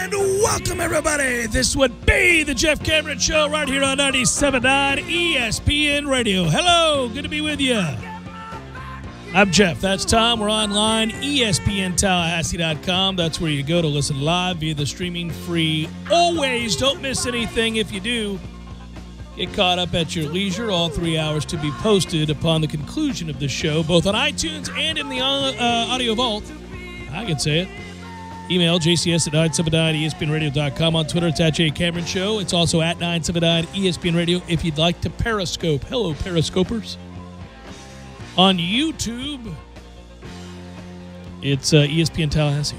And welcome, everybody. This would be the Jeff Cameron Show right here on 97.9 ESPN Radio. Hello, good to be with you. I'm Jeff. That's Tom. We're online, ESPNTallahassee.com. That's where you go to listen live via the streaming free. Always don't miss anything. If you do, get caught up at your leisure. All 3 hours to be posted upon the conclusion of the show, both on iTunes and in the audio vault. I can say it. Email jcs at 979ESPNradio.com. On Twitter, it's at JCameron Show. It's also at 979 ESPN Radio if you'd like to Periscope. Hello, Periscopers. On YouTube, it's ESPN Tallahassee.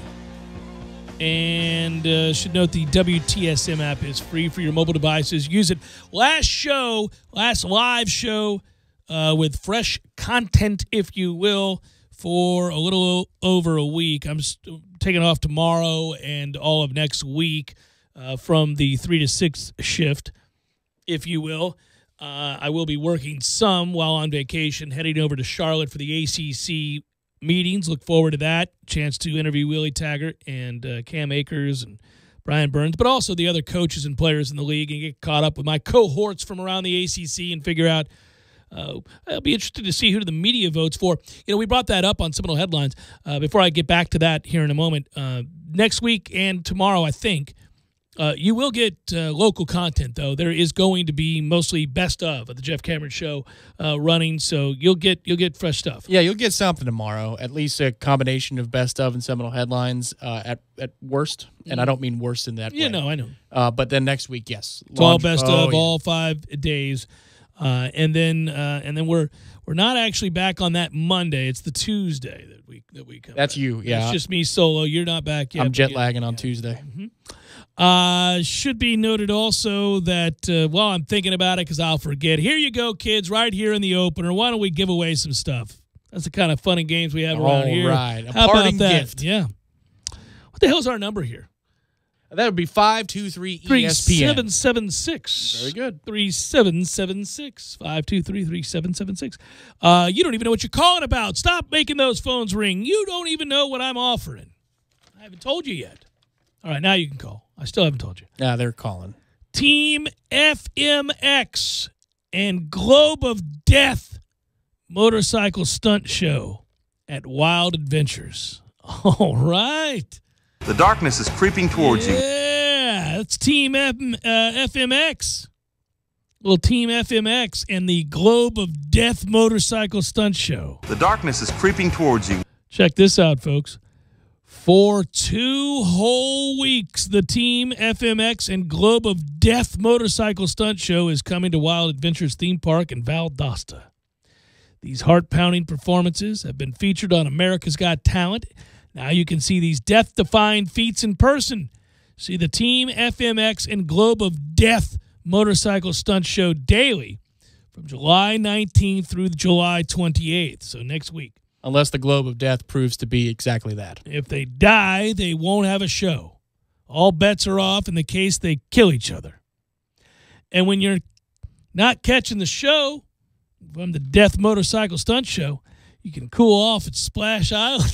And should note the WTSM app is free for your mobile devices. Use it. Last live show with fresh content, if you will, for a little over a week. I'm taking off tomorrow and all of next week from the 3 to 6 shift, if you will. I will be working some while on vacation, heading over to Charlotte for the ACC meetings. Look forward to that. Chance to interview Willie Taggart and Cam Akers and Brian Burns, but also the other coaches and players in the league, and get caught up with my cohorts from around the ACC and figure out. I'll be interested to see who the media votes for. You know, we brought that up on Seminole Headlines. Before I get back to that here in a moment, next week and tomorrow, I think, you will get local content, though. There is going to be mostly best of the Jeff Cameron Show running, so you'll get fresh stuff. Yeah, you'll get something tomorrow. At least a combination of best of and Seminole Headlines at worst, and I don't mean worst in that way. Yeah, no, I know. But then next week, yes, it's all best of all 5 days, and then we're not actually back on that Monday. It's the Tuesday that we come. That's back. you, yeah. It's just me solo. You're not back yet. I'm jet lagging on Tuesday. Mm-hmm. Should be noted also that, I'm thinking about it because I'll forget. Here you go, kids, right here in the opener. Why don't we give away some stuff? That's the kind of fun and games we have around here. All right. How parting about that? Gift. Yeah. What the hell's our number here? That would be 523 ESPN. 3776. Very good. 3776. 523-3776. You don't even know what you're calling about. Stop making those phones ring. You don't even know what I'm offering. I haven't told you yet. All right, now you can call. I still haven't told you. Yeah, they're calling. Team FMX and Globe of Death motorcycle stunt show at Wild Adventures. All right. The darkness is creeping towards you. Yeah, that's Team FMX. Little Team FMX and the Globe of Death motorcycle stunt show. The darkness is creeping towards you. Check this out, folks. For 2 whole weeks, the Team FMX and Globe of Death motorcycle stunt show is coming to Wild Adventures Theme Park in Valdosta. These heart-pounding performances have been featured on America's Got Talent. Now you can see these death-defying feats in person. See the Team FMX and Globe of Death motorcycle stunt show daily from July 19th through July 28th, so next week. Unless the Globe of Death proves to be exactly that. If they die, they won't have a show. All bets are off in the case they kill each other. And when you're not catching the show from the Death Motorcycle Stunt Show, you can cool off at Splash Island.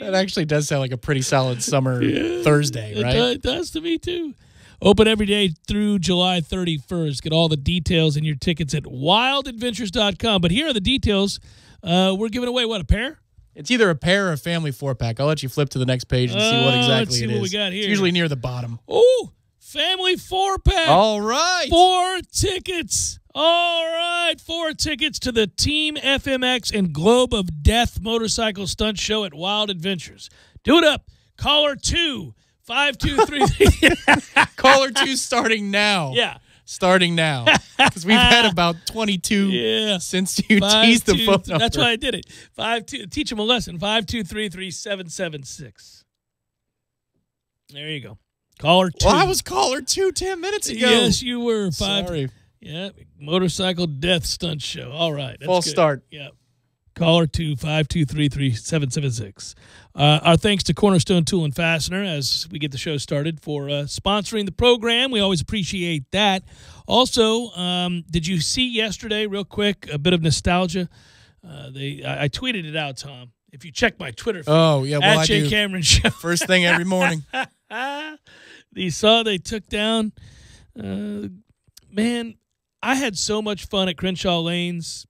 That actually does sound like a pretty solid summer Thursday, right? It does to me, too. Open every day through July 31st. Get all the details and your tickets at wildadventures.com. But here are the details. We're giving away, what, a pair? It's either a pair or a family 4-pack. I'll let you flip to the next page and see what exactly let's see it is. What we got here. It's usually near the bottom. Oh, family 4-pack. All right. 4 tickets. All right. 4 tickets to the Team FMX and Globe of Death motorcycle stunt show at Wild Adventures. Do it up. Caller 2. 523. Caller 2 starting now. Yeah. Starting now. Because we've had about 22 since you teased the phone number. That's why I did it. Teach them a lesson. 523-3776. There you go. Caller 2. Well, I was caller 2 10 minutes ago. Yes, you were. Sorry. Yeah. Motorcycle death stunt show. All right. That's False good. start. Yeah. Caller 2 523-3776. Our thanks to Cornerstone Tool and Fastener as we get the show started for sponsoring the program. We always appreciate that. Also, did you see yesterday, real quick, a bit of nostalgia? I tweeted it out, Tom. If you check my Twitter feed, Oh, yeah, well, at I Jay do. Cameron Show. First thing every morning. You saw they took down. Man, I had so much fun at Crenshaw Lanes,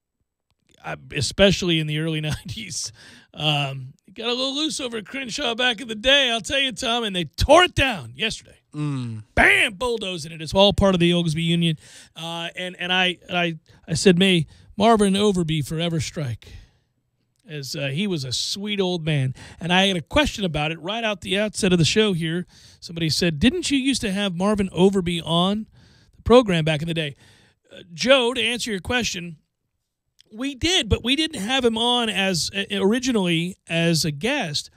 especially in the early 90s. Got a little loose over at Crenshaw back in the day, I'll tell you, Tom, and they tore it down yesterday. Bam, bulldozing it. It's all part of the Oglesby Union. And I said, may Marvin Overby forever strike, as he was a sweet old man. And I had a question about it right out the outset of the show here. Somebody said, didn't you used to have Marvin Overby on the program back in the day? Joe, to answer your question, we did, but we didn't have him on as originally as a guest.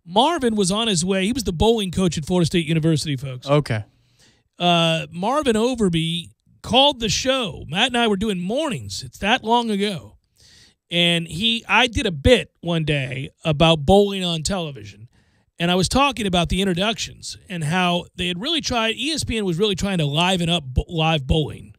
Marvin was on his way. He was the bowling coach at Florida State University, folks. Okay. Marvin Overby called the show. Matt and I were doing mornings. It's that long ago. And I did a bit one day about bowling on television. And I was talking about the introductions and how they had really tried, ESPN was really trying to liven up live bowling.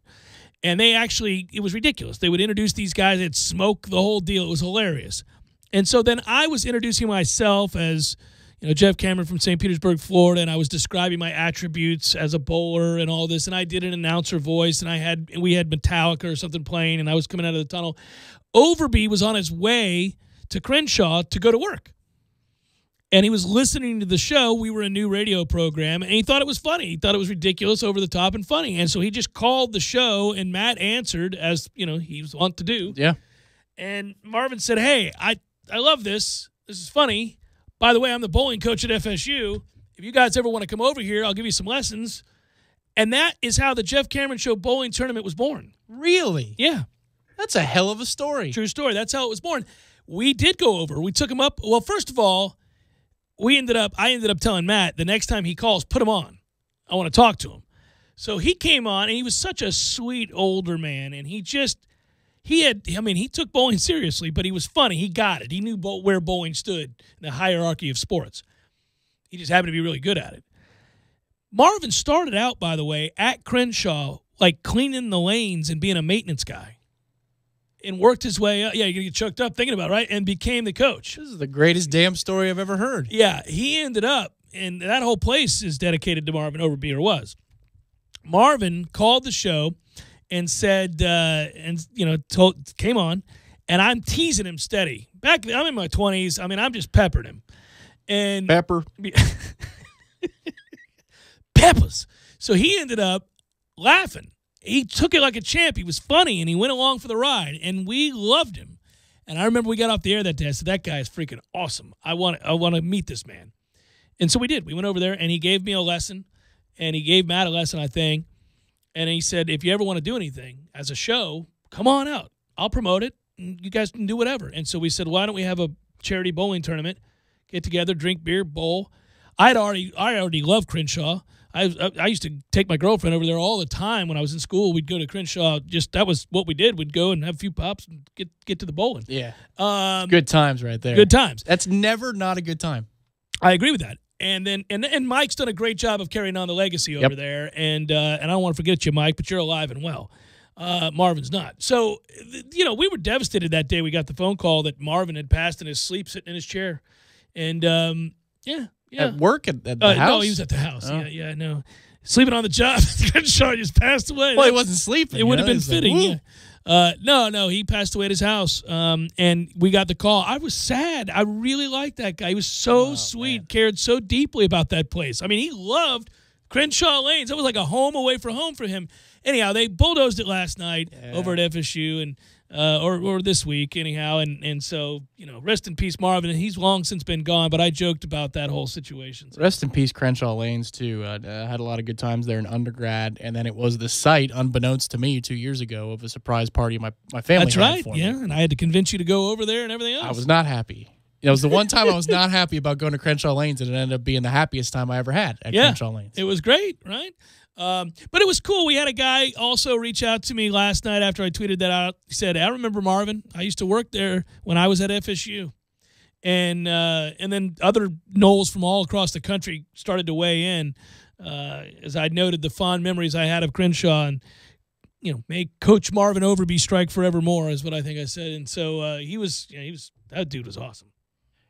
And they actually, it was ridiculous. They would introduce these guys, they'd smoke the whole deal. It was hilarious. And so then I was introducing myself as, Jeff Cameron from St. Petersburg, Florida, and I was describing my attributes as a bowler and all this. And I did an announcer voice, and we had Metallica or something playing, and I was coming out of the tunnel. Overby was on his way to Crenshaw to go to work. And he was listening to the show. We were a new radio program, and he thought it was funny. He thought it was ridiculous, over the top, and funny. And so he just called the show, and Matt answered, as he was wont to do. Yeah. And Marvin said, hey, I love this. This is funny. By the way, I'm the bowling coach at FSU. If you guys ever want to come over here, I'll give you some lessons. And that is how the Jeff Cameron Show bowling tournament was born. Really? Yeah. That's a hell of a story. True story. That's how it was born. We did go over. We took him up. Well, first of all, I ended up telling Matt, the next time he calls, put him on. I want to talk to him. So he came on, and he was such a sweet older man, and he took bowling seriously, but he was funny. He got it. He knew where bowling stood in the hierarchy of sports. He just happened to be really good at it. Marvin started out, by the way, at Crenshaw, like cleaning the lanes and being a maintenance guy, and worked his way up. Yeah, you're going to get choked up thinking about it, right? And became the coach. This is the greatest damn story I've ever heard. Yeah, he ended up, and that whole place is dedicated to Marvin Overby, or was. Marvin called the show and said, came on, and I'm teasing him steady. I'm in my 20s. I'm just peppering him. And Pepper. Peppers. So he ended up laughing. He took it like a champ. He was funny, and he went along for the ride, and we loved him. And I remember we got off the air that day. I said, that guy is freaking awesome. I want to meet this man. And so we did. We went over there, and he gave me a lesson, and he gave Matt a lesson, I think. And he said, if you ever want to do anything as a show, come on out. I'll promote it, and you guys can do whatever. And so we said, why don't we have a charity bowling tournament, get together, drink beer, bowl. I already loved Crenshaw. I used to take my girlfriend over there all the time when I was in school. We'd go to Crenshaw. That was what we did. We'd go and have a few pops and get to the bowling. Yeah. Good times right there. Good times. That's never not a good time. I agree with that. And then and Mike's done a great job of carrying on the legacy over there. And I don't want to forget you, Mike, but you're alive and well. Marvin's not. So, we were devastated that day. We got the phone call that Marvin had passed in his sleep, sitting in his chair. And, yeah. At work at the house? No, he was at the house. Oh. Yeah, no. Sleeping on the job. Crenshaw just passed away. Well, he wasn't sleeping. It would have been fitting. Like, no, he passed away at his house. And we got the call. I was sad. I really liked that guy. He was so sweet, man. Cared so deeply about that place. He loved Crenshaw Lanes. It was like a home away from home for him. Anyhow, they bulldozed it last night over at FSU, and or this week, anyhow. And so, rest in peace, Marvin. He's long since been gone, but I joked about that whole situation. So. Rest in peace, Crenshaw Lanes, too. Had a lot of good times there in undergrad, and then it was the site, unbeknownst to me 2 years ago, of a surprise party my family That's had right, for yeah, me. and I had to convince you to go over there and everything else. I was not happy. It was the one time I was not happy about going to Crenshaw Lanes, and it ended up being the happiest time I ever had at Crenshaw Lanes. It was great, right? But it was cool. We had a guy also reach out to me last night after I tweeted that out. He said, I remember Marvin. I used to work there when I was at FSU. And then other Knowles from all across the country started to weigh in as I noted the fond memories I had of Crenshaw. And, may Coach Marvin Overby strike forevermore is what I think I said. And so that dude was awesome.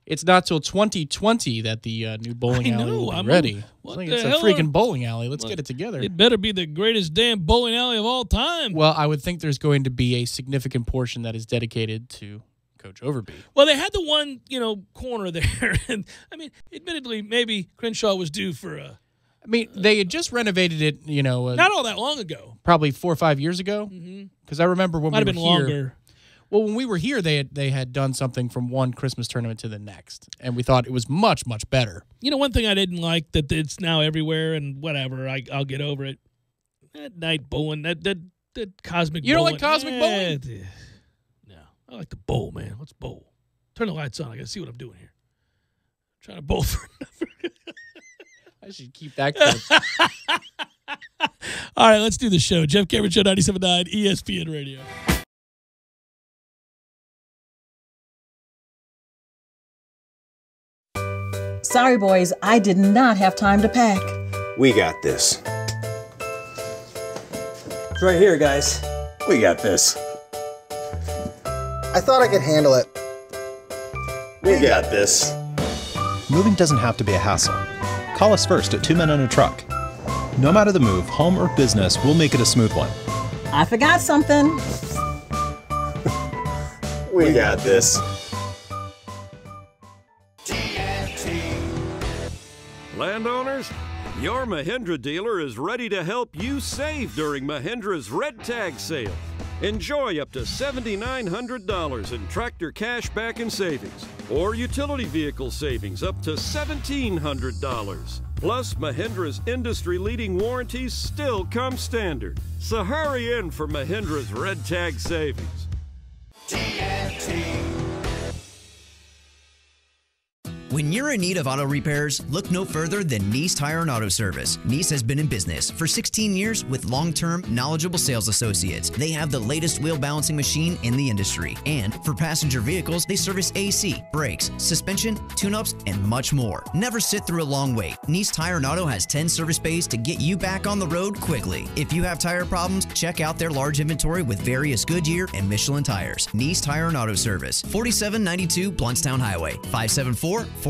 It's not till 2020 that the new bowling alley will be ready. It's a freaking bowling alley. Let's get it together. It better be the greatest damn bowling alley of all time. Well, I would think there's going to be a significant portion that is dedicated to Coach Overby. Well, they had the one, corner there. And, I mean, admittedly, maybe Crenshaw was due for a... I mean, they had just renovated it, not all that long ago. Probably 4 or 5 years ago. Because I remember when Might we have were been here. longer. Well, when we were here, they had done something from one Christmas tournament to the next, and we thought it was much, much better. One thing I didn't like, that it's now everywhere and whatever, I'll get over it. That night bowling, that cosmic bowling. You don't like cosmic bowling? No. I like to bowl, man. Let's bowl. Turn the lights on. I got to see what I'm doing here. I'm trying to bowl for another. I should keep that close. All right, let's do the show. Jeff Cameron Show, 97.9 ESPN Radio. Sorry, boys, I did not have time to pack. We got this. It's right here, guys. We got this. I thought I could handle it. We got this. Moving doesn't have to be a hassle. Call us first at 2 Men and a Truck. No matter the move, home or business, we'll make it a smooth one. I forgot something. We got this. Landowners, your Mahindra dealer is ready to help you save during Mahindra's Red Tag Sale. Enjoy up to $7,900 in tractor cash back and savings, or utility vehicle savings up to $1,700. Plus, Mahindra's industry-leading warranties still come standard. So hurry in for Mahindra's Red Tag Savings. When you're in need of auto repairs, look no further than Nice Tire and Auto Service. Nice has been in business for 16 years with long-term, knowledgeable sales associates. They have the latest wheel balancing machine in the industry. And for passenger vehicles, they service AC, brakes, suspension, tune-ups, and much more. Never sit through a long wait. Nice Tire and Auto has 10 service bays to get you back on the road quickly. If you have tire problems, check out their large inventory with various Goodyear and Michelin tires. Nice Tire and Auto Service, 4792 Bluntstown Highway, 574-4100.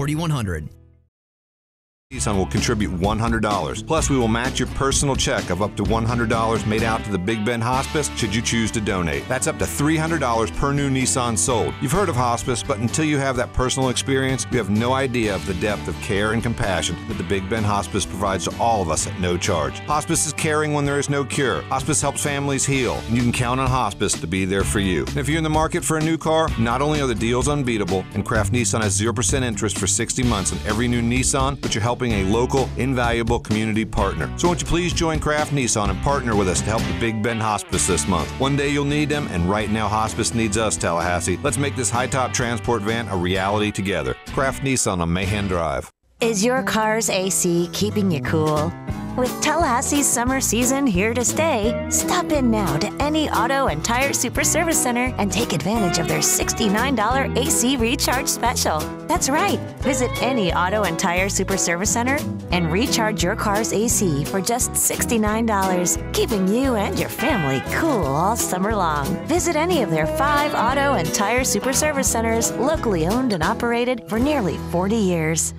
Nissan will contribute $100. Plus, we will match your personal check of up to $100 made out to the Big Bend Hospice should you choose to donate. That's up to $300 per new Nissan sold. You've heard of hospice, but until you have that personal experience, you have no idea of the depth of care and compassion that the Big Bend Hospice provides to all of us at no charge. Hospice is caring when there is no cure. Hospice helps families heal, and you can count on hospice to be there for you. And if you're in the market for a new car, not only are the deals unbeatable, and Kraft Nissan has 0% interest for 60 months on every new Nissan, but you're helping a local, invaluable community partner. So won't you please join Kraft Nissan and partner with us to help the Big Bend Hospice this month. One day you'll need them, and right now hospice needs us, Tallahassee. Let's make this high-top transport van a reality together. Kraft Nissan on Mayhem Drive. Is your car's AC keeping you cool? With Tallahassee's summer season here to stay, stop in now to any auto and tire super service center and take advantage of their $69 AC recharge special. That's right. Visit any auto and tire super service center and recharge your car's AC for just $69, keeping you and your family cool all summer long. Visit any of their 5 auto and tire super service centers, locally owned and operated for nearly 40 years.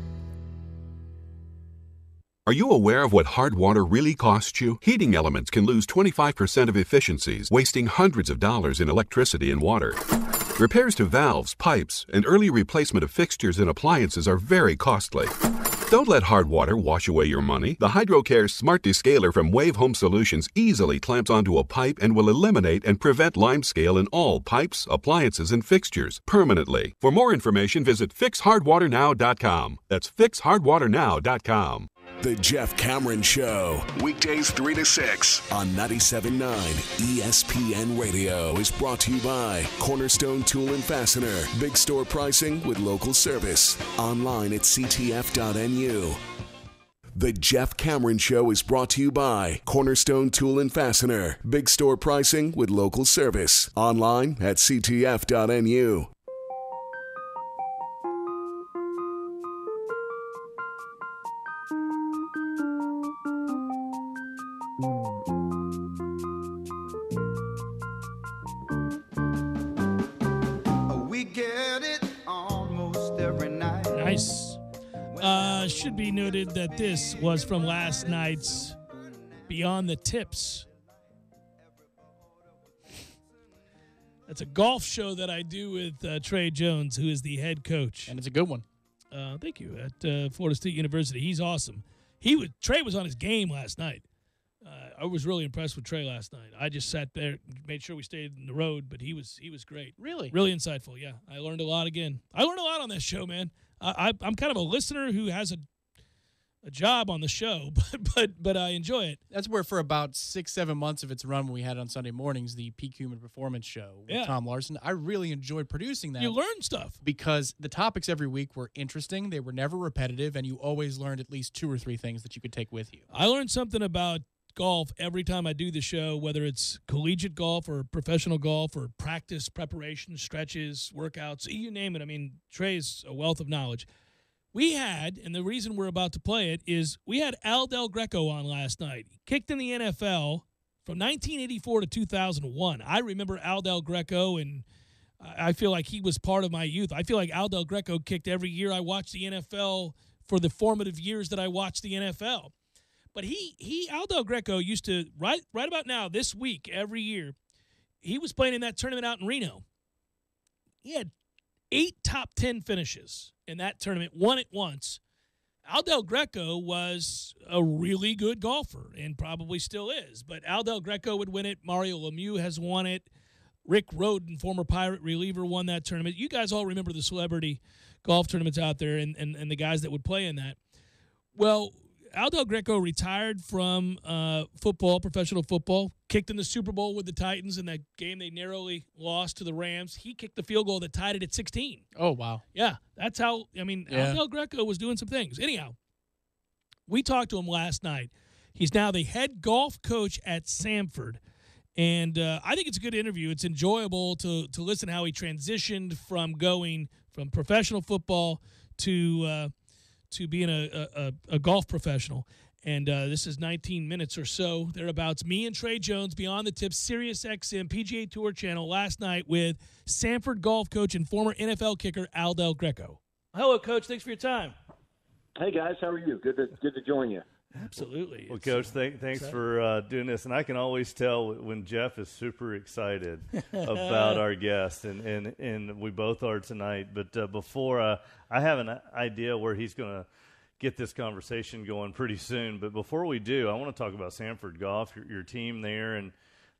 Are you aware of what hard water really costs you? Heating elements can lose 25% of efficiencies, wasting hundreds of dollars in electricity and water. Repairs to valves, pipes, and early replacement of fixtures and appliances are very costly. Don't let hard water wash away your money. The HydroCare Smart Descaler from Wave Home Solutions easily clamps onto a pipe and will eliminate and prevent limescale in all pipes, appliances, and fixtures permanently. For more information, visit fixhardwaternow.com. That's fixhardwaternow.com. The Jeff Cameron Show, weekdays 3 to 6 on 97.9 ESPN Radio, is brought to you by Cornerstone Tool and Fastener. Big store pricing with local service. Online at ctf.nu. The Jeff Cameron Show is brought to you by Cornerstone Tool and Fastener. Big store pricing with local service. Online at ctf.nu. We get it almost every night. Should be noted that this was from last night's Beyond the Tips. That's a golf show that I do with Trey Jones, who is the head coach. And it's a good one. Thank you. At Florida State University. He's awesome. Trey was on his game last night. I was really impressed with Trey last night. I just sat there, made sure we stayed in the road, but he was great. Really? Really insightful, yeah. I learned a lot again. I learned a lot on this show, man. I'm kind of a listener who has a job on the show, but I enjoy it. That's where for about 6-7 months of its run when we had it on Sunday mornings, the Peak Human Performance Show with Tom Larson, I really enjoyed producing that. You learned stuff. Because the topics every week were interesting, they were never repetitive, and you always learned at least 2 or 3 things that you could take with you. I learned something about golf every time I do the show, whether it's collegiate golf or professional golf or practice, preparation, stretches, workouts, you name it. I mean, Trey's a wealth of knowledge. We had, and the reason we're about to play it is we had Al Del Greco on last night. He kicked in the NFL from 1984 to 2001. I remember Al Del Greco, and I feel like he was part of my youth. I feel like Al Del Greco kicked every year I watched the NFL for the formative years that I watched the NFL. But Al Del Greco used to, right about now, this week, every year, he was playing in that tournament out in Reno. He had 8 top 10 finishes in that tournament, won it once. Al Del Greco was a really good golfer and probably still is. But Al Del Greco would win it. Mario Lemieux has won it. Rick Rhoden, former Pirate reliever, won that tournament. You guys all remember the celebrity golf tournaments out there and the guys that would play in that. Well, Al Del Greco retired from football, professional football, kicked in the Super Bowl with the Titans in that game they narrowly lost to the Rams. He kicked the field goal that tied it at 16. Oh, wow. Yeah, that's how, Al Del Greco was doing some things. Anyhow, we talked to him last night. He's now the head golf coach at Samford. And I think it's a good interview. It's enjoyable to listen how he transitioned from going from professional football to being a golf professional. And this is 19 minutes or so, thereabouts. Me and Trey Jones, Beyond the Tips, Sirius XM, PGA Tour Channel, last night with Samford golf coach and former NFL kicker Al Del Greco. Hello, Coach. Thanks for your time. Hey, guys. How are you? Good to join you. Absolutely. Well, Coach, thanks for doing this. And I can always tell when Jeff is super excited about our guest, and we both are tonight. But before I have an idea where he's going to get this conversation going pretty soon. But before we do, I want to talk about Samford Golf, your team there, and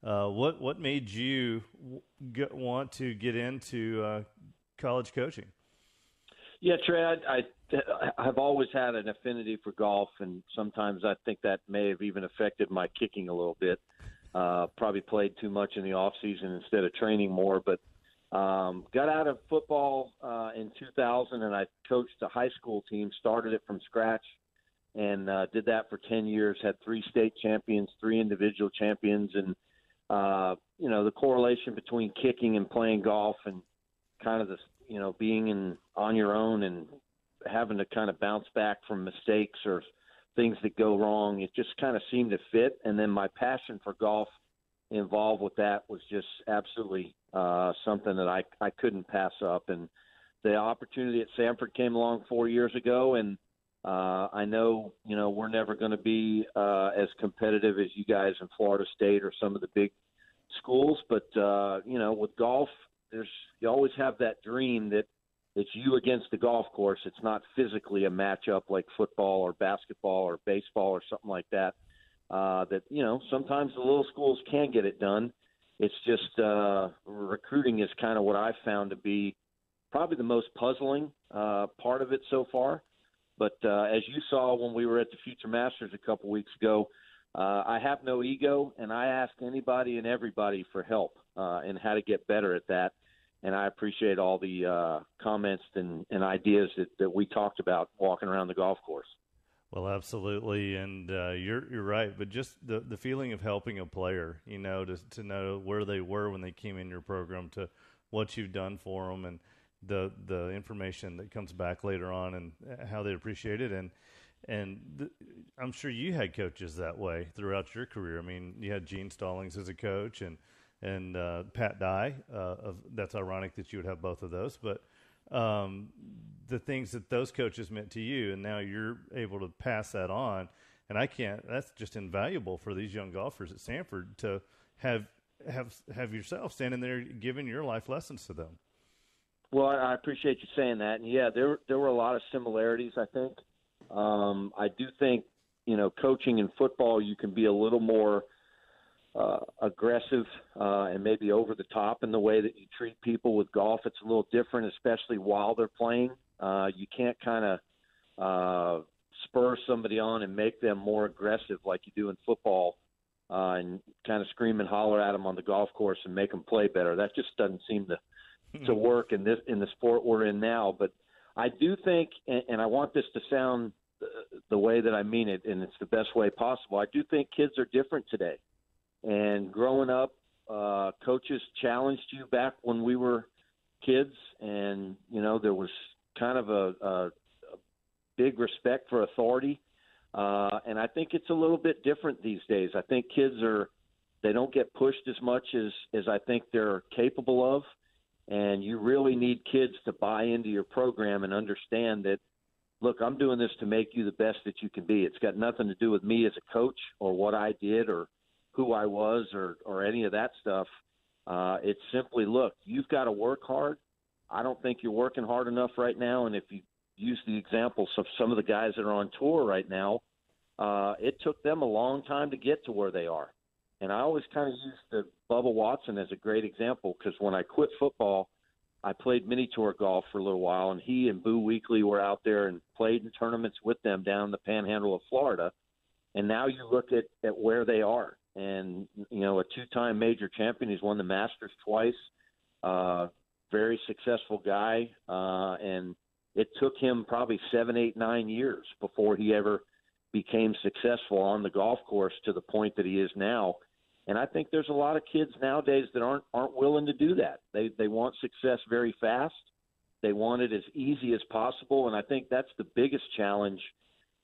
what made you want to get into college coaching? Yeah, Trey, I've always had an affinity for golf, and sometimes I think that may have even affected my kicking a little bit. Probably played too much in the off season instead of training more, but got out of football in 2000, and I coached a high school team, started it from scratch, and did that for 10 years, had 3 state champions, 3 individual champions, and, the correlation between kicking and playing golf and kind of the, being on your own and having to kind of bounce back from mistakes or things that go wrong, it just kind of seemed to fit. And then my passion for golf involved with that was just absolutely something that I couldn't pass up. And the opportunity at Samford came along 4 years ago, and I know, we're never going to be as competitive as you guys in Florida State or some of the big schools, but, with golf, you always have that dream that it's you against the golf course. It's not physically a matchup like football or basketball or baseball or something like that. Sometimes the little schools can get it done. It's just recruiting is kind of what I've found to be probably the most puzzling part of it so far. But as you saw when we were at the Future Masters a couple weeks ago, I have no ego, and I ask anybody and everybody for help and how to get better at that. And I appreciate all the comments and ideas that we talked about walking around the golf course. Well, absolutely, and you're right. But just the feeling of helping a player, to know where they were when they came in your program, to what you've done for them, and the information that comes back later on, and how they appreciate it. And I'm sure you had coaches that way throughout your career. I mean, you had Gene Stallings as a coach, and Pat Dye. That's ironic that you would have both of those. But the things that those coaches meant to you, and now you're able to pass that on. And that's just invaluable for these young golfers at Sanford to have yourself standing there giving your life lessons to them. Well, I appreciate you saying that. And yeah, there were a lot of similarities, I think. I do think, coaching in football, you can be a little more aggressive and maybe over the top in the way that you treat people. With golf, it's a little different, especially while they're playing. You can't kind of spur somebody on and make them more aggressive like you do in football and kind of scream and holler at them on the golf course and make them play better. That just doesn't seem to work in the sport we're in now. But I do think, and I want this to sound the way that I mean it, and it's the best way possible, I do think kids are different today. And growing up, coaches challenged you back when we were kids, and, there was kind of a big respect for authority. And I think it's a little bit different these days. I think kids they don't get pushed as much as I think they're capable of. And you really need kids to buy into your program and understand that, look, I'm doing this to make you the best that you can be. It's got nothing to do with me as a coach or what I did or who I was or any of that stuff. It's simply, look, you've got to work hard. I don't think you're working hard enough right now. And if you use the examples of some of the guys that are on tour right now, it took them a long time to get to where they are. And I always kind of use the Bubba Watson as a great example, because when I quit football, I played mini tour golf for a little while, and he and Boo Weekley were out there and played in tournaments with them down the panhandle of Florida. And now you look at where they are. And, a two-time major champion. He's won the Masters twice. Very successful guy. And it took him probably 7, 8, 9 years before he ever became successful on the golf course to the point that he is now. And I think there's a lot of kids nowadays that aren't willing to do that. They want success very fast. They want it as easy as possible. And I think that's the biggest challenge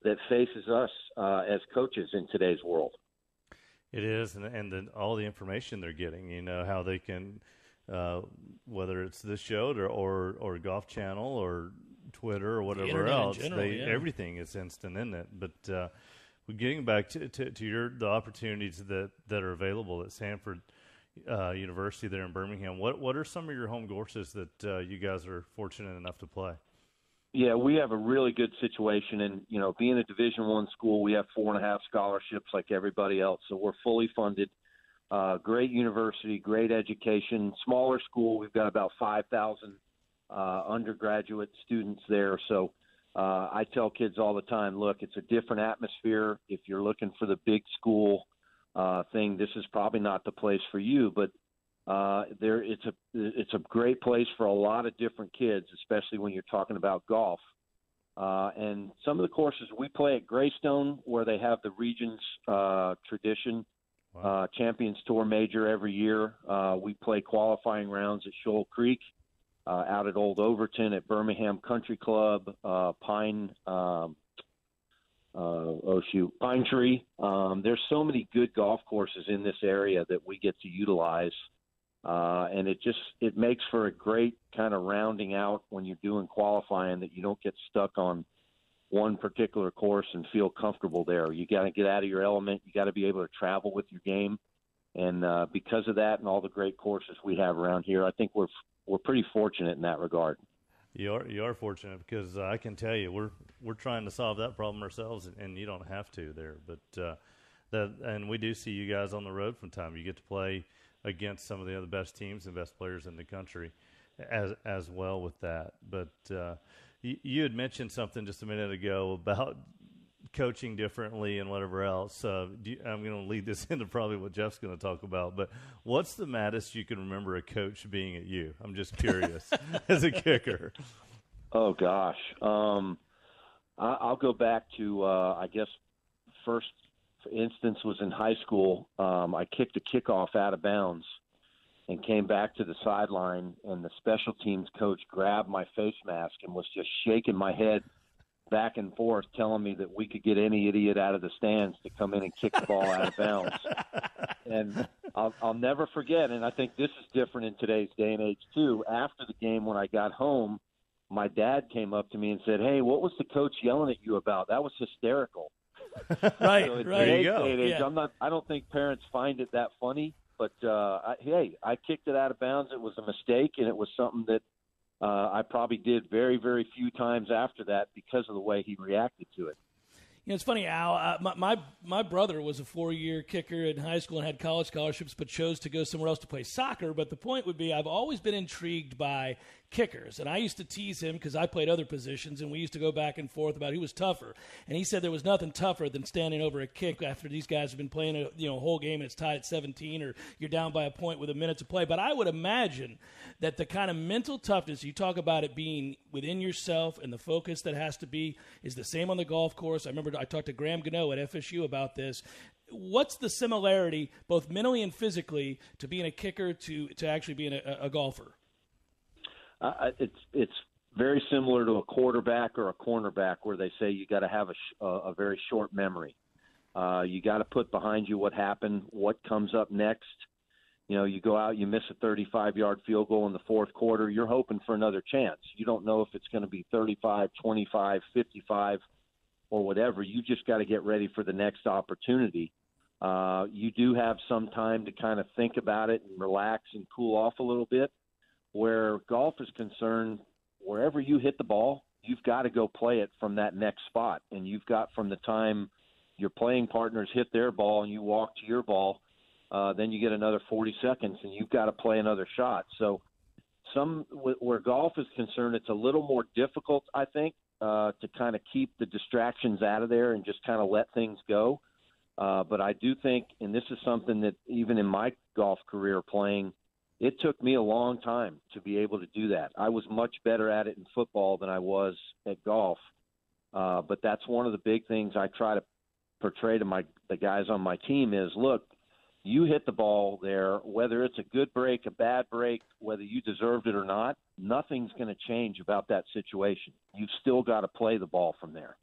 that faces us as coaches in today's world. It is, and all the information they're getting, how they can, whether it's this show or Golf Channel or Twitter or whatever else, everything is instant, isn't it? But getting back to the opportunities that are available at Sanford University there in Birmingham, what are some of your home courses that you guys are fortunate enough to play? Yeah, we have a really good situation, and being a Division I school, we have 4.5 scholarships like everybody else, so we're fully funded. Great university, great education. Smaller school, we've got about 5,000 undergraduate students there. So I tell kids all the time, look, it's a different atmosphere. If you're looking for the big school thing, this is probably not the place for you, but it's a great place for a lot of different kids, especially when you're talking about golf. And some of the courses we play at Greystone, where they have the region's tradition, Champions Tour Major every year. We play qualifying rounds at Shoal Creek, out at Old Overton, at Birmingham Country Club, Pine Tree. There's so many good golf courses in this area that we get to utilize. And it makes for a great kind of rounding out when you're doing qualifying, that you don't get stuck on one particular course and feel comfortable there. You got to get out of your element. You got to be able to travel with your game. And because of that and all the great courses we have around here, I think we're pretty fortunate in that regard. You are fortunate, because I can tell you we're trying to solve that problem ourselves, and you don't have to there. But and we do see you guys on the road from time. You get to play against some of the other best teams and best players in the country as well with that. But you had mentioned something just a minute ago about coaching differently and whatever else. I'm going to lead this into probably what Jeff's going to talk about, but what's the maddest you can remember a coach being at you? I'm just curious as a kicker. Oh, gosh. I'll go back to, I guess, first instance was in high school. I kicked a kickoff out of bounds and came back to the sideline, and the special teams coach grabbed my face mask and was just shaking my head back and forth, telling me that we could get any idiot out of the stands to come in and kick the ball out of bounds. And I'll never forget, and I think this is different in today's day and age too, after the game when I got home, my dad came up to me and said, "Hey, what was the coach yelling at you about? That was hysterical." Right, so right. There you go. Yeah. I don't think parents find it that funny, but I kicked it out of bounds. It was a mistake, and it was something that I probably did very, very few times after that because of the way he reacted to it. You know, it's funny, Al. My brother was a 4-year kicker in high school and had college scholarships, but chose to go somewhere else to play soccer. But the point would be, I've always been intrigued by kickers, and I used to tease him because I played other positions, and we used to go back and forth about who was tougher. And he said there was nothing tougher than standing over a kick after these guys have been playing a whole game and it's tied at 17, or you're down by a point with a minute to play. But I would imagine that the kind of mental toughness you talk about, it being within yourself and the focus that has to be, is the same on the golf course. I remember I talked to Graham Gano at FSU about this. What's the similarity, both mentally and physically, to being a kicker to actually being a golfer? It's very similar to a quarterback or a cornerback, where they say you got to have a very short memory. You got to put behind you what happened, what comes up next. You know, you go out, you miss a 35-yard field goal in the fourth quarter, you're hoping for another chance. You don't know if it's going to be 35, 25, 55, or whatever. You just got to get ready for the next opportunity. You do have some time to kind of think about it and relax and cool off a little bit. Where golf is concerned, wherever you hit the ball, you've got to go play it from that next spot. And you've got, from the time your playing partners hit their ball and you walk to your ball, then you get another 40 seconds and you've got to play another shot. So where golf is concerned, it's a little more difficult, I think, to kind of keep the distractions out of there and just kind of let things go. But I do think, and this is something that even in my golf career playing, it took me a long time to be able to do that. I was much better at it in football than I was at golf. But that's one of the big things I try to portray to the guys on my team is, look, you hit the ball there, whether it's a good break, a bad break, whether you deserved it or not, nothing's going to change about that situation. You've still got to play the ball from there.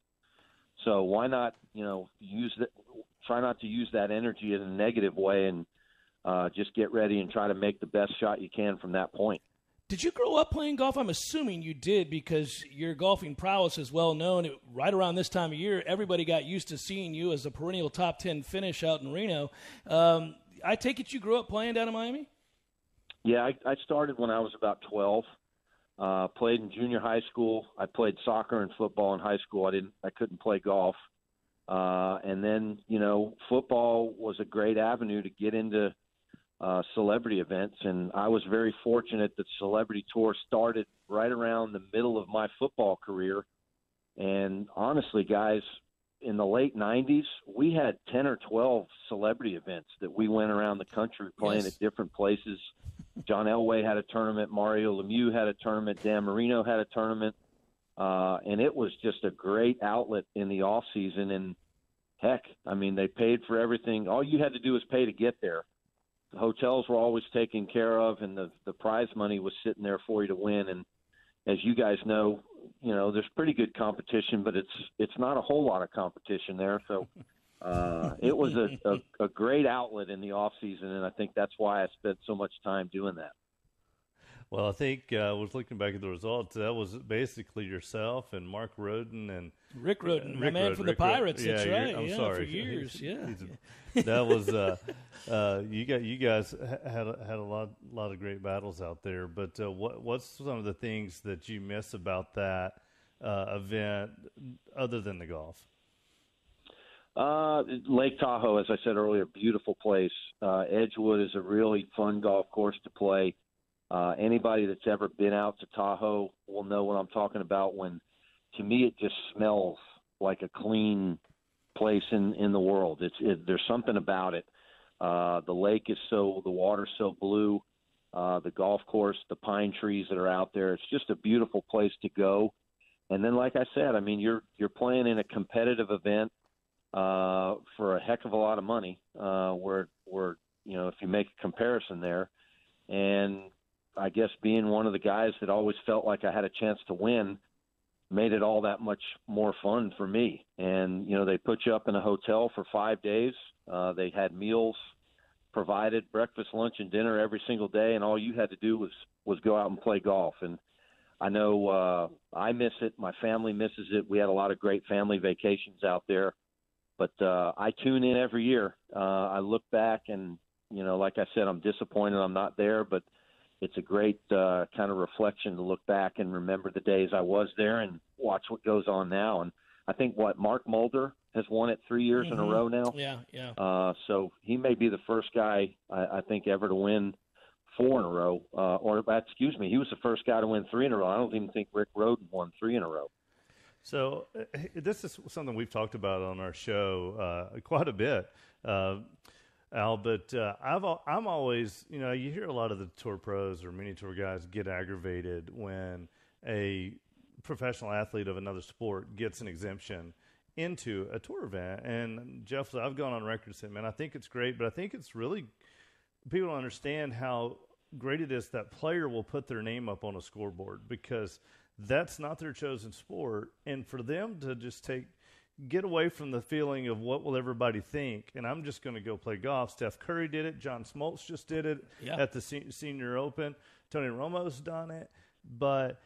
So why not, try not to use that energy in a negative way and just get ready and try to make the best shot you can from that point. Did you grow up playing golf? I'm assuming you did, because your golfing prowess is well known. Right around this time of year, everybody got used to seeing you as a perennial top 10 finish out in Reno. I take it you grew up playing down in Miami? Yeah, I started when I was about 12. Played in junior high school. I played soccer and football in high school. I couldn't play golf. And then, football was a great avenue to get into celebrity events, and I was very fortunate that Celebrity Tour started right around the middle of my football career. And honestly, guys, in the late 90s, we had 10 or 12 celebrity events that we went around the country playing at different places. John Elway had a tournament, Mario Lemieux had a tournament, Dan Marino had a tournament, and it was just a great outlet in the off season. And heck, I mean, they paid for everything. All you had to do was pay to get there. The hotels were always taken care of, and the prize money was sitting there for you to win. And as you guys know, there's pretty good competition, but it's not a whole lot of competition there. So it was a great outlet in the off season, and I think that's why I spent so much time doing that. Well, I think I was looking back at the results. That was basically yourself and Mark Roden and Rick Roden, my man from the Pirates. That's right. I'm sorry. For years. Yeah, that was you guys had a lot of great battles out there. But what's some of the things that you miss about that event other than the golf? Lake Tahoe, as I said earlier, beautiful place. Edgewood is a really fun golf course to play. Anybody that's ever been out to Tahoe will know what I'm talking about when, to me, it just smells like a clean place in the world. There's something about it. The lake the water's so blue. The golf course, the pine trees that are out there, it's just a beautiful place to go. And then, like I said, I mean, you're playing in a competitive event for a heck of a lot of money, where if you make a comparison there. And I guess being one of the guys that always felt like I had a chance to win made it all that much more fun for me. And, they put you up in a hotel for 5 days. They had meals provided, breakfast, lunch, and dinner every single day, and all you had to do was go out and play golf. And I know I miss it. My family misses it. We had a lot of great family vacations out there. But I tune in every year. I look back and, like I said, I'm disappointed I'm not there, but it's a great kind of reflection to look back and remember the days I was there and watch what goes on now. And I think Mark Mulder has won it 3 years in a row now. Yeah. So he may be the first guy, I think, ever to win 4 in a row. He was the first guy to win 3 in a row. I don't even think Rick Rhoden won 3 in a row. So this is something we've talked about on our show quite a bit, Al. But I'm always, you hear a lot of the tour pros or mini tour guys get aggravated when a professional athlete of another sport gets an exemption into a tour event. And Jeff, I've gone on record saying, man, I think it's great, but I think it's really people don't understand how great it is that player will put their name up on a scoreboard, because that's not their chosen sport. And for them to just get away from the feeling of what will everybody think, and I'm just going to go play golf. Steph Curry did it. John Smoltz just did it at the Senior Open. Tony Romo's done it. But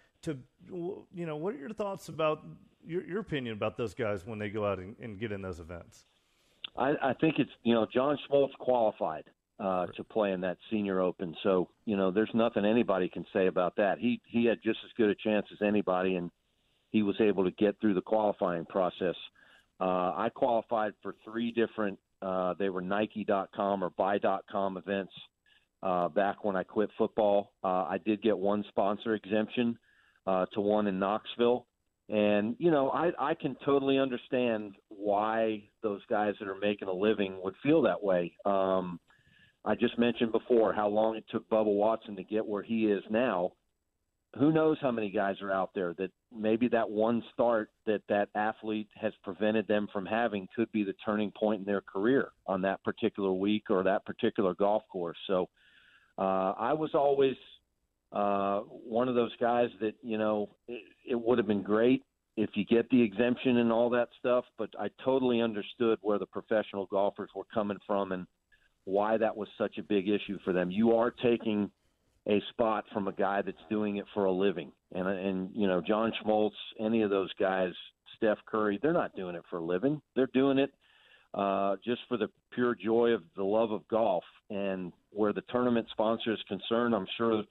what are your thoughts about your opinion about those guys when they go out and get in those events? I think it's, John Smoltz qualified to play in that Senior Open. So, there's nothing anybody can say about that. He had just as good a chance as anybody, and he was able to get through the qualifying process. I qualified for 3 different, they were Nike.com or Buy.com events back when I quit football. I did get one sponsor exemption to one in Knoxville. And, I can totally understand why those guys that are making a living would feel that way. I just mentioned before how long it took Bubba Watson to get where he is now. Who knows how many guys are out there that maybe that one start that athlete has prevented them from having could be the turning point in their career on that particular week or that particular golf course. So I was always one of those guys that, it would have been great if you get the exemption and all that stuff, but I totally understood where the professional golfers were coming from and why that was such a big issue for them. You are taking a spot from a guy that's doing it for a living. And John Schmaltz, any of those guys, Steph Curry, they're not doing it for a living. They're doing it just for the pure joy of the love of golf. And where the tournament sponsor is concerned, I'm sure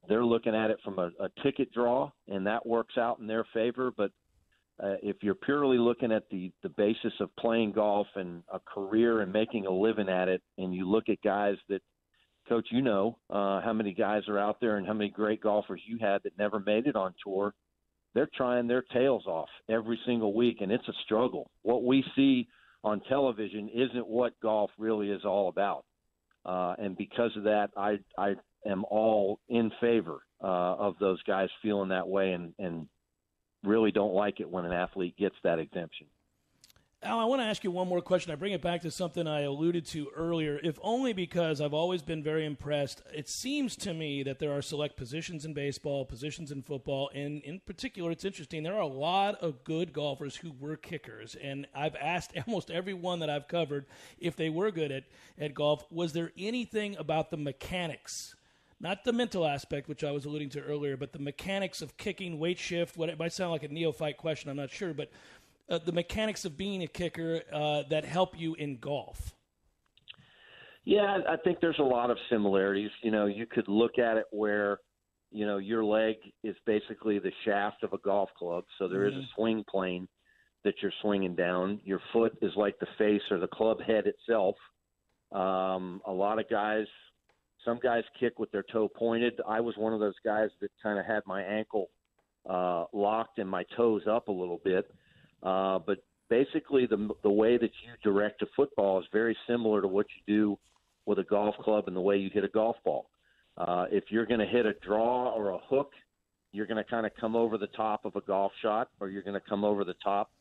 they're looking at it from a ticket draw, and that works out in their favor. But if you're purely looking at the basis of playing golf and a career and making a living at it, and you look at guys that, Coach, how many guys are out there and how many great golfers you had that never made it on tour, they're trying their tails off every single week, and it's a struggle. What we see on television isn't what golf really is all about. And because of that, I am all in favor of those guys feeling that way and really don't like it when an athlete gets that exemption. Al, I want to ask you one more question. I bring it back to something I alluded to earlier, if only because I've always been very impressed. It seems to me that there are select positions in baseball, positions in football, and in particular, it's interesting, there are a lot of good golfers who were kickers, and I've asked almost everyone that I've covered if they were good at golf. Was there anything about the mechanics, not the mental aspect, which I was alluding to earlier, but the mechanics of kicking, weight shift, what it might sound like a neophyte question, I'm not sure, but the mechanics of being a kicker that help you in golf? Yeah, I think there's a lot of similarities. You could look at it where, your leg is basically the shaft of a golf club. So there is a swing plane that you're swinging down. Your foot is like the face or the club head itself. A lot of guys, some guys kick with their toe pointed. I was one of those guys that kind of had my ankle locked and my toes up a little bit. But basically the way that you direct a football is very similar to what you do with a golf club and the way you hit a golf ball. If you're going to hit a draw or a hook, you're going to kind of come over the top of a golf shot, or you're going to come over the top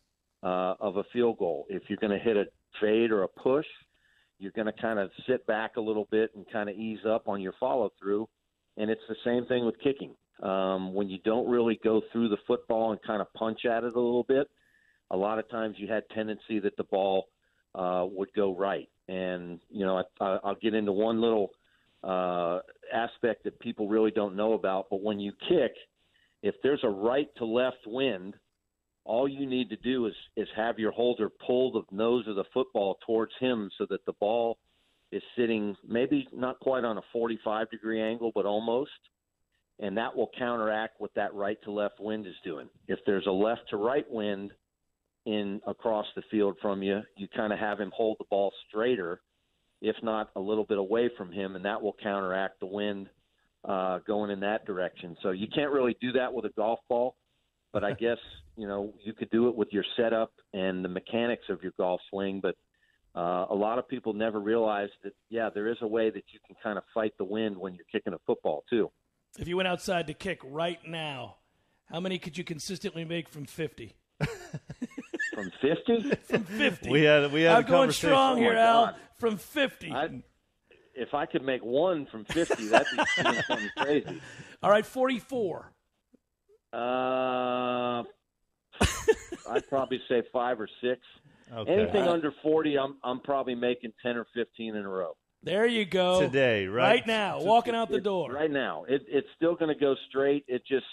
of a field goal. If you're going to hit a fade or a push, you're going to kind of sit back a little bit and kind of ease up on your follow through. And it's the same thing with kicking. When you don't really go through the football and kind of punch at it a little bit, a lot of times you had tendency that the ball would go right. And, I'll get into one little aspect that people really don't know about, but when you kick, if there's a right to left wind, all you need to do is have your holder pull the nose of the football towards him so that the ball is sitting maybe not quite on a 45-degree angle, but almost, and that will counteract what that right to left wind is doing. If there's a left to right wind in across the field from you, you kind of have him hold the ball straighter, if not a little bit away from him, and that will counteract the wind going in that direction. So you can't really do that with a golf ball, but I guess, you could do it with your setup and the mechanics of your golf swing, but a lot of people never realize that, there is a way that you can kind of fight the wind when you're kicking a football too. If you went outside to kick right now, how many could you consistently make from 50? From 50? From 50. We had I'm going strong here, Al. From 50. If I could make one from 50, that'd be something crazy. All right, 44. I'd probably say 5 or 6. Okay. Anything under 40, I'm probably making 10 or 15 in a row. There you go. Today, right? Right now, walking out the door. Right now. It's still going to go straight. It just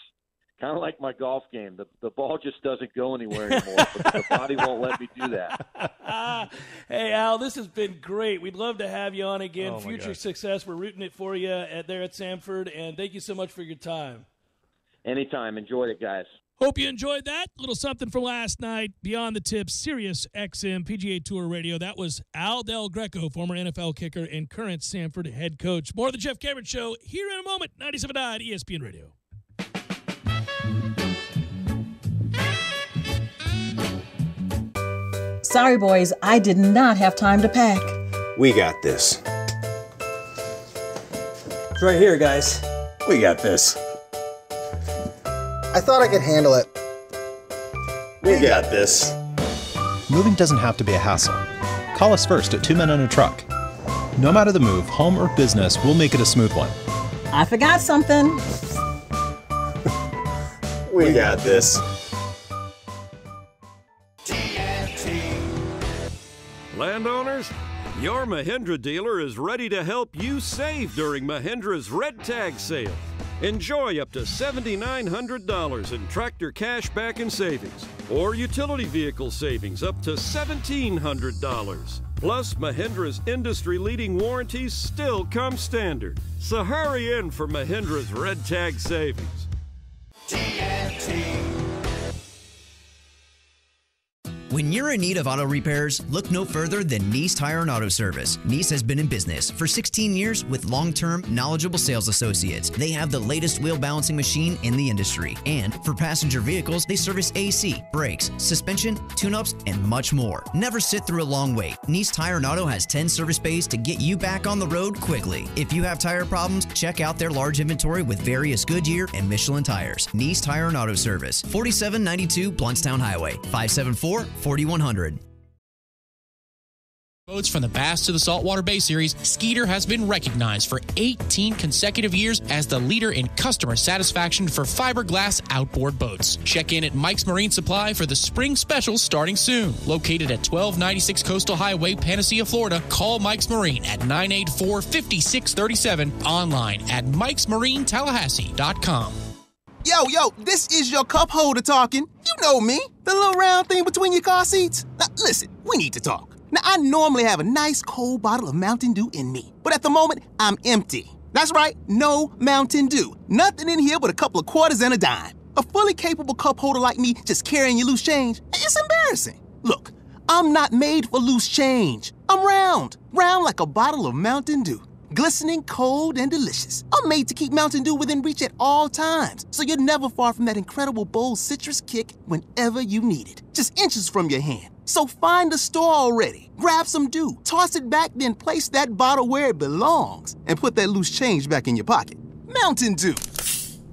kind of like my golf game. The ball just doesn't go anywhere anymore. But the body won't let me do that. Hey, Al, this has been great. We'd love to have you on again. Oh, my Future gosh. success. We're rooting it for you there at Sanford, and thank you so much for your time. Anytime. Enjoyed it, guys. Hope you enjoyed that. Little something from last night. Beyond the Tips, Sirius XM, PGA Tour Radio. That was Al Del Greco, former NFL kicker and current Sanford head coach. More of the Jeff Cameron Show here in a moment. 97.9 ESPN Radio. Sorry, boys, I did not have time to pack. We got this. It's right here, guys. We got this. I thought I could handle it. We got this. Moving doesn't have to be a hassle. Call us first at 2 Men and a Truck. No matter the move, home or business, we'll make it a smooth one. I forgot something. We got this. Landowners, your Mahindra dealer is ready to help you save during Mahindra's Red Tag Sale. Enjoy up to $7,900 in tractor cash back and savings, or utility vehicle savings up to $1,700. Plus, Mahindra's industry-leading warranties still come standard. So hurry in for Mahindra's Red Tag Savings. When you're in need of auto repairs, look no further than Nice Tire and Auto Service. Nice has been in business for 16 years with long-term, knowledgeable sales associates. They have the latest wheel balancing machine in the industry. And for passenger vehicles, they service AC, brakes, suspension, tune-ups, and much more. Never sit through a long wait. Nice Tire and Auto has 10 service bays to get you back on the road quickly. If you have tire problems, check out their large inventory with various Goodyear and Michelin tires. Nice Tire and Auto Service, 4792 Bluntstown Highway, 574-4100. Boats from the Bass to the Saltwater Bay Series, Skeeter has been recognized for 18 consecutive years as the leader in customer satisfaction for fiberglass outboard boats. Check in at Mike's Marine Supply for the spring special starting soon. Located at 1296 Coastal Highway, Panacea, Florida, call Mike's Marine at 984-5637, online at mikesmarinetallahassee.com. Yo, this is your cup holder talking. You know me, the little round thing between your car seats. Now, listen, we need to talk. Now, I normally have a nice cold bottle of Mountain Dew in me, but at the moment, I'm empty. That's right, no Mountain Dew. Nothing in here but a couple of quarters and a dime. A fully capable cup holder like me just carrying your loose change, it's embarrassing. Look, I'm not made for loose change. I'm round like a bottle of Mountain Dew. Glistening, cold, and delicious. I'm made to keep Mountain Dew within reach at all times, so you're never far from that incredible bold citrus kick whenever you need it. Just inches from your hand. So find a store already, grab some Dew, toss it back, then place that bottle where it belongs, and put that loose change back in your pocket. Mountain Dew.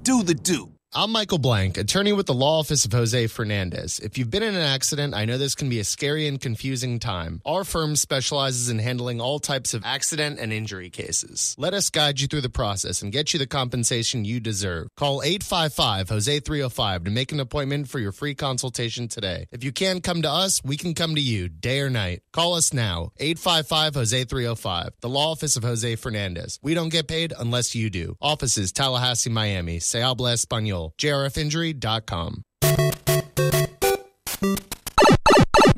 Do the Dew. I'm Michael Blank, attorney with the law office of Jose Fernandez. If you've been in an accident, I know this can be a scary and confusing time. Our firm specializes in handling all types of accident and injury cases. Let us guide you through the process and get you the compensation you deserve. Call 855-HOSE-305 to make an appointment for your free consultation today. If you can't come to us, we can come to you, day or night. Call us now, 855-HOSE-305, the law office of Jose Fernandez. We don't get paid unless you do. Offices, Tallahassee, Miami. Se habla español. deal. JRFinjury.com.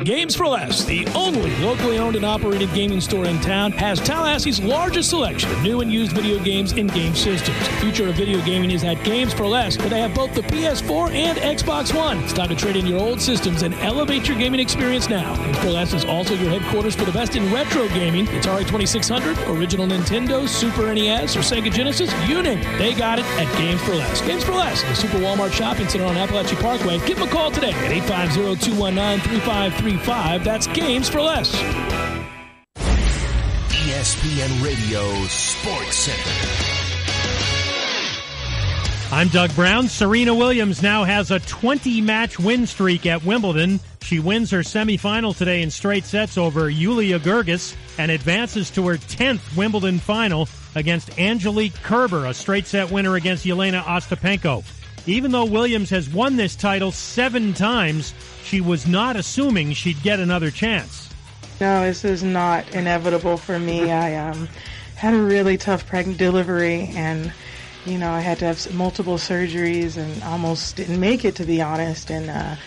Games for Less, the only locally owned and operated gaming store in town, has Tallahassee's largest selection of new and used video games and game systems. The future of video gaming is at Games for Less, where they have both the PS4 and Xbox One. It's time to trade in your old systems and elevate your gaming experience now. Games for Less is also your headquarters for the best in retro gaming. Atari 2600, original Nintendo, Super NES, or Sega Genesis, you name it. They got it at Games for Less. Games for Less, the Super Walmart Shopping Center on Appalachia Parkway. Give them a call today at 850-219-3535. That's Games for Less. ESPN Radio Sports Center. I'm Doug Brown. Serena Williams now has a 20-match win streak at Wimbledon. She wins her semifinal today in straight sets over Yulia Gergis and advances to her 10th Wimbledon final against Angelique Kerber, a straight set winner against Yelena Ostapenko. Even though Williams has won this title 7 times, she was not assuming she'd get another chance. No, this is not inevitable for me. I had a really tough pregnant delivery, and I had to have multiple surgeries and almost didn't make it, to be honest. And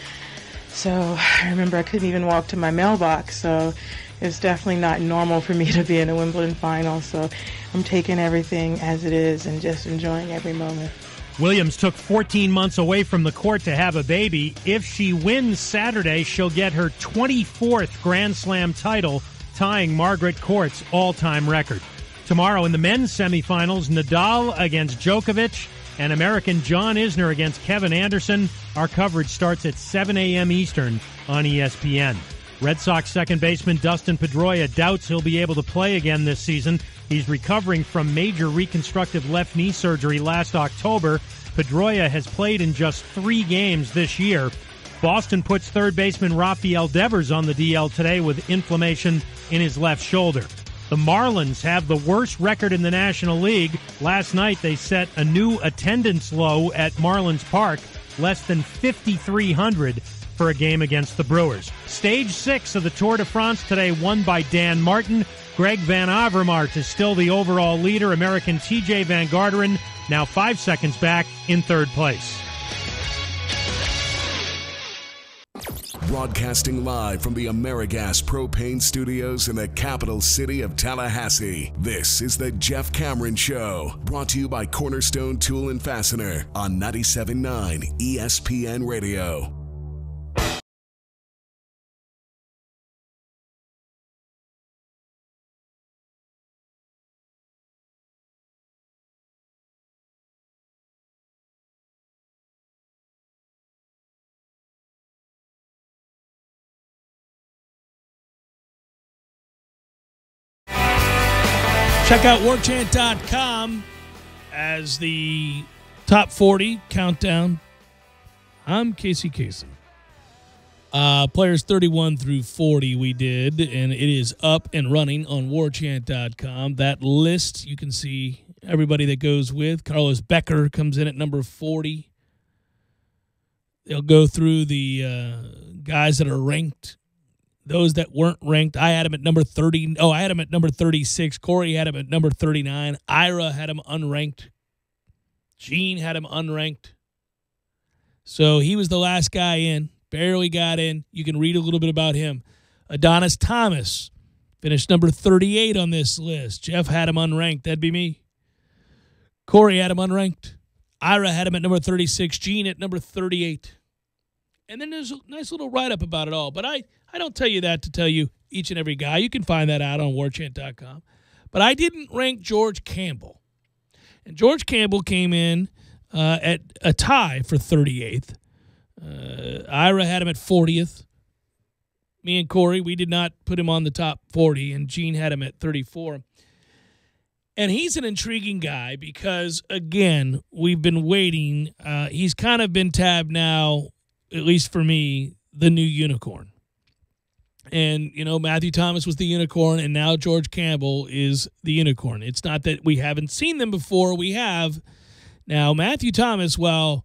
so I remember I couldn't even walk to my mailbox. So it's definitely not normal for me to be in a Wimbledon final. So I'm taking everything as it is and just enjoying every moment. Williams took 14 months away from the court to have a baby. If she wins Saturday, she'll get her 24th Grand Slam title, tying Margaret Court's all-time record. Tomorrow in the men's semifinals, Nadal against Djokovic and American John Isner against Kevin Anderson. Our coverage starts at 7 a.m. Eastern on ESPN. Red Sox second baseman Dustin Pedroia doubts he'll be able to play again this season. He's recovering from major reconstructive left knee surgery last October. Pedroia has played in just 3 games this year. Boston puts third baseman Rafael Devers on the DL today with inflammation in his left shoulder. The Marlins have the worst record in the National League. Last night they set a new attendance low at Marlins Park, less than 5,300 for a game against the Brewers. Stage 6 of the Tour de France today won by Dan Martin. Greg Van Avermaet is still the overall leader. American TJ Van Garderen now 5 seconds back in third place. Broadcasting live from the AmeriGas Propane Studios in the capital city of Tallahassee, this is the Jeff Cameron Show, brought to you by Cornerstone Tool and Fastener on 97.9 ESPN Radio. Check out warchant.com as the top 40 countdown. I'm Casey Kasem. Players 31 through 40 we did, and it is up and running on warchant.com. That list, you can see everybody that goes with. Carlos Becker comes in at number 40. They'll go through the guys that are ranked. Those that weren't ranked, I had him at number 30. Oh, I had him at number 36. Corey had him at number 39. Ira had him unranked. Gene had him unranked. So he was the last guy in. Barely got in. You can read a little bit about him. Adonis Thomas finished number 38 on this list. Jeff had him unranked. That'd be me. Corey had him unranked. Ira had him at number 36. Gene at number 38. And then there's a nice little write-up about it all. But I don't tell you that to tell you each and every guy. You can find that out on warchant.com. But I didn't rank George Campbell. And George Campbell came in at a tie for 38th. Ira had him at 40th. Me and Corey, we did not put him on the top 40, and Gene had him at 34. And he's an intriguing guy because, again, we've been waiting. He's kind of been tabbed now, at least for me, the new unicorn. And, Matthew Thomas was the unicorn, and now George Campbell is the unicorn. It's not that we haven't seen them before. We have. Now, Matthew Thomas, while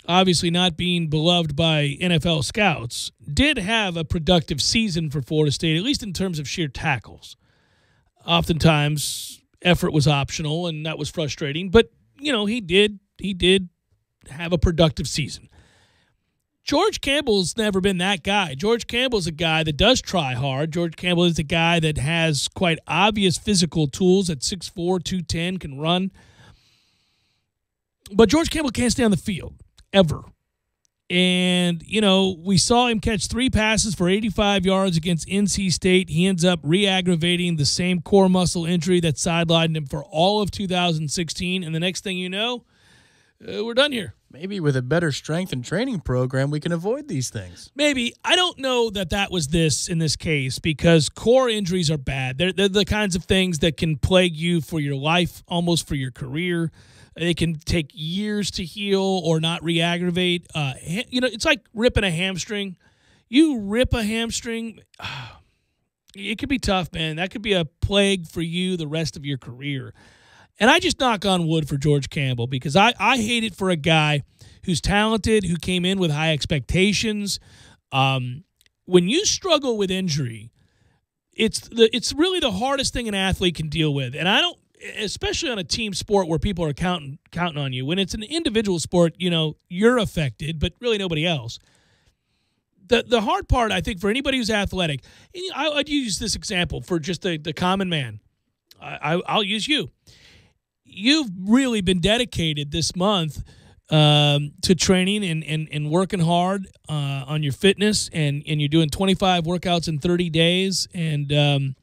obviously not being beloved by NFL scouts, did have a productive season for Florida State, at least in terms of sheer tackles. Oftentimes, effort was optional, and that was frustrating. But, he did have a productive season. George Campbell's never been that guy. George Campbell's a guy that does try hard. George Campbell is a guy that has quite obvious physical tools at 6'4", 210, can run. But George Campbell can't stay on the field, ever. And, we saw him catch 3 passes for 85 yards against NC State. He ends up re-aggravating the same core muscle injury that sidelined him for all of 2016. And the next thing you know, we're done here. Maybe with a better strength and training program, we can avoid these things. Maybe. I don't know that was this in this case, because core injuries are bad. They're the kinds of things that can plague you for your life, almost for your career. They can take years to heal or not re-aggravate. It's like ripping a hamstring. You rip a hamstring, it could be tough, man. That could be a plague for you the rest of your career. And I just knock on wood for George Campbell, because I hate it for a guy who's talented, who came in with high expectations. When you struggle with injury, it's really the hardest thing an athlete can deal with. And I don't, especially on a team sport where people are counting on you. When it's an individual sport, you're affected, but really nobody else. The hard part, I think, for anybody who's athletic, I'd use this example for just the common man. I'll use you. You've really been dedicated this month to training and working hard on your fitness, and you're doing 25 workouts in 30 days. And,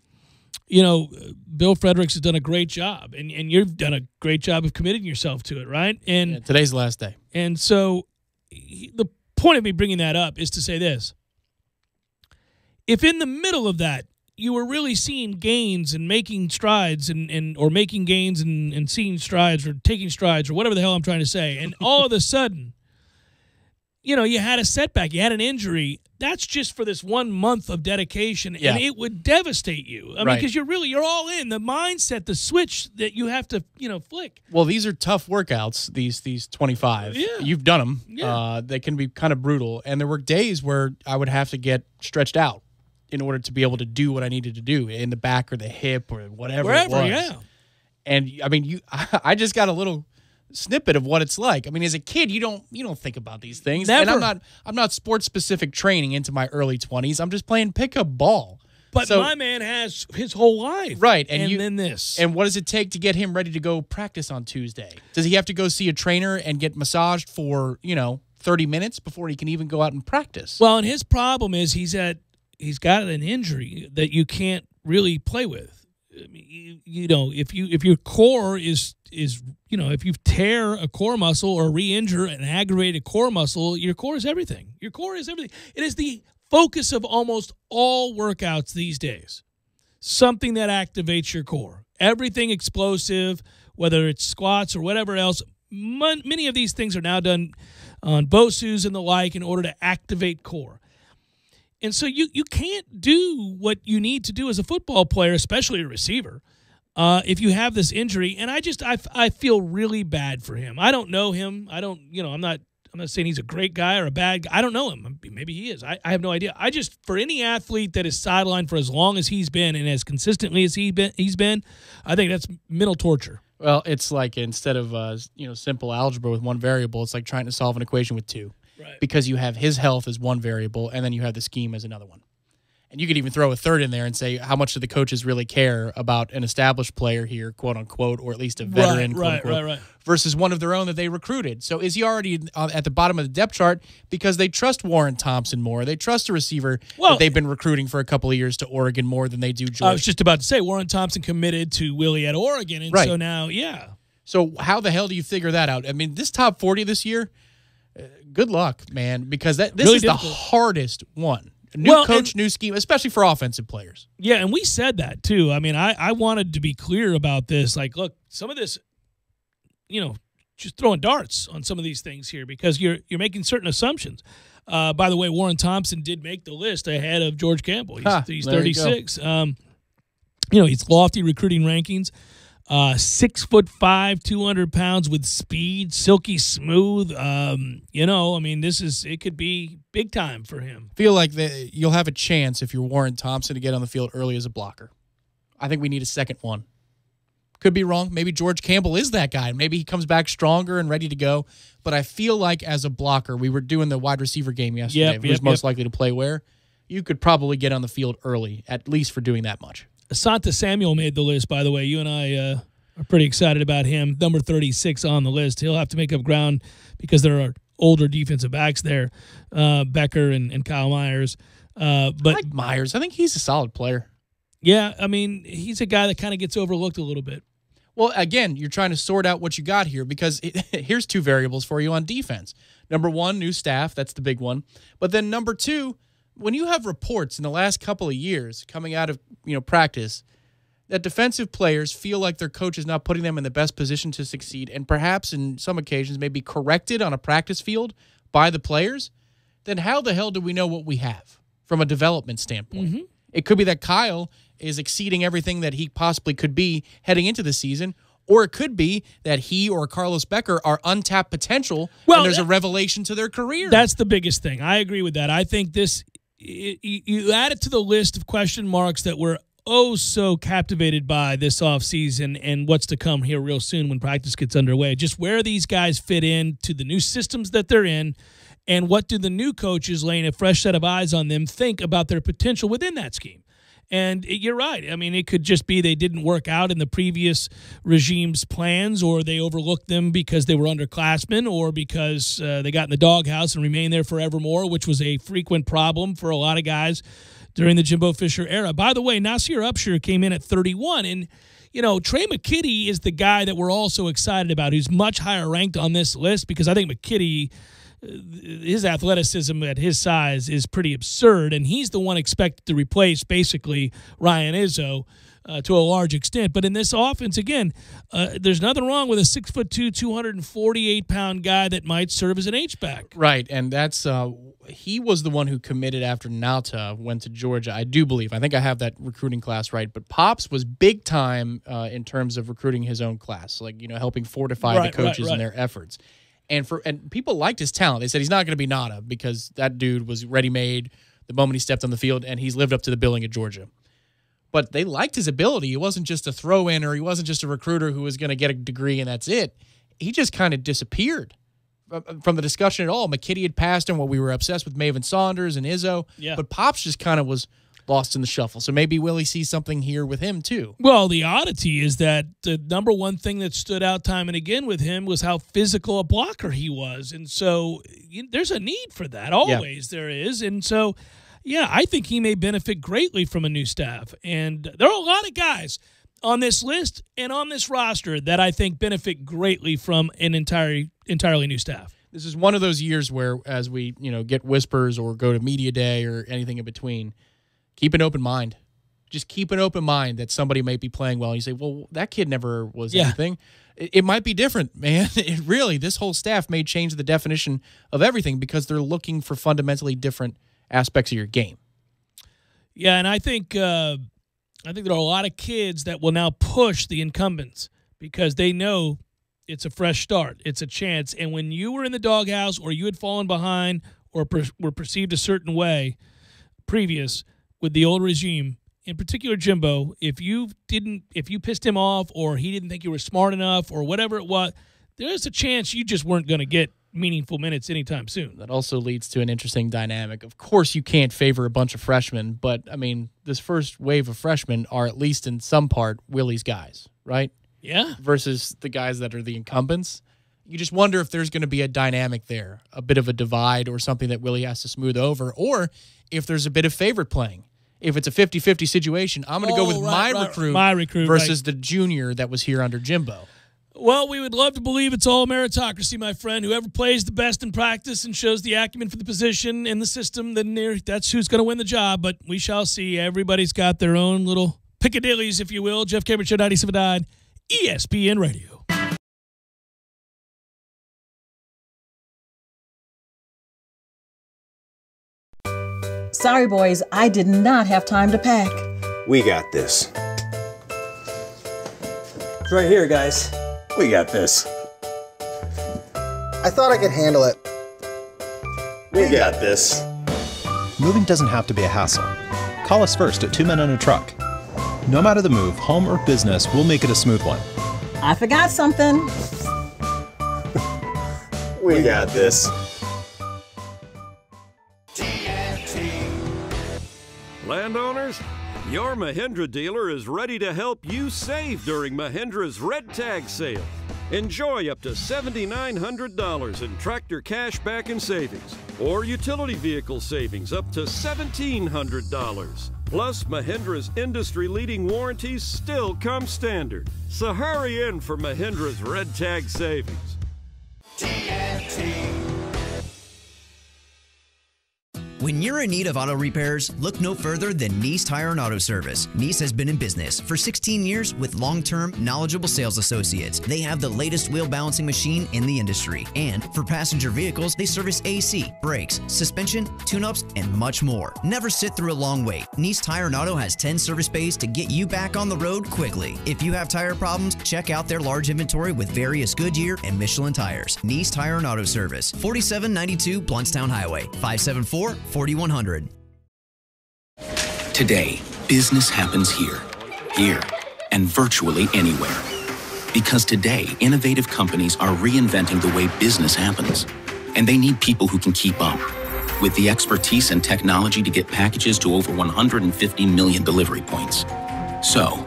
Bill Fredericks has done a great job, and you've done a great job of committing yourself to it, right? And today's the last day. And so the point of me bringing that up is to say this. If in the middle of that, you were really seeing gains and making strides or making gains and seeing strides or taking strides or whatever the hell I'm trying to say, and all of a sudden, you had a setback, you had an injury, that's just for this 1 month of dedication, and it would devastate you. I mean, because you're all in. The mindset, the switch that you have to, flick. Well, these are tough workouts, these 25. Yeah. You've done them. Yeah. They can be kind of brutal, and there were days where I would have to get stretched out in order to be able to do what I needed to do in the back or the hip or whatever it was. Yeah. And I mean, I just got a little snippet of what it's like. I mean, as a kid, you don't think about these things. Never. And I'm not sports specific training into my early 20s. I'm just playing pickup ball. But my man has his whole life. Right. And then this. And what does it take to get him ready to go practice on Tuesday? Does he have to go see a trainer and get massaged for, 30 minutes before he can even go out and practice? Well, and his problem is he's got an injury that you can't really play with. I mean, if your core is if you tear a core muscle or re-injure an aggravated core muscle, your core is everything. Your core is everything. It is the focus of almost all workouts these days. Something that activates your core. Everything explosive, whether it's squats or whatever else. Many of these things are now done on BOSUs and the like in order to activate core. And so you can't do what you need to do as a football player, especially a receiver, if you have this injury. And I feel really bad for him. I don't know him. I don't, I'm not saying he's a great guy or a bad guy. I don't know him. Maybe he is. I have no idea. For any athlete that is sidelined for as long as he's been and as consistently as he's been, I think that's mental torture. Well, it's like instead of simple algebra with one variable, it's like trying to solve an equation with two. Right. Because you have his health as one variable, and then you have the scheme as another one. And you could even throw a third in there and say, how much do the coaches really care about an established player here, quote unquote, or at least a veteran, quote unquote, right. versus one of their own that they recruited? So is he already at the bottom of the depth chart because they trust Warren Thompson more? They trust a receiver that they've been recruiting for a couple of years to Oregon more than they do Georgia. I was just about to say, Warren Thompson committed to Willie at Oregon, and so now, yeah. So how the hell do you figure that out? I mean, this top 40 this year, good luck, man, because this really is difficult. The hardest one. New coach, new scheme, especially for offensive players. Yeah, and we said that too. I mean, I wanted to be clear about this. Like, look, some of this, just throwing darts on some of these things here because you're making certain assumptions. By the way, Warren Thompson did make the list ahead of George Campbell. He's 36. He's lofty recruiting rankings. 6'5", 200 pounds with speed, silky smooth. It could be big time for him. Feel like you'll have a chance if you're Warren Thompson to get on the field early as a blocker. I think we need a second one. Could be wrong. Maybe George Campbell is that guy. Maybe he comes back stronger and ready to go. But I feel like as a blocker, we were doing the wide receiver game yesterday. Who's most likely to play where? You could probably get on the field early, at least for doing that much. Asante Samuel made the list, by the way. You and I are pretty excited about him. Number 36 on the list. He'll have to make up ground because there are older defensive backs there, Becker and Kyle Myers. But I like Myers. I think he's a solid player. Yeah, I mean, he's a guy that kind of gets overlooked a little bit. Well, again, you're trying to sort out what you got here because here's two variables for you on defense. Number one, new staff. That's the big one. But then number two, when you have reports in the last couple of years coming out of practice that defensive players feel like their coach is not putting them in the best position to succeed and perhaps in some occasions may be corrected on a practice field by the players, then how the hell do we know what we have from a development standpoint? Mm-hmm. It could be that Kyle is exceeding everything that he possibly could be heading into the season, or it could be that he or Carlos Becker are untapped potential and there's a revelation to their career. That's the biggest thing. I agree with that. I think you add it to the list of question marks that we're so captivated by this offseason and what's to come here real soon when practice gets underway. Just where these guys fit in to the new systems that they're in, and what do the new coaches laying a fresh set of eyes on them think about their potential within that scheme. And you're right. I mean, it could just be they didn't work out in the previous regime's plans, or they overlooked them because they were underclassmen, or because they got in the doghouse and remained there forevermore, which was a frequent problem for a lot of guys during the Jimbo Fisher era. By the way, Nasir Upshur came in at 31, and Trey McKitty is the guy that we're also excited about, who's much higher ranked on this list, because I think McKitty, his athleticism at his size is pretty absurd, and he's the one expected to replace basically Ryan Izzo to a large extent. But in this offense, again, there's nothing wrong with a 6'2", 248-pound guy that might serve as an H-back. Right, and that's he was the one who committed after Nauta went to Georgia, I do believe. I think I have that recruiting class right. But Pops was big time in terms of recruiting his own class, helping fortify the coaches in their efforts. And people liked his talent. They said he's not going to be Nauta because that dude was ready-made the moment he stepped on the field, and he's lived up to the billing at Georgia. But they liked his ability. He wasn't just a throw-in, or he wasn't just a recruiter who was going to get a degree and that's it. He just kind of disappeared from the discussion at all. McKitty had passed him while we were obsessed with Maven Saunders and Izzo. Yeah. But Pops just kind of was lost in the shuffle. So maybe Willie sees something here with him too. Well, the oddity is that the number one thing that stood out time and again with him was how physical a blocker he was. And so there's a need for that. Always there is. And so, I think he may benefit greatly from a new staff. And there are a lot of guys on this list and on this roster that I think benefit greatly from an entirely new staff. This is one of those years where, as we get whispers or go to media day or anything in between, keep an open mind. Just keep an open mind that somebody might be playing well. And you say, well, that kid never was anything. It might be different, man. This whole staff may change the definition of everything because they're looking for fundamentally different aspects of your game. Yeah, and I think there are a lot of kids that will now push the incumbents because they know it's a fresh start. It's a chance. And when you were in the doghouse or you had fallen behind or were perceived a certain way previous with the old regime, in particular Jimbo, if you pissed him off or he didn't think you were smart enough or whatever it was, there's a chance you just weren't going to get meaningful minutes anytime soon. That also leads to an interesting dynamic. Of course, you can't favor a bunch of freshmen, but, this first wave of freshmen are, at least in some part, Willie's guys, right? Yeah. Versus the guys that are the incumbents. You just wonder if there's going to be a dynamic there, a bit of a divide or something that Willie has to smooth over, or if there's a bit of favorite playing. If it's a 50-50 situation, I'm going to go with my recruit versus the junior that was here under Jimbo. Well, we would love to believe it's all meritocracy, my friend. Whoever plays the best in practice and shows the acumen for the position and the system, then that's who's going to win the job. But we shall see. Everybody's got their own little Piccadillys, if you will. Jeff Cameron Show, 97.9 ESPN Radio. Sorry, boys, I did not have time to pack. We got this. It's right here, guys. We got this. I thought I could handle it. We got this. Moving doesn't have to be a hassle. Call us first at 2 Men and a Truck. No matter the move, home or business, we'll make it a smooth one. I forgot something. We got this. Landowners, your Mahindra dealer is ready to help you save during Mahindra's Red Tag sale. Enjoy up to $7,900 in tractor cash back and savings, or utility vehicle savings up to $1,700. Plus, Mahindra's industry-leading warranties still come standard. So hurry in for Mahindra's Red Tag savings. When you're in need of auto repairs, look no further than Nice Tire and Auto Service. Nice has been in business for 16 years with long-term, knowledgeable sales associates. They have the latest wheel balancing machine in the industry. And for passenger vehicles, they service AC, brakes, suspension, tune-ups, and much more. Never sit through a long wait. Nice Tire and Auto has 10 service bays to get you back on the road quickly. If you have tire problems, check out their large inventory with various Goodyear and Michelin tires. Nice Tire and Auto Service, 4792 Bluntstown Highway, 574-4100. Today, business happens here, and virtually anywhere. Because today, innovative companies are reinventing the way business happens. And they need people who can keep up. With the expertise and technology to get packages to over 150 million delivery points. So,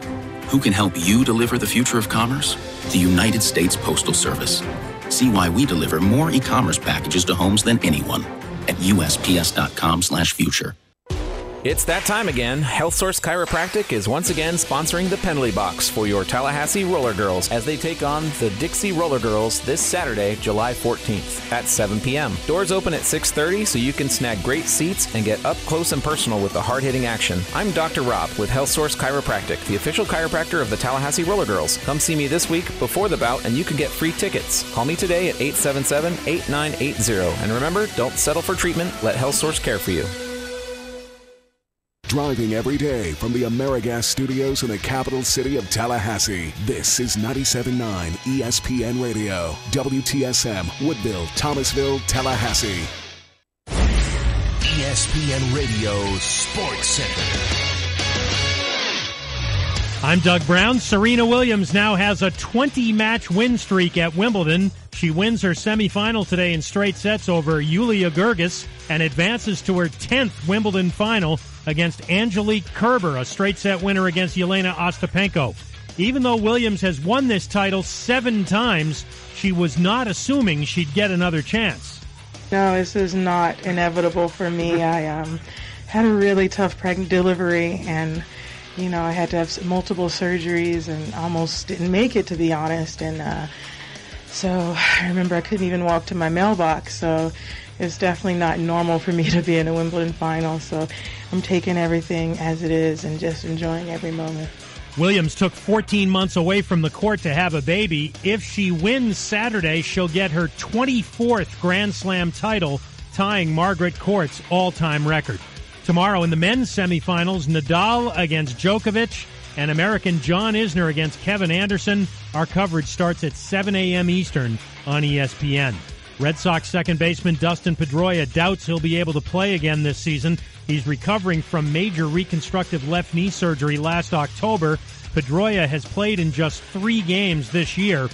who can help you deliver the future of commerce? The United States Postal Service. See why we deliver more e-commerce packages to homes than anyone at USPS.com/future. It's that time again. HealthSource Chiropractic is once again sponsoring the penalty box for your Tallahassee Roller Girls as they take on the Dixie Roller Girls this Saturday, July 14th at 7 p.m. Doors open at 6:30 so you can snag great seats and get up close and personal with the hard-hitting action. I'm Dr. Rob with HealthSource Chiropractic, the official chiropractor of the Tallahassee Roller Girls. Come see me this week before the bout and you can get free tickets. Call me today at 877-8980. And remember, don't settle for treatment. Let HealthSource care for you. Driving every day from the AmeriGas studios in the capital city of Tallahassee. This is 97.9 ESPN Radio, WTSM, Woodville, Thomasville, Tallahassee. ESPN Radio Sports Center. I'm Doug Brown. Serena Williams now has a 20-match win streak at Wimbledon. She wins her semifinal today in straight sets over Yulia Gergis and advances to her 10th Wimbledon final against Angelique Kerber, a straight-set winner against Yelena Ostapenko. Even though Williams has won this title 7 times, she was not assuming she'd get another chance. No, this is not inevitable for me. I had a really tough pregnant delivery, and I had to have multiple surgeries and almost didn't make it, to be honest. And so I remember I couldn't even walk to my mailbox. So it's definitely not normal for me to be in a Wimbledon final. So I'm taking everything as it is and just enjoying every moment. Williams took 14 months away from the court to have a baby. If she wins Saturday, she'll get her 24th Grand Slam title, tying Margaret Court's all-time record. Tomorrow in the men's semifinals, Nadal against Djokovic and American John Isner against Kevin Anderson. Our coverage starts at 7 a.m. Eastern on ESPN. Red Sox second baseman Dustin Pedroia doubts he'll be able to play again this season. He's recovering from major reconstructive left knee surgery last October. Pedroia has played in just 3 games this year.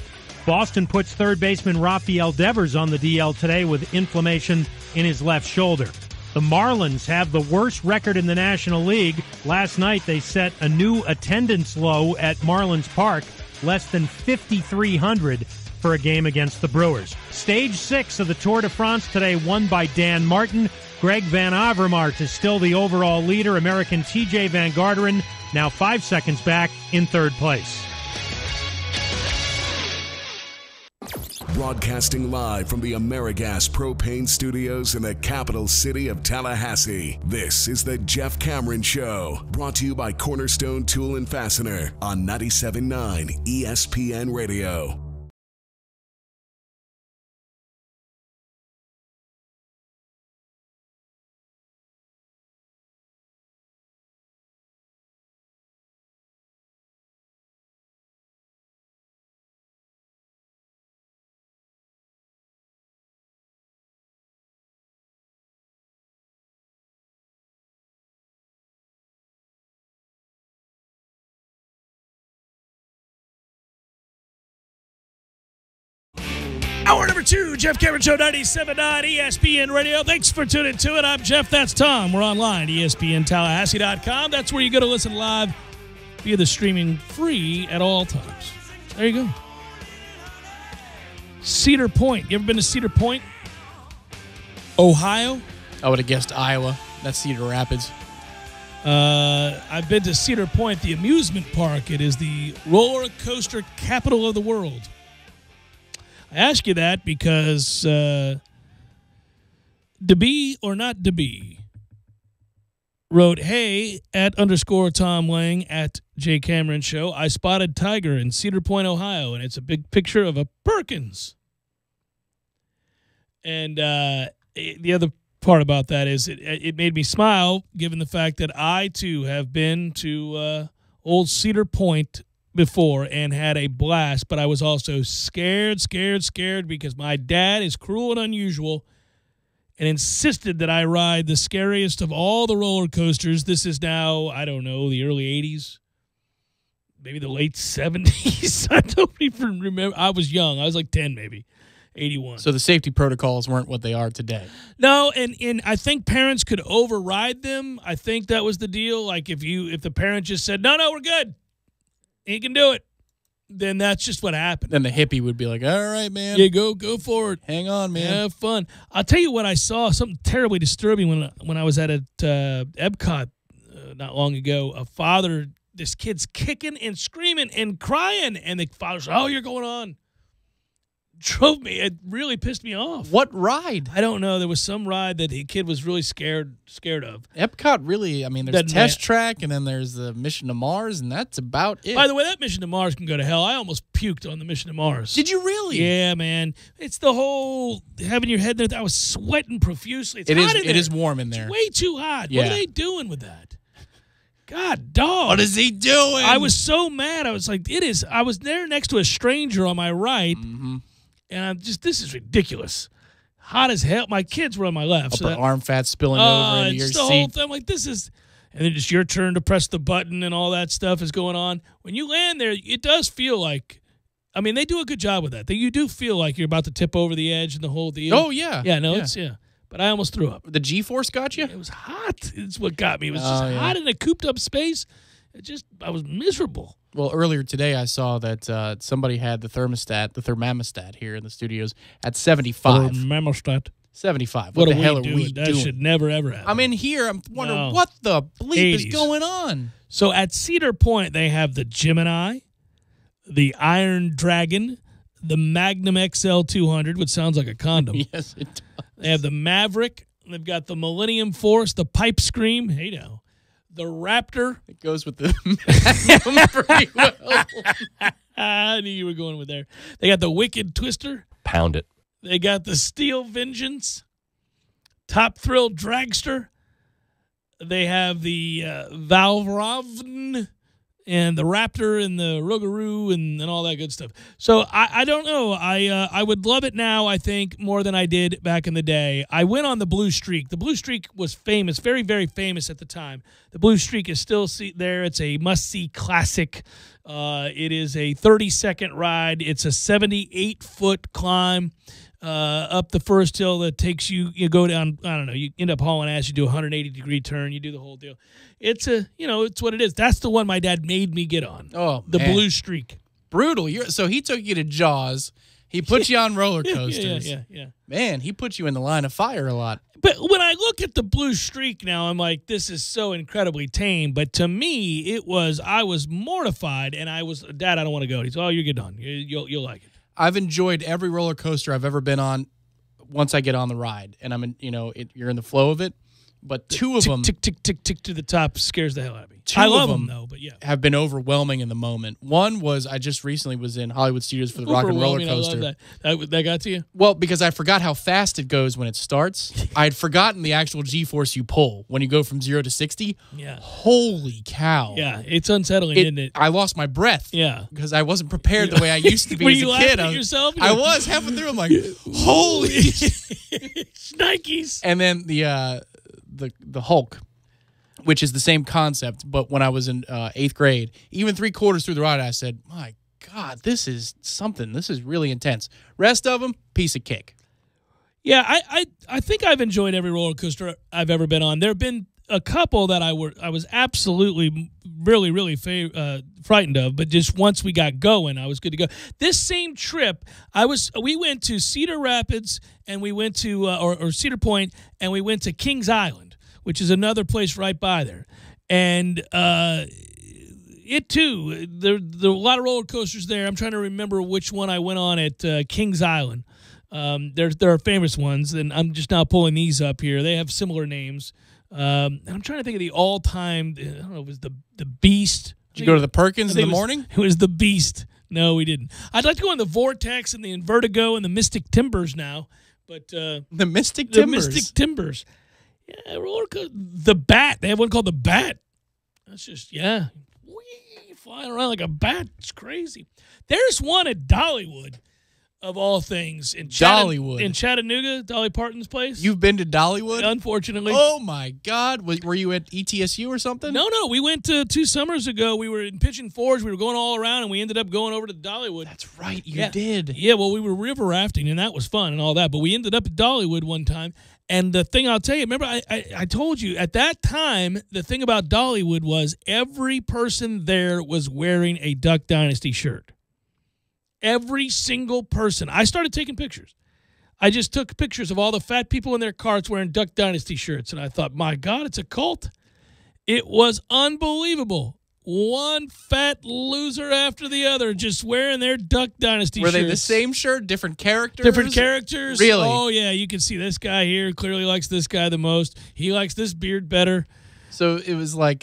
Boston puts third baseman Rafael Devers on the DL today with inflammation in his left shoulder. The Marlins have the worst record in the National League. Last night they set a new attendance low at Marlins Park, less than 5,300 for a game against the Brewers. Stage 6 of the Tour de France today won by Dan Martin. Greg Van Avermaet is still the overall leader. American TJ Van Garderen now 5 seconds back in third place. Broadcasting live from the AmeriGas Propane Studios in the capital city of Tallahassee. This is the Jeff Cameron Show, brought to you by Cornerstone Tool and Fastener on 97.9 ESPN Radio. Hour number 2, Jeff Cameron Show, 97.9 ESPN Radio. Thanks for tuning to it. I'm Jeff. That's Tom. We're online, ESPNTallahassee.com. That's where you go to listen live via the streaming free at all times. There you go. Cedar Point. You ever been to Cedar Point, Ohio? I would have guessed Iowa. That's Cedar Rapids. I've been to Cedar Point, the amusement park. It is the roller coaster capital of the world. I ask you that because to be or not to be wrote, hey, at _Tom Lang at J Cameron Show, I spotted tiger in Cedar Point, Ohio, and it's a big picture of a Perkins. And the other part about that is it made me smile, given the fact that I, too, have been to old Cedar Point before and had a blast, but I was also scared because my dad is cruel and unusual and insisted that I ride the scariest of all the roller coasters. This is now, I don't know, the early 80s, maybe the late 70s. I don't even remember. I was young. I was like 10 maybe, 81. So the safety protocols weren't what they are today. No, and I think parents could override them. I think that was the deal. Like if the parent just said, no, we're good, he can do it, then that's just what happened. Then the hippie would be like, all right, man. Yeah, go for it. Hang on, man. Have fun. I'll tell you what I saw, something terribly disturbing when I was at Epcot not long ago. A father, this kid's kicking and screaming and crying, and the father said, oh, you're going on. Drove me. It really pissed me off. What ride? I don't know. There was some ride that the kid was really scared of. Epcot really, I mean, there's Test Track, and then there's the Mission to Mars, and that's about it. By the way, that Mission to Mars can go to hell. I almost puked on the Mission to Mars. Did you really? Yeah, man. It's the whole having your head there. I was sweating profusely. It's hot in there. It is warm in there. It's way too hot. Yeah. What are they doing with that? God, dog. What is he doing? I was so mad. I was like, I was there next to a stranger on my right. Mm-hmm. And I'm just, this is ridiculous. Hot as hell. My kids were on my left. Upper arm fat spilling over into your seat. The whole thing. I'm like, this is, and then just your turn to press the button and all that stuff is going on. When you land there, it does feel like, I mean, they do a good job with that. You do feel like you're about to tip over the edge and the whole deal. Oh, yeah. Yeah, no, it's. But I almost threw up. The G-force got you? It was hot. It's what got me. It was just hot in a cooped-up space. I was miserable. Well, earlier today I saw that somebody had the thermostat here in the studios at 75. Thermostat. 75. What the hell are doing? we That doing? should never, ever happen. I'm in here. I'm wondering what the bleep is going on. So at Cedar Point, they have the Gemini, the Iron Dragon, the Magnum XL 200, which sounds like a condom. Yes, it does. They have the Maverick. They've got the Millennium Force, the Pipe Scream. Hey, now. The Raptor. It goes with the Magnum pretty well. I knew you were going with there. They got the Wicked Twister. Pound it. They got the Steel Vengeance. Top Thrill Dragster. They have the Valravn and the Raptor and the Rougarou and all that good stuff. So I don't know. I would love it now, I think, more than I did back in the day. I went on the Blue Streak. The Blue Streak was famous, very, very famous at the time. The Blue Streak is still there. It's a must-see classic. It is a 30-second ride. It's a 78-foot climb up the first hill that takes you go down, I don't know, you end up hauling ass, you do a 180-degree turn, you do the whole deal. It's it's what it is. That's the one my dad made me get on. Oh, the man. Blue Streak. Brutal. So he took you to Jaws. He put you on roller coasters. Yeah. Man, he put you in the line of fire a lot. But when I look at the Blue Streak now, I'm like, this is so incredibly tame. But to me, I was mortified, and Dad, I don't want to go. He said, oh, you get on. You'll like it. I've enjoyed every roller coaster I've ever been on once I get on the ride. And I'm in, you're in the flow of it. But two of them tick to the top scares the hell out of me. Two I love of them though, but yeah, have been overwhelming in the moment. One was I just recently was in Hollywood Studios for the Rock and Roller Coaster. I love that got to you? Well, because I forgot how fast it goes when it starts. I had forgotten the actual G-force you pull when you go from 0 to 60. Yeah. Holy cow. Yeah, it's unsettling, isn't it? I lost my breath. Yeah. Because I wasn't prepared the way I used to be Were as you a kid. laughing at yourself? I was halfway through. I'm like, holy Nikes. And then the Hulk, which is the same concept, but when I was in 8th grade, even 3/4 through the ride, I said, my God, God, this is something. This is really intense. Rest of them, piece of cake. Yeah, I think I've enjoyed every roller coaster I've ever been on. There have been a couple that I was absolutely really frightened of, but just once we got going, I was good to go. This same trip, we went to Cedar Rapids and we went to or Cedar Point, and we went to Kings Island, which is another place right by there, and it too. There are a lot of roller coasters there. I'm trying to remember which one I went on at Kings Island. There are famous ones, and I'm just now pulling these up here. They have similar names. I'm trying to think of the all-time. I don't know. It was the Beast. Did you go to the Perkins in the morning? It was the Beast. No, we didn't. I'd like to go on the Vortex and the Invertigo and the Mystic Timbers now, but the Mystic Timbers. The Mystic Timbers. Yeah, roller coaster. The Bat. They have one called the Bat. That's just flying around like a bat. It's crazy. There's one at Dollywood. Of all things, in Chattanooga, Dolly Parton's place. You've been to Dollywood? Unfortunately. Oh, my God. Were you at ETSU or something? No. We went 2 summers ago. We were in Pigeon Forge. We were going all around, and we ended up going over to Dollywood. That's right. You did. Yeah, well, we were river rafting, and that was fun and all that. But we ended up at Dollywood one time. And the thing I'll tell you, remember I told you, at that time, the thing about Dollywood was every person there was wearing a Duck Dynasty shirt. Every single person. I started taking pictures. I just took pictures of all the fat people in their carts wearing Duck Dynasty shirts, and I thought, my God, it's a cult. It was unbelievable. One fat loser after the other just wearing their Duck Dynasty shirts. Were they the same shirt, different characters? Different characters. Really? Oh, yeah. You can see this guy here clearly likes this guy the most. He likes this beard better. So it was like,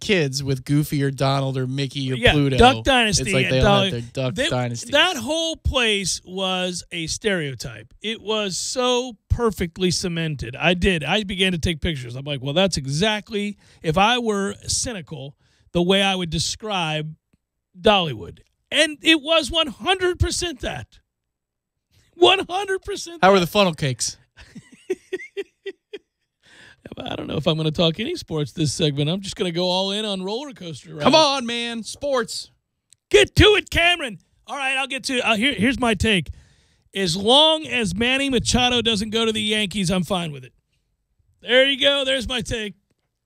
kids with Goofy or Donald or Mickey or Pluto. Duck Dynasty. It's like they all had their Duck Dynasty. That whole place was a stereotype. It was so perfectly cemented. I began to take pictures. I'm like, well, that's exactly, if I were cynical, the way I would describe Dollywood. And it was 100% that. 100%. How were the funnel cakes? I don't know if I'm going to talk any sports this segment. I'm just going to go all in on roller coaster rides. Come on, man. Sports. Get to it, Cameron. All right, I'll get to it. Here's my take. As long as Manny Machado doesn't go to the Yankees, I'm fine with it. There you go. There's my take.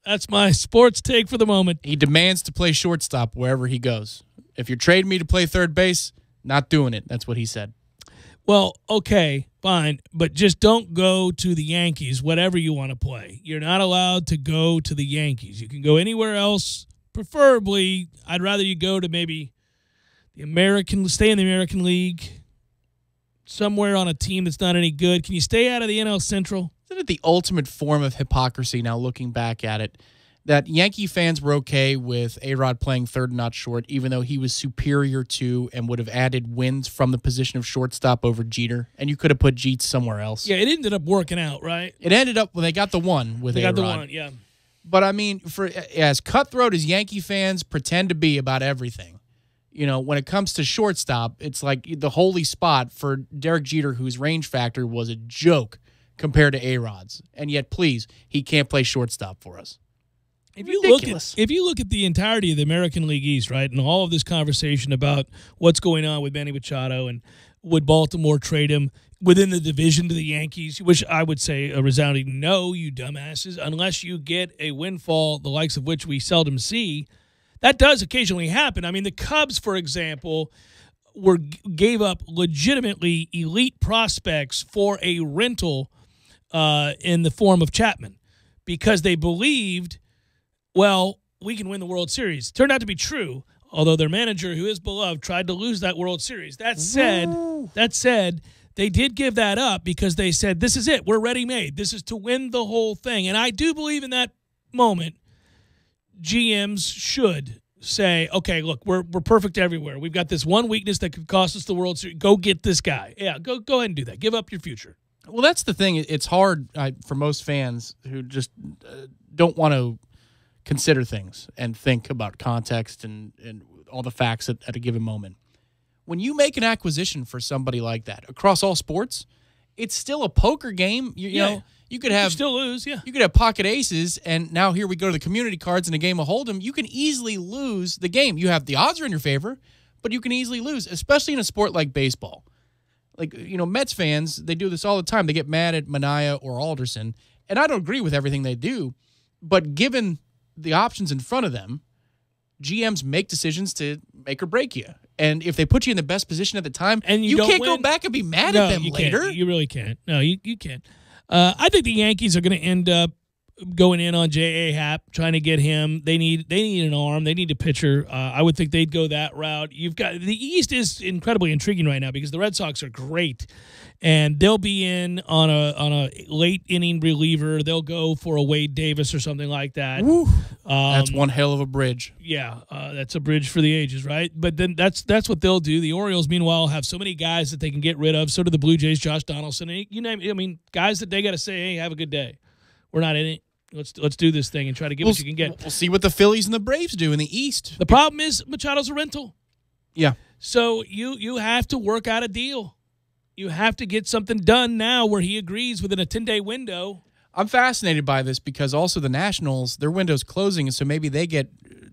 That's my sports take for the moment. He demands to play shortstop wherever he goes. If you're trading me to play third base, not doing it. That's what he said. Well, okay, fine, but just don't go to the Yankees, whatever you want to play. You're not allowed to go to the Yankees. You can go anywhere else. Preferably, I'd rather you go to maybe stay in the American League, somewhere on a team that's not any good. Can you stay out of the NL Central? Isn't it the ultimate form of hypocrisy now looking back at it? That Yankee fans were okay with A-Rod playing third and not short, even though he was superior to and would have added wins from the position of shortstop over Jeter, and you could have put Jeets somewhere else. Yeah, it ended up working out, right? It ended up, they got the one with A-Rod. They got the one, yeah. But, I mean, for as cutthroat as Yankee fans pretend to be about everything, when it comes to shortstop, it's like the holy spot for Derek Jeter, whose range factor was a joke compared to A-Rod's. And yet, please, he can't play shortstop for us. If you look at the entirety of the American League East, right, and all of this conversation about what's going on with Manny Machado and would Baltimore trade him within the division to the Yankees, which I would say a resounding no, you dumbasses, unless you get a windfall, the likes of which we seldom see. That does occasionally happen. I mean, the Cubs, for example, gave up legitimately elite prospects for a rental in the form of Chapman because they believed, well, we can win the World Series. Turned out to be true, although their manager, who is beloved, tried to lose that World Series. That said, they did give that up because they said, this is it. We're ready-made. This is to win the whole thing. And I do believe in that moment, GMs should say, okay, look, we're perfect everywhere. We've got this one weakness that could cost us the World Series. Go get this guy. Yeah, go ahead and do that. Give up your future. Well, that's the thing. It's hard for most fans who just don't want to consider things and think about context and all the facts at a given moment. When you make an acquisition for somebody like that across all sports, it's still a poker game. You know, you could have still lose. Yeah, you could have pocket aces, and now here we go to the community cards in a game of Hold'em. You can easily lose the game. You have the odds are in your favor, but you can easily lose, especially in a sport like baseball. Like, Mets fans, they do this all the time. They get mad at Manaea or Alderson, and I don't agree with everything they do, but given the options in front of them, GMs make decisions to make or break you. And if they put you in the best position at the time, and you can't go back and be mad at them later. Can't. You really can't. No, you can't. I think the Yankees are going to end up going in on J.A. Happ, trying to get him. They need an arm. They need a pitcher. I would think they'd go that route. You've got the East is incredibly intriguing right now because the Red Sox are great, and they'll be in on a late inning reliever. They'll go for a Wade Davis or something like that. That's one hell of a bridge. Yeah, that's a bridge for the ages, right? But then that's what they'll do. The Orioles, meanwhile, have so many guys that they can get rid of. So do the Blue Jays, Josh Donaldson. You name it. I mean, guys that they got to say, hey, have a good day. We're not in it. Let's do this thing and try to get what you can get. We'll see what the Phillies and the Braves do in the East. The problem is Machado's a rental. Yeah. So you have to work out a deal. You have to get something done now where he agrees within a 10-day window. I'm fascinated by this because also the Nationals, their window's closing, and so maybe they get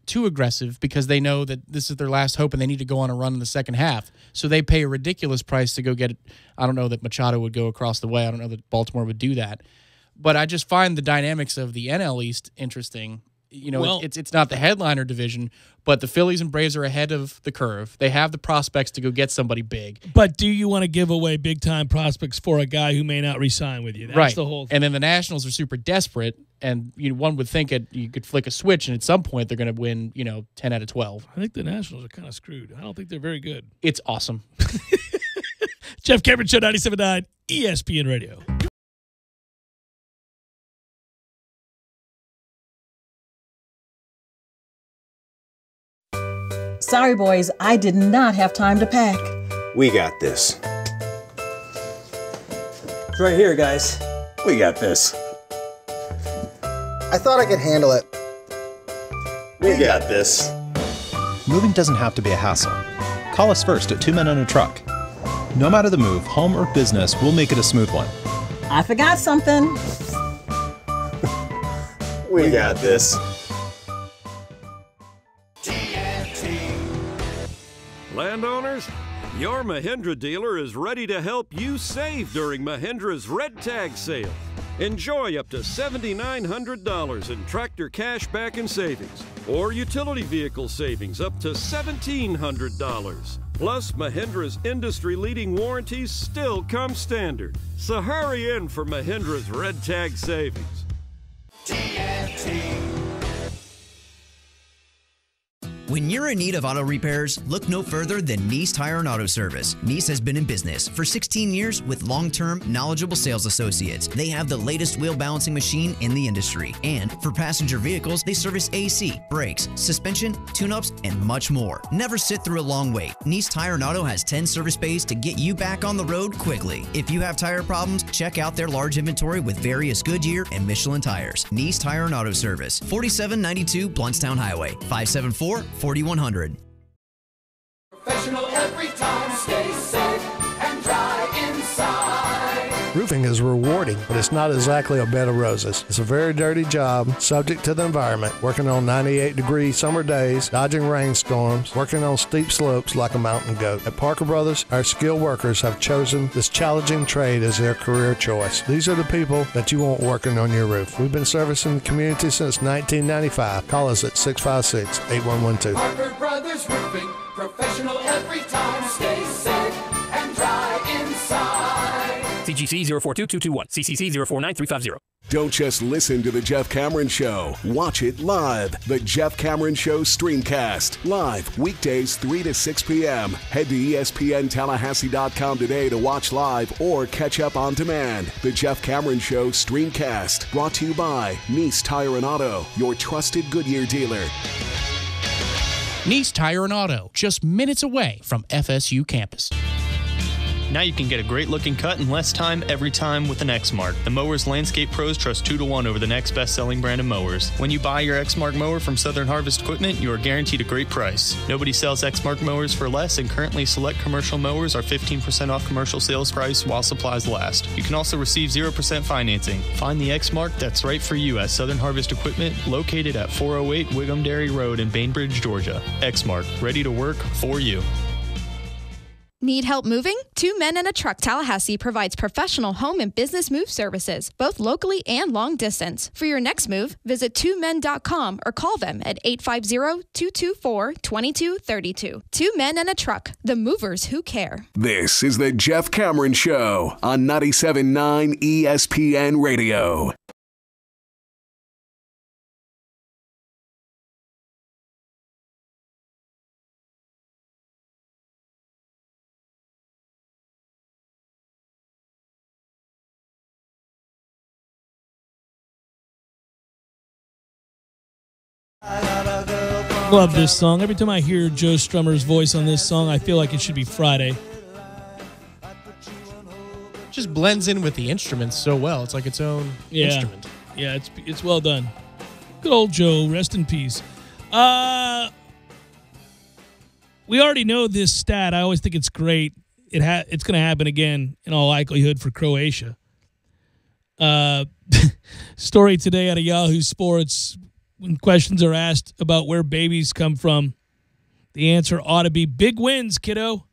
too aggressive because they know that this is their last hope and they need to go on a run in the second half. So they pay a ridiculous price to go get it. I don't know that Machado would go across the way. I don't know that Baltimore would do that. But I just find the dynamics of the NL East interesting. It's not the headliner division, but the Phillies and Braves are ahead of the curve. They have the prospects to go get somebody big. But do you want to give away big-time prospects for a guy who may not re-sign with you? That's the whole thing. And then the Nationals are super desperate, and one would think you could flick a switch, and at some point they're going to win, 10 out of 12. I think the Nationals are kind of screwed. I don't think they're very good. It's awesome. Jeff Cameron Show, 97.9 ESPN Radio. Sorry, boys, I did not have time to pack. We got this. It's right here, guys. We got this. I thought I could handle it. We got this. Moving doesn't have to be a hassle. Call us first at 2 Men and a Truck. No matter the move, home or business, we'll make it a smooth one. I forgot something. We got this. Landowners, your Mahindra dealer is ready to help you save during Mahindra's Red Tag Sale. Enjoy up to $7,900 in tractor cash back and savings, or utility vehicle savings up to $1,700. Plus, Mahindra's industry-leading warranties still come standard. So hurry in for Mahindra's Red Tag Savings. TNT. When you're in need of auto repairs, look no further than Nice Tire and Auto Service. Nice has been in business for 16 years with long-term, knowledgeable sales associates. They have the latest wheel balancing machine in the industry. And for passenger vehicles, they service AC, brakes, suspension, tune-ups, and much more. Never sit through a long wait. Nice Tire and Auto has 10 service bays to get you back on the road quickly. If you have tire problems, check out their large inventory with various Goodyear and Michelin tires. Nice Tire and Auto Service, 4792 Bluntstown Highway, 574-4100. Professional every time, stay safe and dry inside. Roofing is rewarding, but it's not exactly a bed of roses. It's a very dirty job, subject to the environment, working on 98-degree summer days, dodging rainstorms, working on steep slopes like a mountain goat. At Parker Brothers, our skilled workers have chosen this challenging trade as their career choice. These are the people that you want working on your roof. We've been servicing the community since 1995. Call us at 656-8112. Parker Brothers Roofing, professional every time, stay safe and dry inside. CGC 042221, CCC 049350. Don't just listen to The Jeff Cameron Show. Watch it live. The Jeff Cameron Show Streamcast. Live weekdays 3 to 6 p.m. Head to ESPNTallahassee.com today to watch live or catch up on demand. The Jeff Cameron Show Streamcast. Brought to you by Nice Tire and Auto, your trusted Goodyear dealer. Nice Tire and Auto, just minutes away from FSU campus. Now you can get a great-looking cut in less time every time with an Exmark. The mowers landscape pros trust 2-to-1 over the next best-selling brand of mowers. When you buy your Exmark mower from Southern Harvest Equipment, you are guaranteed a great price. Nobody sells Exmark mowers for less, and currently select commercial mowers are 15% off commercial sales price while supplies last. You can also receive 0% financing. Find the Exmark that's right for you at Southern Harvest Equipment, located at 408 Wiggum Dairy Road in Bainbridge, Georgia. Exmark, ready to work for you. Need help moving? Two Men and a Truck Tallahassee provides professional home and business move services, both locally and long distance. For your next move, visit twomen.com or call them at 850-224-2232. Two Men and a Truck, the movers who care. This is the Jeff Cameron Show on 97.9 ESPN Radio. Love this song. Every time I hear Joe Strummer's voice on this song, I feel like it should be Friday. Just blends in with the instruments so well. It's like its own instrument. Yeah, it's well done. Good old Joe. Rest in peace. We already know this stat. I always think it's great. It's going to happen again in all likelihood for Croatia. Story today out of Yahoo Sports. When questions are asked about where babies come from, the answer ought to be big wins, kiddo.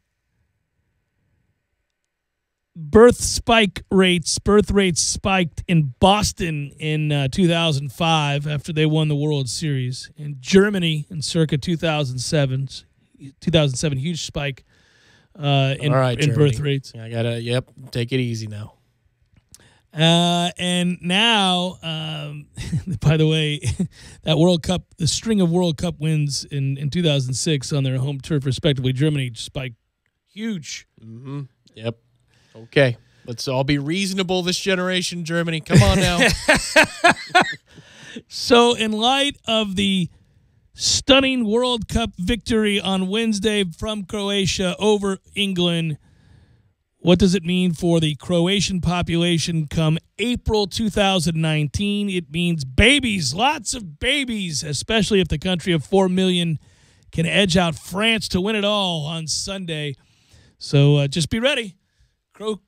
Birth rates spiked in Boston in 2005 after they won the World Series. In Germany in circa 2007, huge spike in birth rates. Yeah, I gotta, take it easy now. And now, by the way, that World Cup, the string of World Cup wins in 2006 on their home turf, respectively, Germany spiked huge. Mm-hmm. Yep. Okay. Let's all be reasonable this generation, Germany. Come on now. So in light of the stunning World Cup victory on Wednesday from Croatia over England, what does it mean for the Croatian population come April 2019? It means babies, lots of babies, especially if the country of 4 million can edge out France to win it all on Sunday. So just be ready.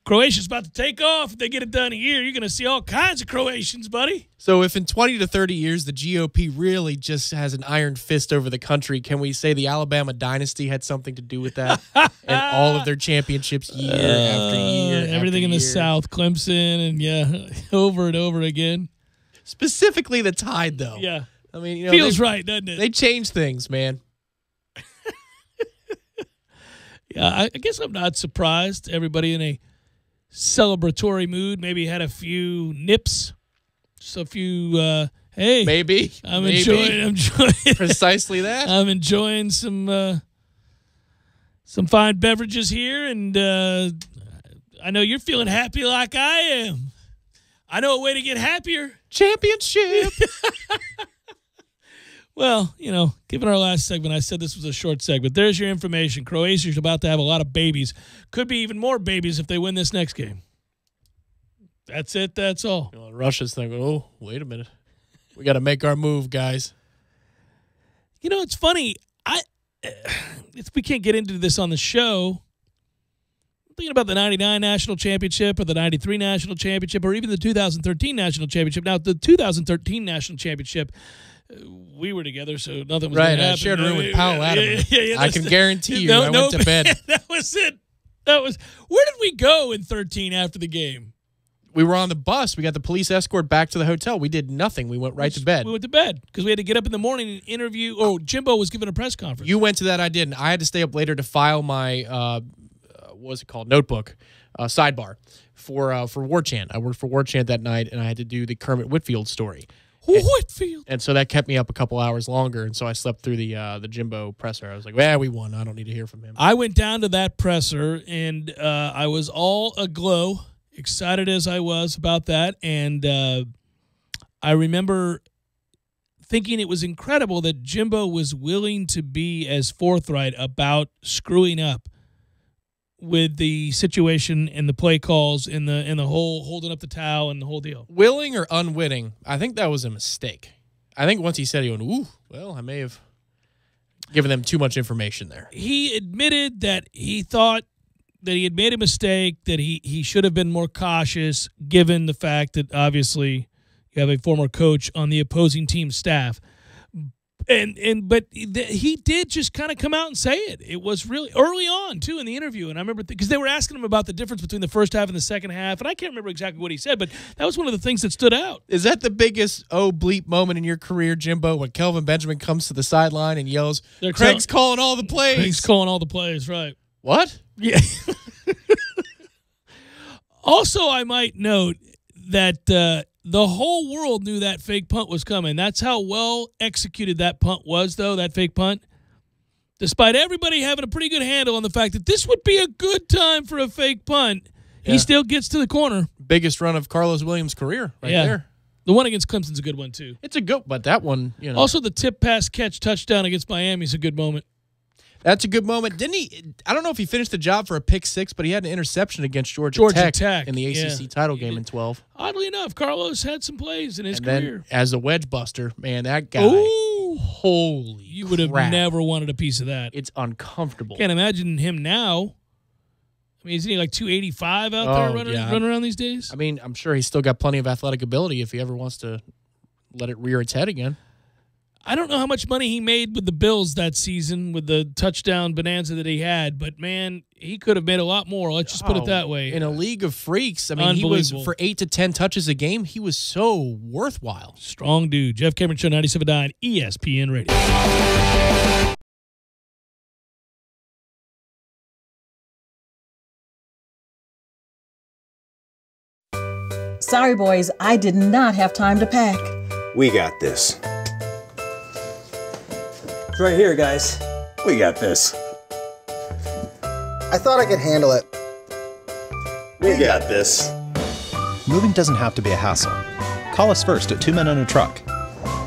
Croatia's about to take off. If they get it done here, you're going to see all kinds of Croatians, buddy. So if in 20 to 30 years the GOP really just has an iron fist over the country, can we say the Alabama dynasty had something to do with that? And all of their championships year after year. Everything in the South, Clemson, and over and over again. Specifically the Tide, though. Yeah. I mean, feels right, doesn't it? They change things, man. Yeah, I guess I'm not surprised. Everybody in a celebratory mood, maybe had a few nips, just a few, hey. Maybe. I'm enjoying precisely that. I'm enjoying some fine beverages here, and I know you're feeling happy like I am. I know a way to get happier. Championship. Well, given our last segment, I said this was a short segment. There's your information. Croatia's about to have a lot of babies. Could be even more babies if they win this next game. That's it. That's all. Russia's thinking, oh, wait a minute. We got to make our move, guys. It's funny. We can't get into this on the show. I'm thinking about the 99 National Championship or the 93 National Championship or even the 2013 National Championship. Now, the 2013 National Championship, we were together, so nothing was going to happen. I shared a room with Powell Adam. Yeah, I can guarantee you I went to bed. That was it. Where did we go in 13 after the game? We were on the bus. We got the police escort back to the hotel. We did nothing. We went right to bed. We went to bed because we had to get up in the morning and interview. Oh, Jimbo was giving a press conference. You went to that. I didn't. I had to stay up later to file my, what's it called, notebook, sidebar for War Chant. I worked for War Chant that night, and I had to do the Kermit Whitfield story. Whitfield. And so that kept me up a couple hours longer, and so I slept through the Jimbo presser. I was like, we won. I don't need to hear from him. I went down to that presser, and I was all aglow, excited as I was about that. And I remember thinking it was incredible that Jimbo was willing to be as forthright about screwing up with the situation and the play calls and the whole holding up the towel and the whole deal. Willing or unwitting, I think that was a mistake. I think once he said, he went, ooh, well, I may have given them too much information there. He admitted that he thought that he had made a mistake, that he should have been more cautious given the fact that obviously you have a former coach on the opposing team's staff. But he did just kind of come out and say it. It was really early on, too, in the interview. And I remember because they were asking him about the difference between the first half and the second half. And I can't remember exactly what he said, but that was one of the things that stood out. Is that the biggest bleep moment in your career, Jimbo, when Kelvin Benjamin comes to the sideline and yells, Craig's calling all the plays? Craig's calling all the plays, right. What? Yeah. Also, I might note that the whole world knew that fake punt was coming. That's how well executed that punt was, though, that fake punt. Despite everybody having a pretty good handle on the fact that this would be a good time for a fake punt, he still gets to the corner. Biggest run of Carlos Williams' career right there. The one against Clemson's a good one, too. It's a good, but that one, Also, the tip, pass, catch, touchdown against Miami is a good moment. That's a good moment. Didn't he? I don't know if he finished the job for a pick six, but he had an interception against Georgia Tech in the ACC title game in 12. Oddly enough, Carlos had some plays in his career. Then, as a wedge buster, man, that guy. Ooh, holy You would have never wanted a piece of that. It's uncomfortable. Can't imagine him now. I mean, isn't he like 285 out there running around these days? I mean, I'm sure he's still got plenty of athletic ability if he ever wants to let it rear its head again. I don't know how much money he made with the Bills that season with the touchdown bonanza that he had, but, man, he could have made a lot more. Let's just put it that way. In a league of freaks, I mean, he was, for 8 to 10 touches a game, he was so worthwhile. Strong dude. Jeff Cameron Show, 97.9 ESPN Radio. Sorry, boys, I did not have time to pack. We got this. It's right here, guys. We got this. I thought I could handle it. We got this. Moving doesn't have to be a hassle. Call us first at 2 Men and a Truck.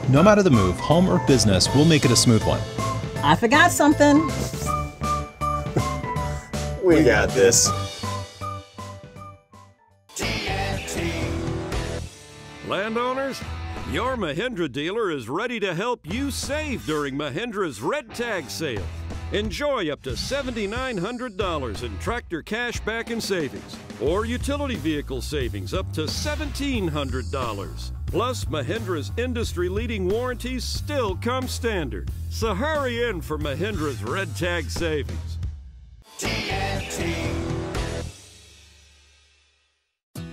No matter the move, home or business, we'll make it a smooth one. I forgot something. We got this. Landowners, your Mahindra dealer is ready to help you save during Mahindra's Red Tag Sale. Enjoy up to $7,900 in tractor cash back and savings, or utility vehicle savings up to $1,700. Plus, Mahindra's industry-leading warranties still come standard. So hurry in for Mahindra's Red Tag Savings. TNT.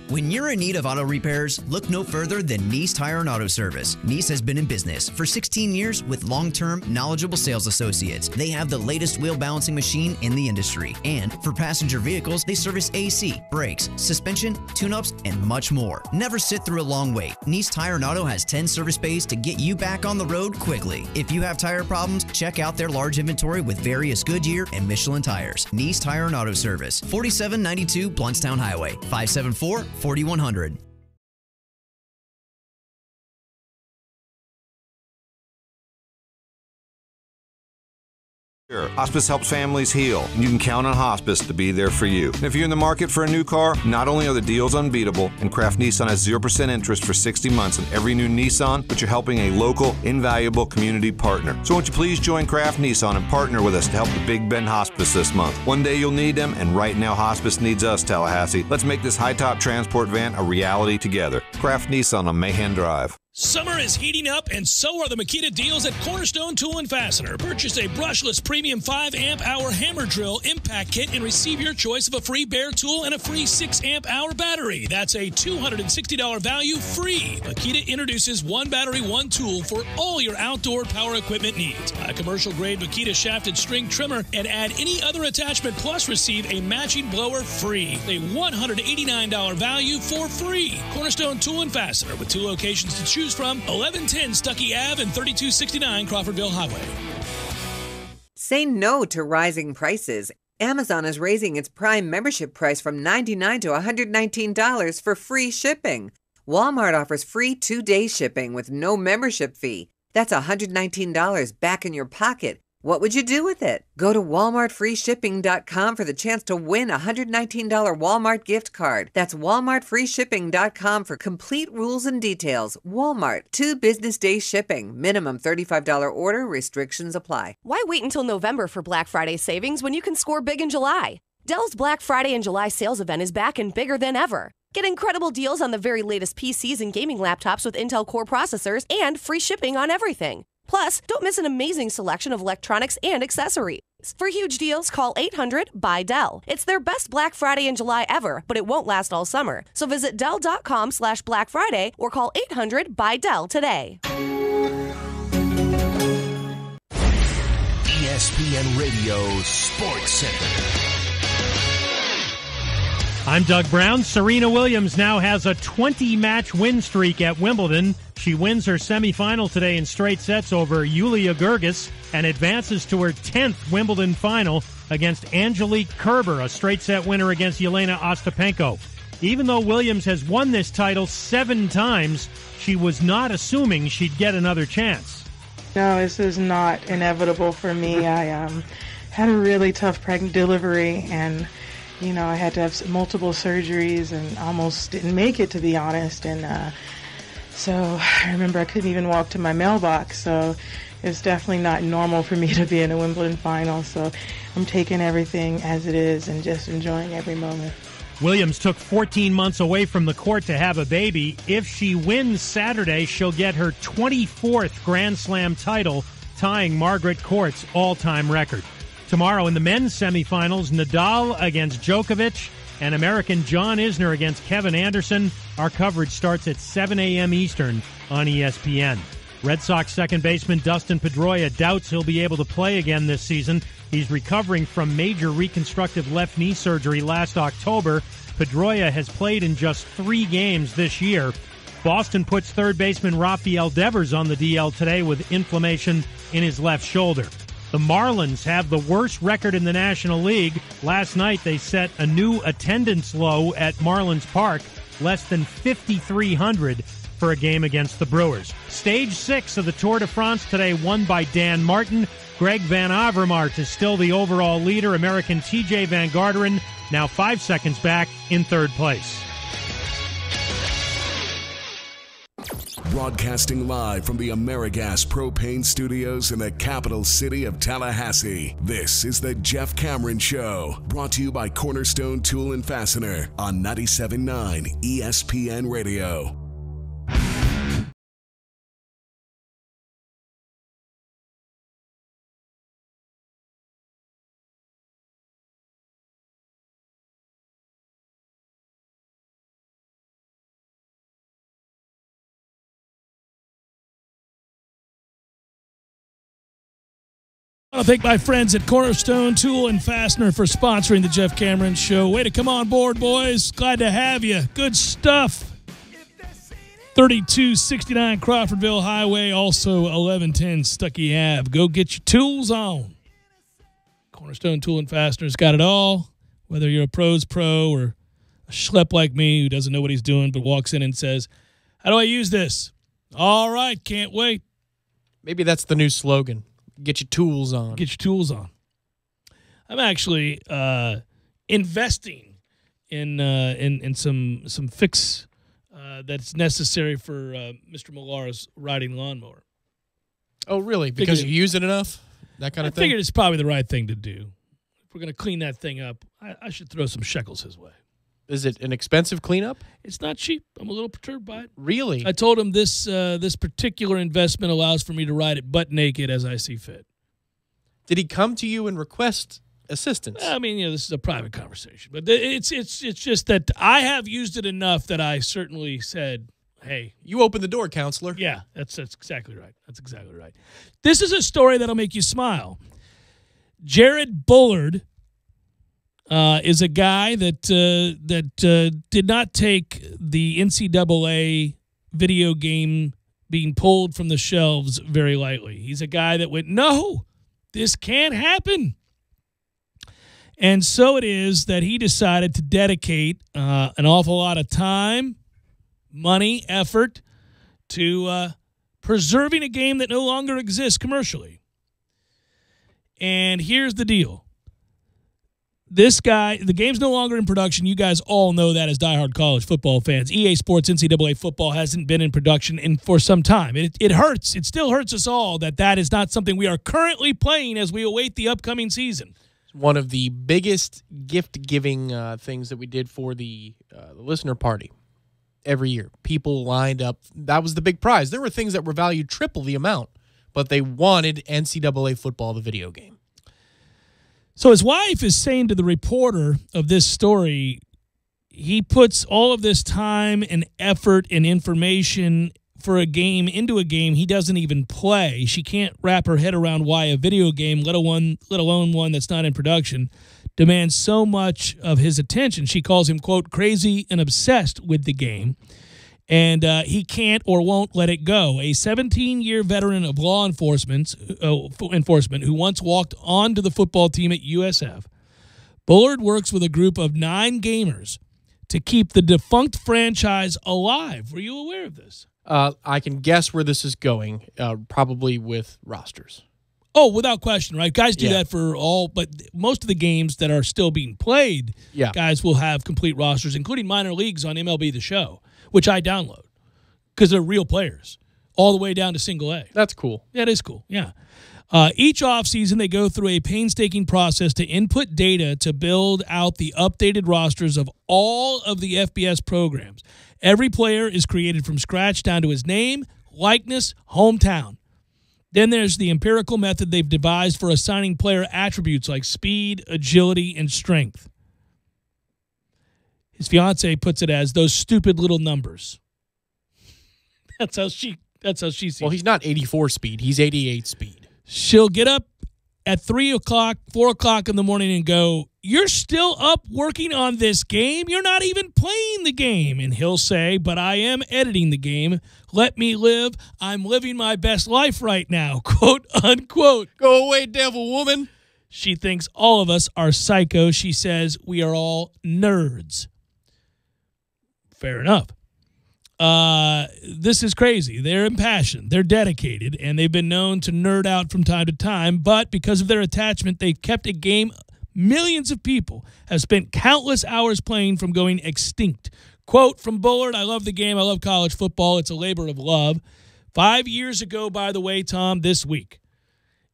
When you're in need of auto repairs, look no further than Nice Tire and Auto Service. Nice has been in business for 16 years with long-term, knowledgeable sales associates. They have the latest wheel balancing machine in the industry. And for passenger vehicles, they service AC, brakes, suspension, tune-ups, and much more. Never sit through a long wait. Nice Tire and Auto has 10 service bays to get you back on the road quickly. If you have tire problems, check out their large inventory with various Goodyear and Michelin tires. Nice Tire and Auto Service, 4792 Bluntstown Highway, 574-4100. Hospice helps families heal, and you can count on Hospice to be there for you. And if you're in the market for a new car, not only are the deals unbeatable, and Kraft Nissan has 0% interest for 60 months on every new Nissan, but you're helping a local, invaluable community partner. So won't you please join Kraft Nissan and partner with us to help the Big Bend Hospice this month. One day you'll need them, and right now Hospice needs us, Tallahassee. Let's make this high-top transport van a reality together. Kraft Nissan on Mahan Drive. Summer is heating up, and so are the Makita deals at Cornerstone Tool & Fastener. Purchase a brushless premium 5-amp-hour hammer drill impact kit and receive your choice of a free bare tool and a free 6-amp-hour battery. That's a $260 value free. Makita introduces one battery, one tool for all your outdoor power equipment needs. Buy a commercial-grade Makita shafted string trimmer and add any other attachment, plus receive a matching blower free. A $189 value for free. Cornerstone Tool & Fastener with 2 locations to choose from, 1110 Stuckey Ave and 3269 Crawfordville Highway. Say no to rising prices. Amazon is raising its Prime membership price from $99 to $119 for free shipping. Walmart offers free 2-day shipping with no membership fee. That's $119 back in your pocket What would you do with it? Go to walmartfreeshipping.com for the chance to win a $119 Walmart gift card. That's walmartfreeshipping.com for complete rules and details. Walmart, 2 business day shipping. Minimum $35 order. Restrictions apply. Why wait until November for Black Friday savings when you can score big in July? Dell's Black Friday and July sales event is back and bigger than ever. Get incredible deals on the very latest PCs and gaming laptops with Intel Core processors and free shipping on everything. Plus, don't miss an amazing selection of electronics and accessories. For huge deals, call 800-BUY-DELL. It's their best Black Friday in July ever, but it won't last all summer. So visit Dell.com/Black Friday or call 800-BUY-DELL today. ESPN Radio Sports Center. I'm Doug Brown. Serena Williams now has a 20-match win streak at Wimbledon. She wins her semifinal today in straight sets over Yulia Gerges and advances to her 10th Wimbledon final against Angelique Kerber, a straight set winner against Yelena Ostapenko. Even though Williams has won this title 7 times, she was not assuming she'd get another chance. No, this is not inevitable for me. I had a really tough pregnant delivery, and I had to have multiple surgeries and almost didn't make it, to be honest. And so I remember I couldn't even walk to my mailbox. So it's definitely not normal for me to be in a Wimbledon final. So I'm taking everything as it is and just enjoying every moment. Williams took 14 months away from the court to have a baby. If she wins Saturday, she'll get her 24th Grand Slam title, tying Margaret Court's all-time record. Tomorrow in the men's semifinals, Nadal against Djokovic and American John Isner against Kevin Anderson. Our coverage starts at 7 a.m. Eastern on ESPN. Red Sox second baseman Dustin Pedroia doubts he'll be able to play again this season. He's recovering from major reconstructive left knee surgery last October. Pedroia has played in just 3 games this year. Boston puts third baseman Rafael Devers on the DL today with inflammation in his left shoulder. The Marlins have the worst record in the National League. Last night they set a new attendance low at Marlins Park, less than 5,300 for a game against the Brewers. Stage 6 of the Tour de France today won by Dan Martin. Greg Van Avermaet is still the overall leader. American TJ Van Garderen now 5 seconds back in third place. Broadcasting live from the AmeriGas Propane Studios in the capital city of Tallahassee, this is the Jeff Cameron Show, brought to you by Cornerstone Tool and Fastener on 97.9 ESPN Radio. I want to thank my friends at Cornerstone Tool and Fastener for sponsoring the Jeff Cameron Show. Way to come on board, boys. Glad to have you. Good stuff. 3269 Crawfordville Highway, also 1110 Stuckey Ave. Go get your tools on. Cornerstone Tool and Fastener's got it all. Whether you're a pro's pro or a schlep like me who doesn't know what he's doing but walks in and says, how do I use this? All right, can't wait. Maybe that's the new slogan. Get your tools on. Get your tools on. I'm actually investing in some fix that's necessary for Mr. Millar's riding lawnmower. Oh, really? Because you use it enough? That kind of thing? I figured it's probably the right thing to do. If we're going to clean that thing up, I should throw some shekels his way. Is it an expensive cleanup? It's not cheap. I'm a little perturbed by it. Really? I told him this particular investment allows for me to ride it butt naked as I see fit. Did he come to you and request assistance? I mean, this is a private conversation, but it's just that I have used it enough that I certainly said, hey. You opened the door, counselor. Yeah, that's exactly right. That's exactly right. This is a story that'll make you smile. Jared Bullard is a guy that did not take the NCAA video game being pulled from the shelves very lightly. He's a guy that went, no, this can't happen. And so it is that he decided to dedicate an awful lot of time, money, effort to preserving a game that no longer exists commercially. And here's the deal. This guy, the game's no longer in production. You guys all know that as diehard college football fans. EA Sports NCAA Football hasn't been in production for some time. It hurts. It still hurts us all that is not something we are currently playing as we await the upcoming season. One of the biggest gift-giving things that we did for the listener party every year. People lined up. That was the big prize. There were things that were valued triple the amount, but they wanted NCAA Football, the video game. So his wife is saying to the reporter of this story, he puts all of this time and effort and information for a game into a game he doesn't even play. She can't wrap her head around why a video game, let alone one that's not in production, demands so much of his attention. She calls him, quote, crazy and obsessed with the game. And he can't or won't let it go. A 17-year veteran of law enforcement who once walked onto the football team at USF, Bullard works with a group of 9 gamers to keep the defunct franchise alive. Were you aware of this? I can guess where this is going, probably with rosters. Oh, without question, right? Guys do that for all, but most of the games that are still being played, guys will have complete rosters, including minor leagues on MLB The Show, which I download because they're real players all the way down to single A. That's cool. Yeah, it is cool. Yeah. Each offseason, they go through a painstaking process to input data to build out the updated rosters of all of the FBS programs. Every player is created from scratch down to his name, likeness, hometown. Then there's the empirical method they've devised for assigning player attributes like speed, agility, and strength. His fiance puts it as those stupid little numbers. That's how she sees it. Well, he's not 84 speed. He's 88 speed. She'll get up at 3 o'clock, 4 o'clock in the morning and go, you're still up working on this game? You're not even playing the game. And he'll say, but I am editing the game. Let me live. I'm living my best life right now, quote, unquote. Go away, devil woman. She thinks all of us are psycho. She says we are all nerds. Fair enough. This is crazy. They're impassioned. They're dedicated, and they've been known to nerd out from time to time, but because of their attachment, they've kept a game millions of people have spent countless hours playing from going extinct. Quote from Bullard, I love the game. I love college football. It's a labor of love. 5 years ago, by the way, Tom, this week,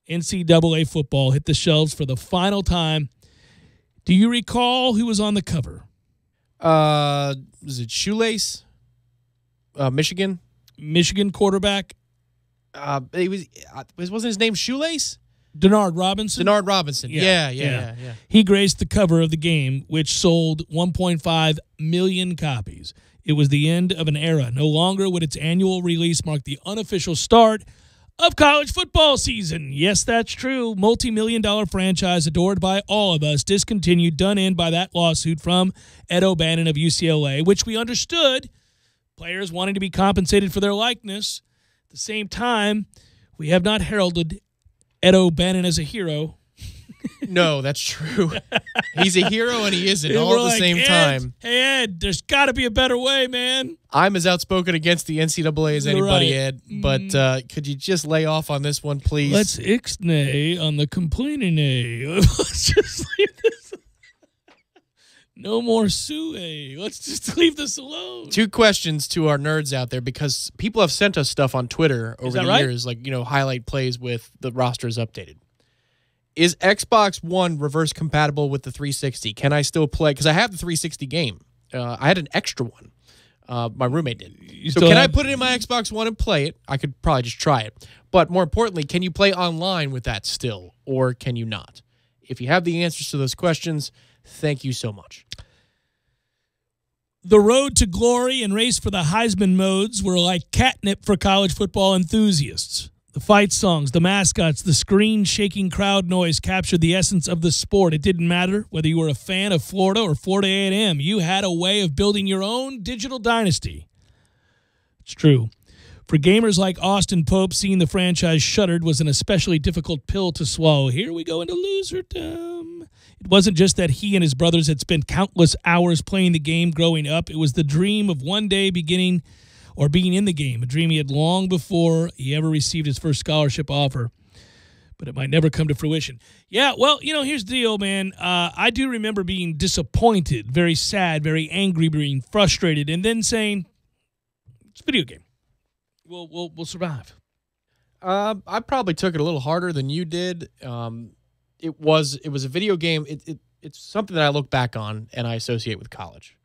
NCAA football hit the shelves for the final time. Do you recall who was on the cover? Was it Shoelace? Michigan? Michigan quarterback? Wasn't his name Shoelace? Denard Robinson? Denard Robinson. Yeah. He graced the cover of the game, which sold 1.5 million copies. It was the end of an era. No longer would its annual release mark the unofficial start of college football season. Yes, that's true. Multi-million-dollar franchise adored by all of us, discontinued, done in by that lawsuit from Ed O'Bannon of UCLA, which we understood players wanting to be compensated for their likeness. At the same time, we have not heralded Ed O'Bannon as a hero. No, that's true. He's a hero and he isn't all at the same time. Hey, Ed, there's got to be a better way, man. I'm as outspoken against the NCAA as anybody, Ed, but could you just lay off on this one, please? Let's ixnay on the complaining. Let's just leave this. No more suey. Let's just leave this alone. 2 questions to our nerds out there, because people have sent us stuff on Twitter over the years, like, highlight plays with the rosters updated. Is Xbox One reverse compatible with the 360? Can I still play? Because I have the 360 game. I had an extra one. My roommate did. So can I put it in my Xbox One and play it? I could probably just try it. But more importantly, can you play online with that still, or can you not? If you have the answers to those questions, thank you so much. The road to glory and race for the Heisman modes were like catnip for college football enthusiasts. The fight songs, the mascots, the screen-shaking crowd noise captured the essence of the sport. It didn't matter whether you were a fan of Florida or Florida A&M. You had a way of building your own digital dynasty. It's true. For gamers like Austin Pope, seeing the franchise shuttered was an especially difficult pill to swallow. Here we go into loserdom. It wasn't just that he and his brothers had spent countless hours playing the game growing up. It was the dream of one day being in the game, a dream he had long before he ever received his first scholarship offer. but it might never come to fruition. Yeah, well, here's the deal, man. I do remember being disappointed, very sad, very angry, being frustrated, and then saying, it's a video game. We'll survive. I probably took it a little harder than you did. It was a video game. It's something that I look back on and I associate with college.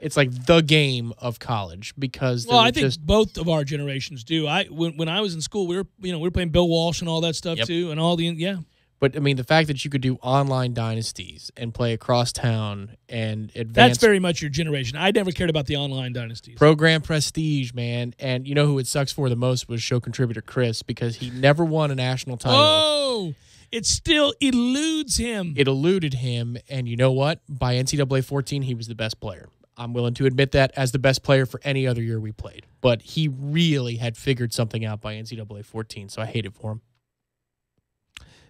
It's like the game of college because I think both of our generations do. When I was in school, we were playing Bill Walsh and all that stuff too, and all the. But I mean, the fact that you could do online dynasties and play across town and advance. That's very much your generation. I never cared about the online dynasties. Program prestige, man. And you know who it sucks for the most was show contributor Chris because he never won a national title. Oh, it still eludes him. It eluded him. And you know what? By NCAA 14, he was the best player. I'm willing to admit that as the best player for any other year we played. But he really had figured something out by NCAA 14, so I hate it for him.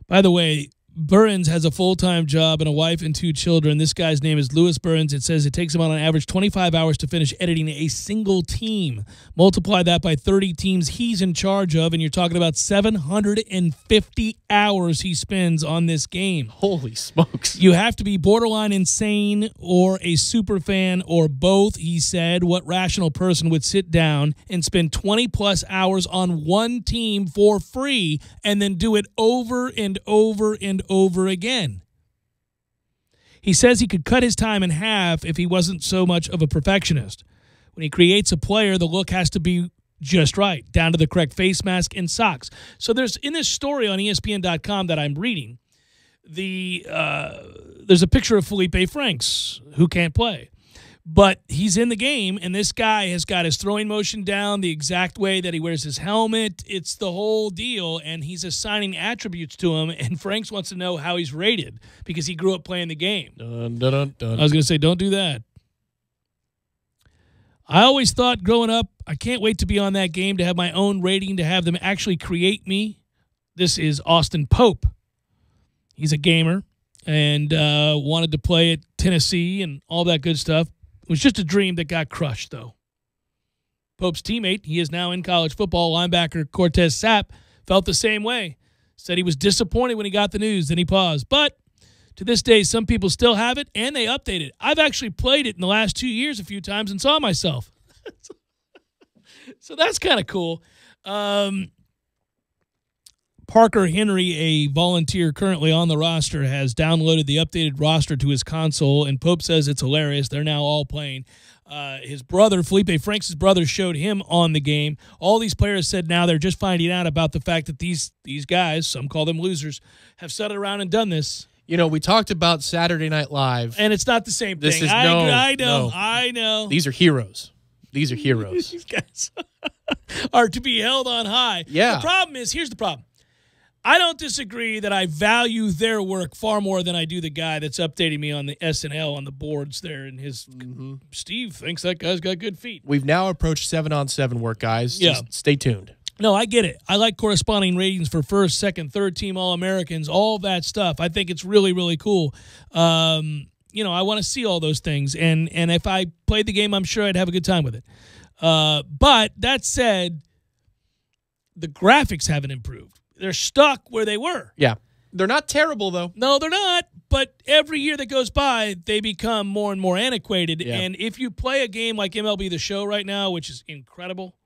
By the way, Burns has a full-time job and a wife and 2 children. This guy's name is Louis Burns. It says it takes him on average 25 hours to finish editing a single team. Multiply that by 30 teams he's in charge of, and you're talking about 750 hours he spends on this game. Holy smokes. You have to be borderline insane or a super fan or both, he said. What rational person would sit down and spend 20-plus hours on one team for free and then do it over and over and over again? He says he could cut his time in half if he wasn't so much of a perfectionist. When he creates a player, the look has to be just right, down to the correct face mask and socks. So there's in this story on ESPN.com that I'm reading, there's a picture of Felipe Franks, who can't play. But he's in the game, and this guy has got his throwing motion down the exact way that he wears his helmet. It's the whole deal, and he's assigning attributes to him, and Franks wants to know how he's rated because he grew up playing the game. Dun, dun, dun, dun. I was going to say, don't do that. I always thought growing up, I can't wait to be on that game, to have my own rating, to have them actually create me. This is Austin Pope. He's a gamer and wanted to play at Tennessee and all that good stuff. It was just a dream that got crushed, though. Pope's teammate, he is now in college football, linebacker Cortez Sapp, felt the same way. Said he was disappointed when he got the news, then he paused. But to this day, some people still have it, and they update it. I've actually played it in the last 2 years a few times and saw myself. So that's kind of cool. Parker Henry, a volunteer currently on the roster, has downloaded the updated roster to his console, and Pope says it's hilarious. They're now all playing. His brother, Felipe Franks' brother, showed him on the game. All these players said now they're just finding out about the fact that these guys, some call them losers, have sat around and done this. You know, we talked about Saturday Night Live. And it's not the same thing. I know. These are heroes. These are heroes. These guys are to be held on high. Yeah. The problem is, here's the problem. I don't disagree that I value their work far more than I do the guy that's updating me on the SNL on the boards there. And his Steve thinks that guy's got good feet. We've now approached 7-on-7 work, guys. Yeah. Just stay tuned. No, I get it. I like corresponding ratings for first, second, third team All-Americans, all that stuff. I think it's really, really cool. You know, I want to see all those things. And if I played the game, I'm sure I'd have a good time with it. But that said, the graphics haven't improved. They're stuck where they were. Yeah. They're not terrible, though. No, they're not. But every year that goes by, they become more and more antiquated. Yeah. And if you play a game like MLB The Show right now, which is incredible,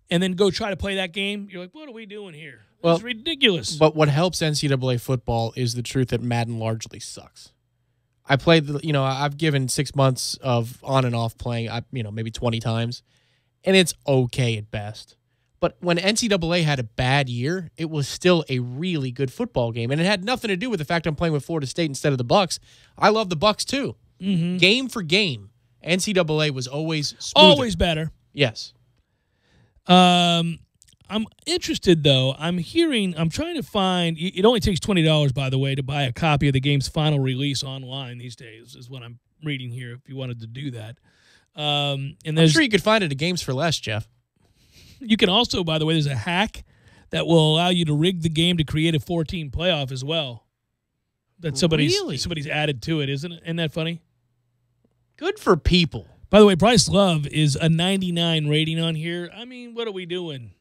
and then go try to play that game, you're like, what are we doing here? It's ridiculous. But what helps NCAA football is the truth that Madden largely sucks. I played, I've given 6 months of on and off playing, maybe 20 times, and it's okay at best. But when NCAA had a bad year, it was still a really good football game. And it had nothing to do with the fact I'm playing with Florida State instead of the Bucks. I love the Bucks, too. Mm-hmm. Game for game, NCAA was always smoother. Always better. Yes. I'm interested, though. I'm trying to find, it only takes $20, by the way, to buy a copy of the game's final release online these days, is what I'm reading here, if you wanted to do that. And I'm sure you could find it at Games for Less, Jeff. You can also, by the way, there's a hack that will allow you to rig the game to create a 4-team playoff as well. That somebody's added to it, isn't it? Isn't that funny? Good for people. By the way, Bryce Love is a 99 rating on here. I mean, what are we doing?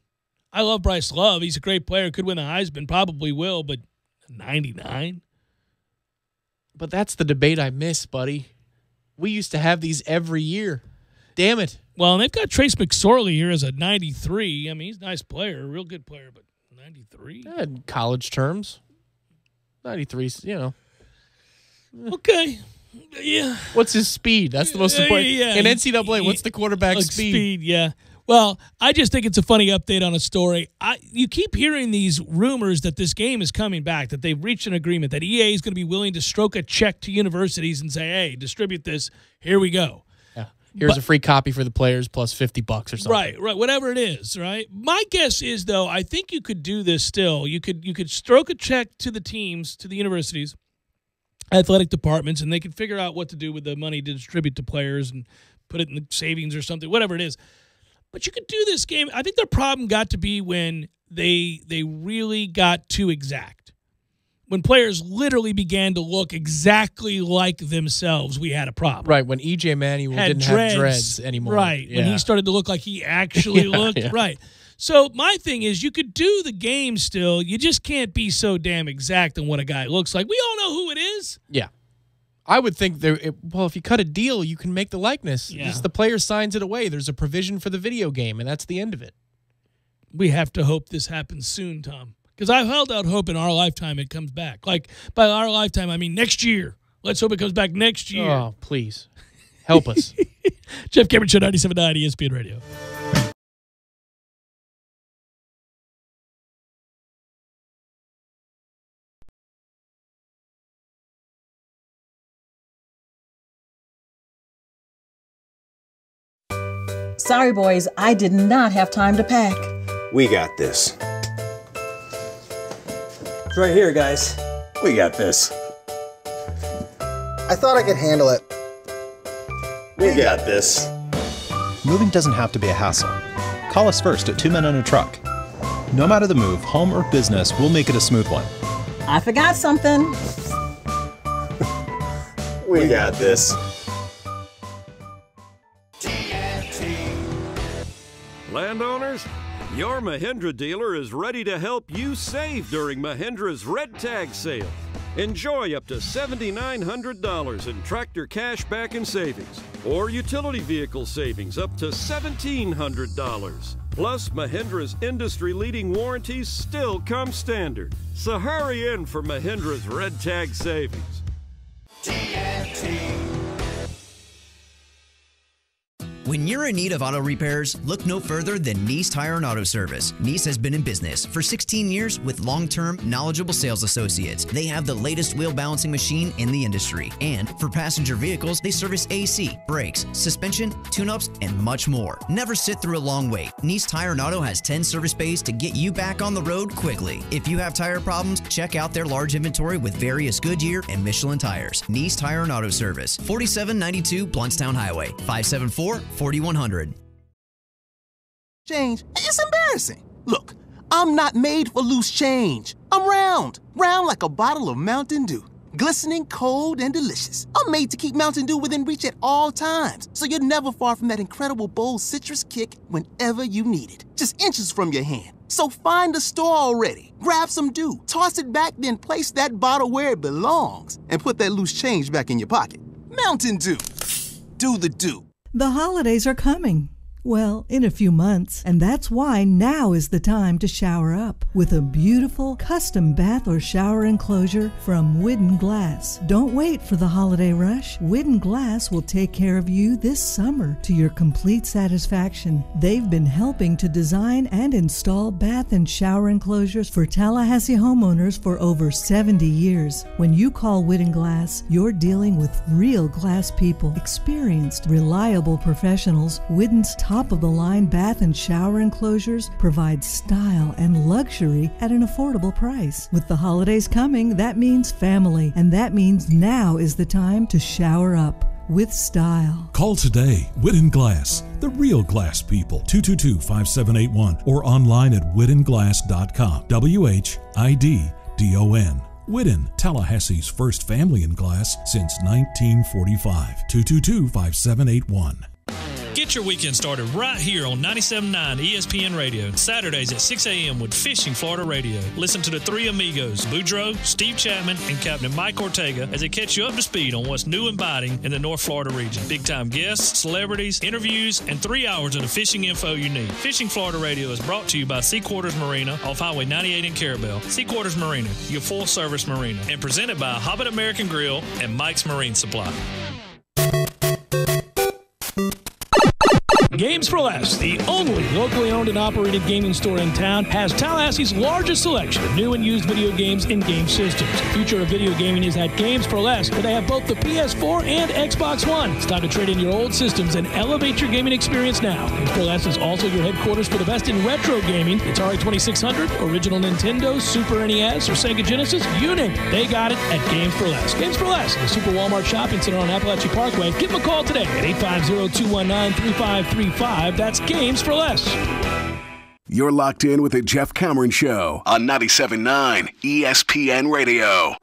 I love Bryce Love. He's a great player. Could win the Heisman. Probably will, but 99? But that's the debate I miss, buddy. We used to have these every year. Damn it. Well, and they've got Trace McSorley here as a 93. I mean, he's a nice player, a real good player, but 93? In college terms. 93, Okay. Yeah. What's his speed? That's the most important. Yeah. In NCAA, what's the quarterback's speed? Yeah. Well, I just think it's a funny update on a story. You keep hearing these rumors that this game is coming back, that they've reached an agreement, that EA is going to be willing to stroke a check to universities and say, hey, distribute this. Here we go. Yeah. Here's a free copy for the players plus $50 or something. Right. Whatever it is, right? My guess is, though, I think you could do this still. You could stroke a check to the teams, to the universities, athletic departments, and they can figure out what to do with the money to distribute to players and put it in the savings or something, whatever it is. But you could do this game. I think their problem got to be when they really got too exact. When players literally began to look exactly like themselves, we had a problem. Right, when E.J. Manuel didn't have dreads anymore. Right, when he started to look like he actually looked. Yeah. Right. So my thing is, you could do the game still. You just can't be so damn exact on what a guy looks like. We all know who it is. Yeah. I would think, if you cut a deal, you can make the likeness. Yeah. Just the player signs it away. There's a provision for the video game, and that's the end of it. We have to hope this happens soon, Tom. Because I've held out hope in our lifetime it comes back. Like, by our lifetime, I mean next year. Let's hope it comes back next year. Oh, please. Help us. Jeff Cameron Show, 97.9 ESPN Radio. Sorry, boys, I did not have time to pack. We got this. It's right here, guys. We got this. I thought I could handle it. We got this. Moving doesn't have to be a hassle. Call us first at 2 Men and a Truck. No matter the move, home or business, we'll make it a smooth one. I forgot something. We got this. Landowners, your Mahindra dealer is ready to help you save during Mahindra's Red Tag Sale. Enjoy up to $7,900 in tractor cash back and savings, or utility vehicle savings up to $1,700. Plus, Mahindra's industry-leading warranties still come standard. So hurry in for Mahindra's Red Tag Savings. When you're in need of auto repairs, look no further than Nice Tire and Auto Service. Nice has been in business for 16 years with long-term, knowledgeable sales associates. They have the latest wheel balancing machine in the industry. And for passenger vehicles, they service AC, brakes, suspension, tune-ups, and much more. Never sit through a long wait. Nice Tire and Auto has 10 service bays to get you back on the road quickly. If you have tire problems, check out their large inventory with various Goodyear and Michelin tires. Nice Tire and Auto Service, 4792 Bluntstown Highway, 574-4100. Change. It's embarrassing. Look, I'm not made for loose change. I'm round like a bottle of Mountain Dew. Glistening, cold, and delicious. I'm made to keep Mountain Dew within reach at all times, so you're never far from that incredible bold citrus kick whenever you need it. Just inches from your hand. So find a store already, grab some Dew, toss it back, then place that bottle where it belongs, and put that loose change back in your pocket. Mountain Dew. Do the Dew. The holidays are coming. Well, in a few months, and that's why now is the time to shower up with a beautiful custom bath or shower enclosure from Widden Glass. Don't wait for the holiday rush. Widden Glass will take care of you this summer to your complete satisfaction. They've been helping to design and install bath and shower enclosures for Tallahassee homeowners for over 70 years. When you call Widden Glass, you're dealing with real glass people, experienced, reliable professionals. Widden's top-of-the-line bath and shower enclosures provide style and luxury at an affordable price. With the holidays coming, that means family, and that means now is the time to shower up with style. Call today. Widden Glass, the real glass people. 222-5781 or online at widdenglass.com. WHIDDON. Widden, Tallahassee's first family in glass since 1945. 222-5781. Get your weekend started right here on 97.9 ESPN Radio. Saturdays at 6 a.m. with Fishing Florida Radio. Listen to the three amigos, Boudreaux, Steve Chapman, and Captain Mike Ortega as they catch you up to speed on what's new and biting in the North Florida region. Big-time guests, celebrities, interviews, and 3 hours of the fishing info you need. Fishing Florida Radio is brought to you by Sea Quarters Marina off Highway 98 in Carabel. Sea Quarters Marina, your full-service marina. And presented by Hobbit American Grill and Mike's Marine Supply. Games for Less, the only locally owned and operated gaming store in town, has Tallahassee's largest selection of new and used video games and game systems. The future of video gaming is at Games for Less, where they have both the PS4 and Xbox One. It's time to trade in your old systems and elevate your gaming experience now. Games for Less is also your headquarters for the best in retro gaming. Atari 2600, original Nintendo, Super NES, or Sega Genesis, you name it. They got it at Games for Less. Games for Less, the Super Walmart Shopping Center on Appalachian Parkway. Give them a call today at 850-219-3535. That's Games for Less. You're locked in with the Jeff Cameron Show on 97.9 ESPN Radio.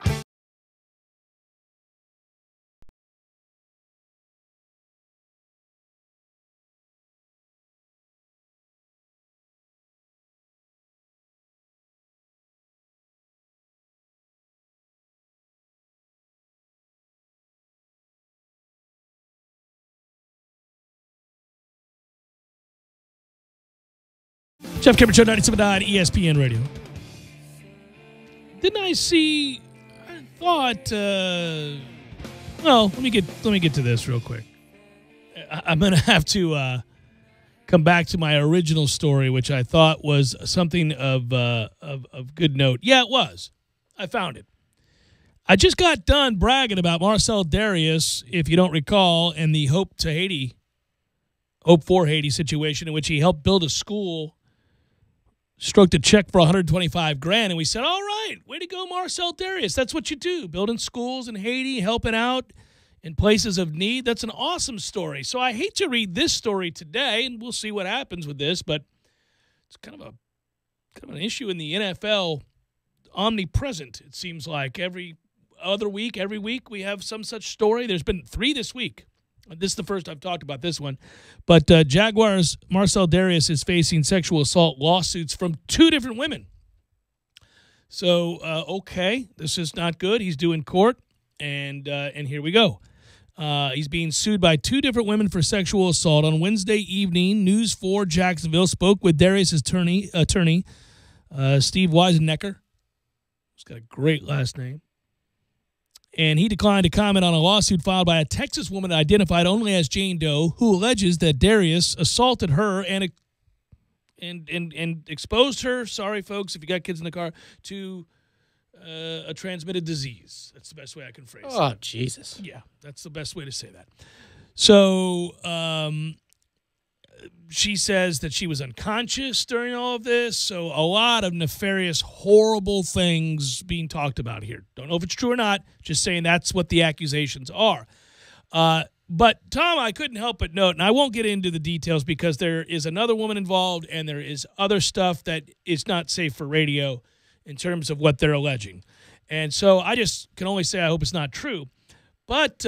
Jeff Cameron Show, 97.9 ESPN Radio. Didn't I see? I thought. Well, let me get to this real quick. I'm going to have to come back to my original story, which I thought was something of good note. Yeah, it was. I found it. I just got done bragging about Marcel Darius, if you don't recall, and the Hope for Haiti situation in which he helped build a school. Stroked a check for $125,000, and we said, all right, way to go, Marcel Darius. That's what you do, building schools in Haiti, helping out in places of need. That's an awesome story. So I hate to read this story today, and we'll see what happens with this, but it's kind of an issue in the NFL, omnipresent, it seems like. Every week we have some such story. There's been 3 this week. This is the first I've talked about this one. But Jaguars' Marcel Darius is facing sexual assault lawsuits from 2 different women. So, okay, this is not good. He's due in court, and here we go. He's being sued by 2 different women for sexual assault. On Wednesday evening, News 4 Jacksonville spoke with Darius' attorney Steve Weisennecker. He's got a great last name. And he declined to comment on a lawsuit filed by a Texas woman identified only as Jane Doe, who alleges that Darius assaulted her and exposed her, sorry folks if you got kids in the car, to a transmitted disease. That's the best way I can phrase it. Oh, Jesus. Yeah, that's the best way to say that. So she says that she was unconscious during all of this. So a lot of nefarious, horrible things being talked about here. Don't know if it's true or not. Just saying that's what the accusations are. But, Tom, I couldn't help but note, and I won't get into the details because there is another woman involved and there is other stuff that is not safe for radio in terms of what they're alleging. And so I just can only say I hope it's not true. But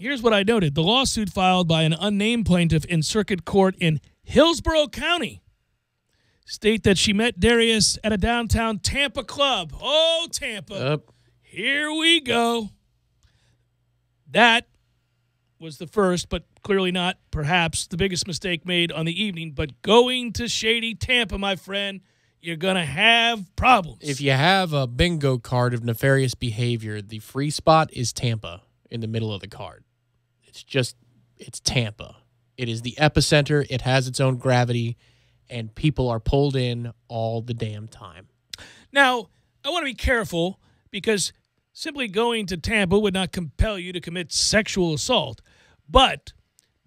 here's what I noted. The lawsuit filed by an unnamed plaintiff in circuit court in Hillsborough County state that she met Darius at a downtown Tampa club. Oh, Tampa. Here we go. That was the first, but clearly not perhaps the biggest mistake made on the evening. But going to shady Tampa, my friend, you're going to have problems. If you have a bingo card of nefarious behavior, the free spot is Tampa in the middle of the card. It's Tampa. It is the epicenter. It has its own gravity, and people are pulled in all the damn time. Now, I want to be careful because simply going to Tampa would not compel you to commit sexual assault. But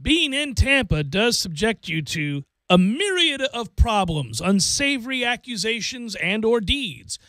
being in Tampa does subject you to a myriad of problems, unsavory accusations and or deeds,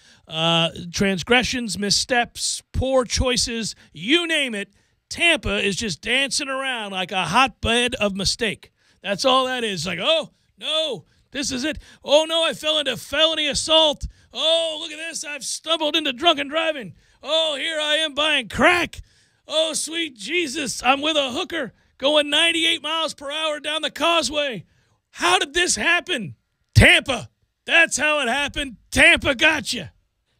transgressions, missteps, poor choices, you name it. Tampa is just dancing around like a hotbed of mistake. That's all that is. Like, oh, no, this is it. Oh, no, I fell into felony assault. Oh, look at this. I've stumbled into drunken driving. Oh, here I am buying crack. Oh, sweet Jesus, I'm with a hooker. going 98 miles per hour down the causeway. How did this happen? Tampa. That's how it happened. Tampa got you.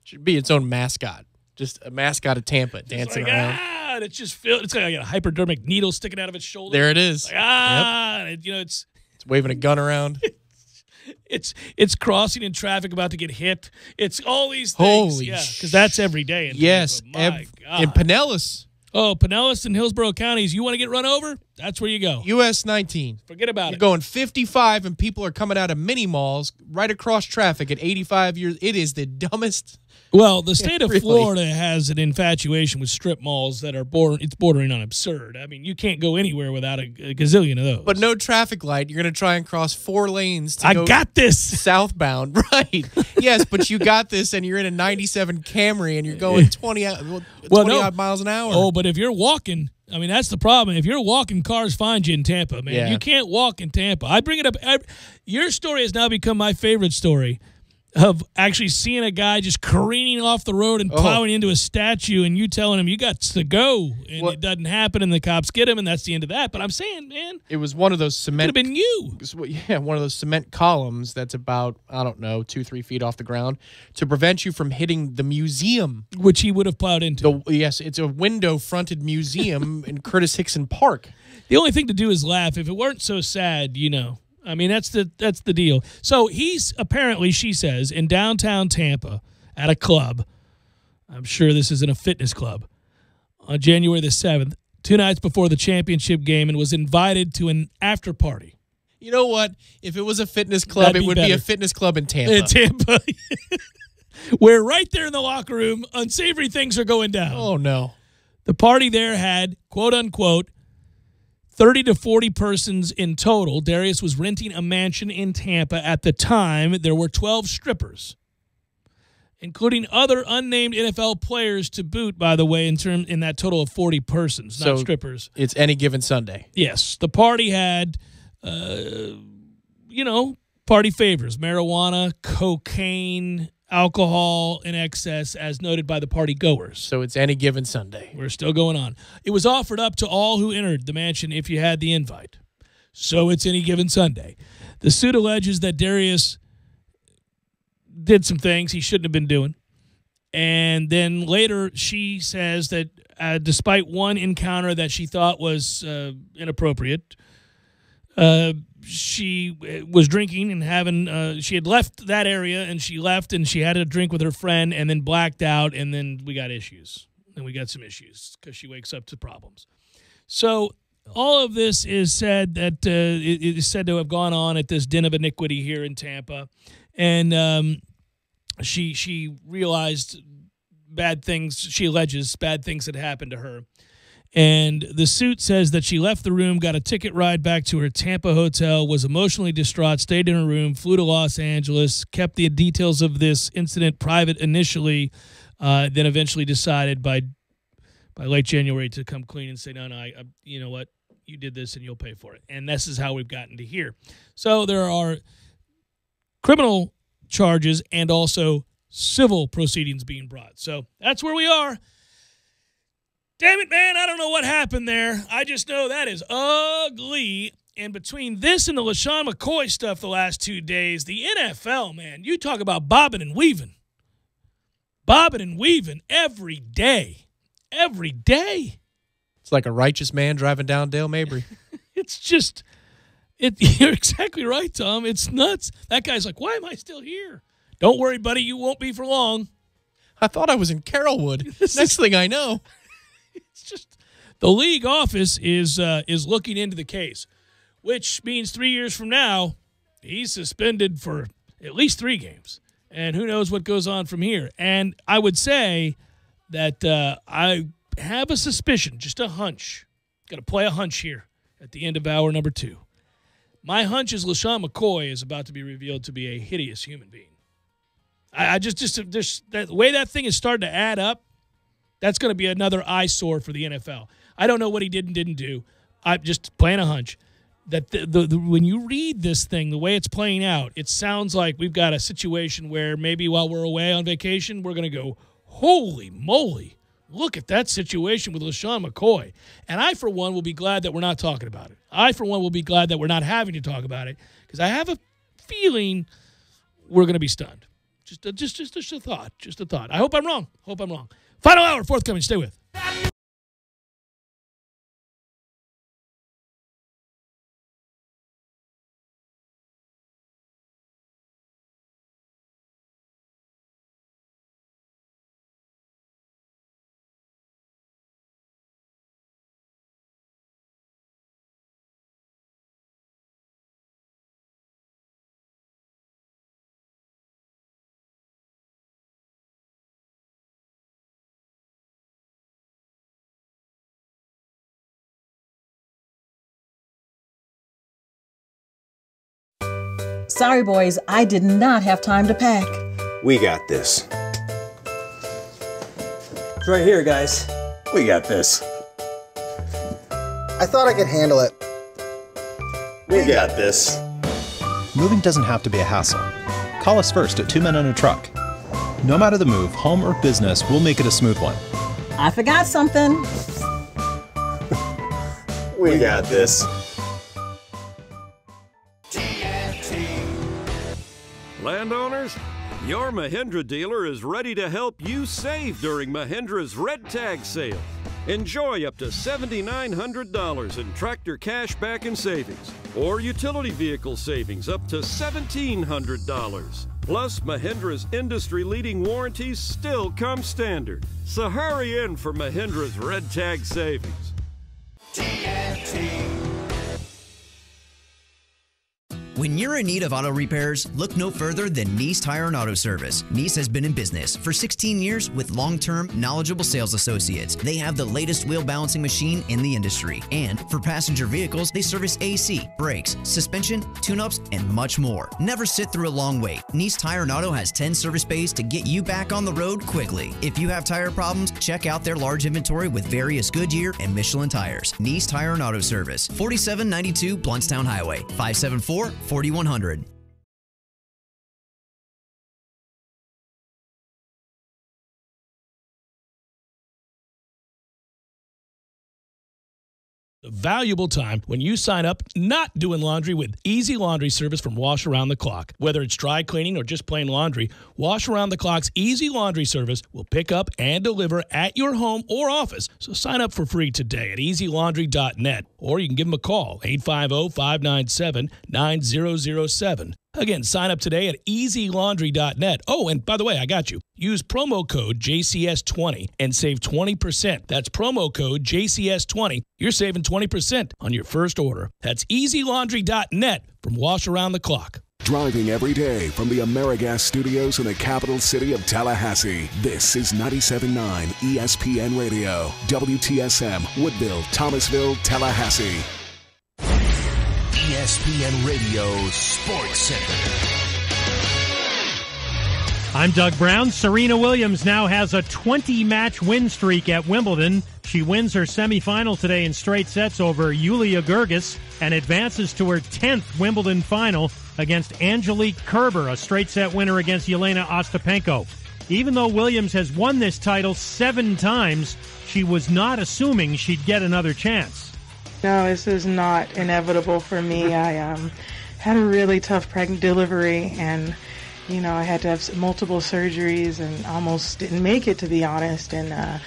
Should be its own mascot. Just a mascot of Tampa dancing around. And it's just it's like a hypodermic needle sticking out of its shoulder. There it is. Like, and, it's waving a gun around. It's crossing in traffic, about to get hit. It's all these things. Holy because that's every day. In yes, Tampa. My God. In Pinellas. Oh, Pinellas and Hillsborough counties. You want to get run over? That's where you go. US 19. Forget about You're it. going 55 and people are coming out of mini malls right across traffic at 85 years. It is the dumbest. Well, the state of Really. Florida has an infatuation with strip malls that are bordering on absurd. I mean, you can't go anywhere without a gazillion of those. But no traffic light. You're going to try and cross 4 lanes to I go got this. southbound. Right. Yes, but you got this and you're in a 97 Camry and you're going 20 odd miles an hour. Oh, but if you're walking, I mean, that's the problem. If you're walking, cars find you in Tampa, man. Yeah. You can't walk in Tampa. I bring it up. Your story has now become my favorite story of actually seeing a guy just careening off the road and plowing into a statue and you telling him you got to go and it doesn't happen and the cops get him and that's the end of that. But I'm saying, man. It was one of those cement. Could have been you. Yeah, one of those cement columns that's about, 2-3 feet off the ground to prevent you from hitting the museum. Which he would have plowed into. Yes, it's a window-fronted museum in Curtis Hickson Park. The only thing to do is laugh. If it weren't so sad, I mean, that's the deal. So he's apparently, she says, in downtown Tampa at a club. I'm sure this isn't a fitness club. On January the 7th, 2 nights before the championship game, and was invited to an after party. You know what? If it was a fitness club, it would be a fitness club in Tampa. In Tampa. Where right there in the locker room, unsavory things are going down. Oh, no. The party there had, quote unquote, 30 to 40 persons in total. Darius was renting a mansion in Tampa at the time. There were 12 strippers, including other unnamed NFL players to boot, by the way, in that total of 40 persons, not strippers. It's any given Sunday. Yes. The party had, party favors, marijuana, cocaine, alcohol in excess, as noted by the party goers. So it's any given Sunday. We're still going on. It was offered up to all who entered the mansion if you had the invite. So it's any given Sunday. The suit alleges that Darius did some things he shouldn't have been doing. And then later she says that despite one encounter that she thought was inappropriate, she was drinking and having she had left that area and she left and she had a drink with her friend and then blacked out, and then we got issues. And we got some issues because she wakes up to problems. So all of this is said that it is said to have gone on at this den of iniquity here in Tampa. And she realized bad things, she alleges bad things had happened to her. And the suit says that she left the room, got a ticket ride back to her Tampa hotel, was emotionally distraught, stayed in her room, flew to Los Angeles, kept the details of this incident private initially, then eventually decided by late January to come clean and say, no, you know what, you did this and you'll pay for it. And this is how we've gotten to here. So there are criminal charges and also civil proceedings being brought. So that's where we are. Damn it, man, I don't know what happened there. I just know that is ugly. And between this and the LaShawn McCoy stuff the last 2 days, the NFL, man, you talk about bobbing and weaving. Bobbing and weaving every day. Every day. It's like a righteous man driving down Dale Mabry. It's just, you're exactly right, Tom. It's nuts. That guy's like, why am I still here? Don't worry, buddy, you won't be for long. I thought I was in Carrollwood. Next thing I know. It's just the league office is looking into the case, which means 3 years from now, he's suspended for at least 3 games. And who knows what goes on from here. And I would say that I have a suspicion, just a hunch. Got to play a hunch here at the end of hour number 2. My hunch is LaShawn McCoy is about to be revealed to be a hideous human being. I just the way that thing is starting to add up, that's going to be another eyesore for the NFL. I don't know what he did and didn't do. I'm just playing a hunch that when you read this thing, the way it's playing out, it sounds like we've got a situation where maybe while we're away on vacation, we're going to go, holy moly, Look at that situation with LaShawn McCoy. And I, for one, will be glad that we're not talking about it. I, for one, will be glad that we're not having to talk about it because I have a feeling we're going to be stunned. Just a thought. Just a thought. I hope I'm wrong. Final hour, forthcoming. Stay with. Sorry, boys, I did not have time to pack. We got this. It's right here, guys. We got this. I thought I could handle it. We got this. Moving doesn't have to be a hassle. Call us first at 2 Men and a Truck. No matter the move, home or business, we'll make it a smooth one. I forgot something. We got this. Landowners, your Mahindra dealer is ready to help you save during Mahindra's Red Tag sale. Enjoy up to $7,900 in tractor cash back and savings, or utility vehicle savings up to $1,700. Plus, Mahindra's industry-leading warranties still come standard. So hurry in for Mahindra's Red Tag savings. TNT. When you're in need of auto repairs, look no further than Nice Tire and Auto Service. Nice has been in business for 16 years with long-term, knowledgeable sales associates. They have the latest wheel balancing machine in the industry. And for passenger vehicles, they service AC, brakes, suspension, tune-ups, and much more. Never sit through a long wait. Nice Tire and Auto has 10 service bays to get you back on the road quickly. If you have tire problems, check out their large inventory with various Goodyear and Michelin tires. Nice Tire and Auto Service, 4792 Bluntstown Highway, 574-4100. Valuable time when you sign up not doing laundry with Easy Laundry service from Wash Around the Clock. Whether it's dry cleaning or just plain laundry, Wash Around the Clock's Easy Laundry service will pick up and deliver at your home or office. So sign up for free today at easylaundry.net, or you can give them a call, 850-597-9007. Again, sign up today at easylaundry.net. Oh, and by the way, I got you. Use promo code JCS20 and save 20%. That's promo code JCS20. You're saving 20% on your first order. That's easylaundry.net from Wash Around the Clock. Driving every day from the AmeriGas studios in the capital city of Tallahassee, this is 97.9 ESPN Radio, WTSM, Woodville, Thomasville, Tallahassee. ESPN Radio Sports Center. I'm Doug Brown. Serena Williams now has a 20-match win streak at Wimbledon. She wins her semifinal today in straight sets over Yulia Gergis and advances to her 10th Wimbledon final against Angelique Kerber, a straight set winner against Yelena Ostapenko. Even though Williams has won this title 7 times, she was not assuming she'd get another chance. No, this is not inevitable for me. I had a really tough pregnant delivery, and I had to have multiple surgeries and almost didn't make it, to be honest. And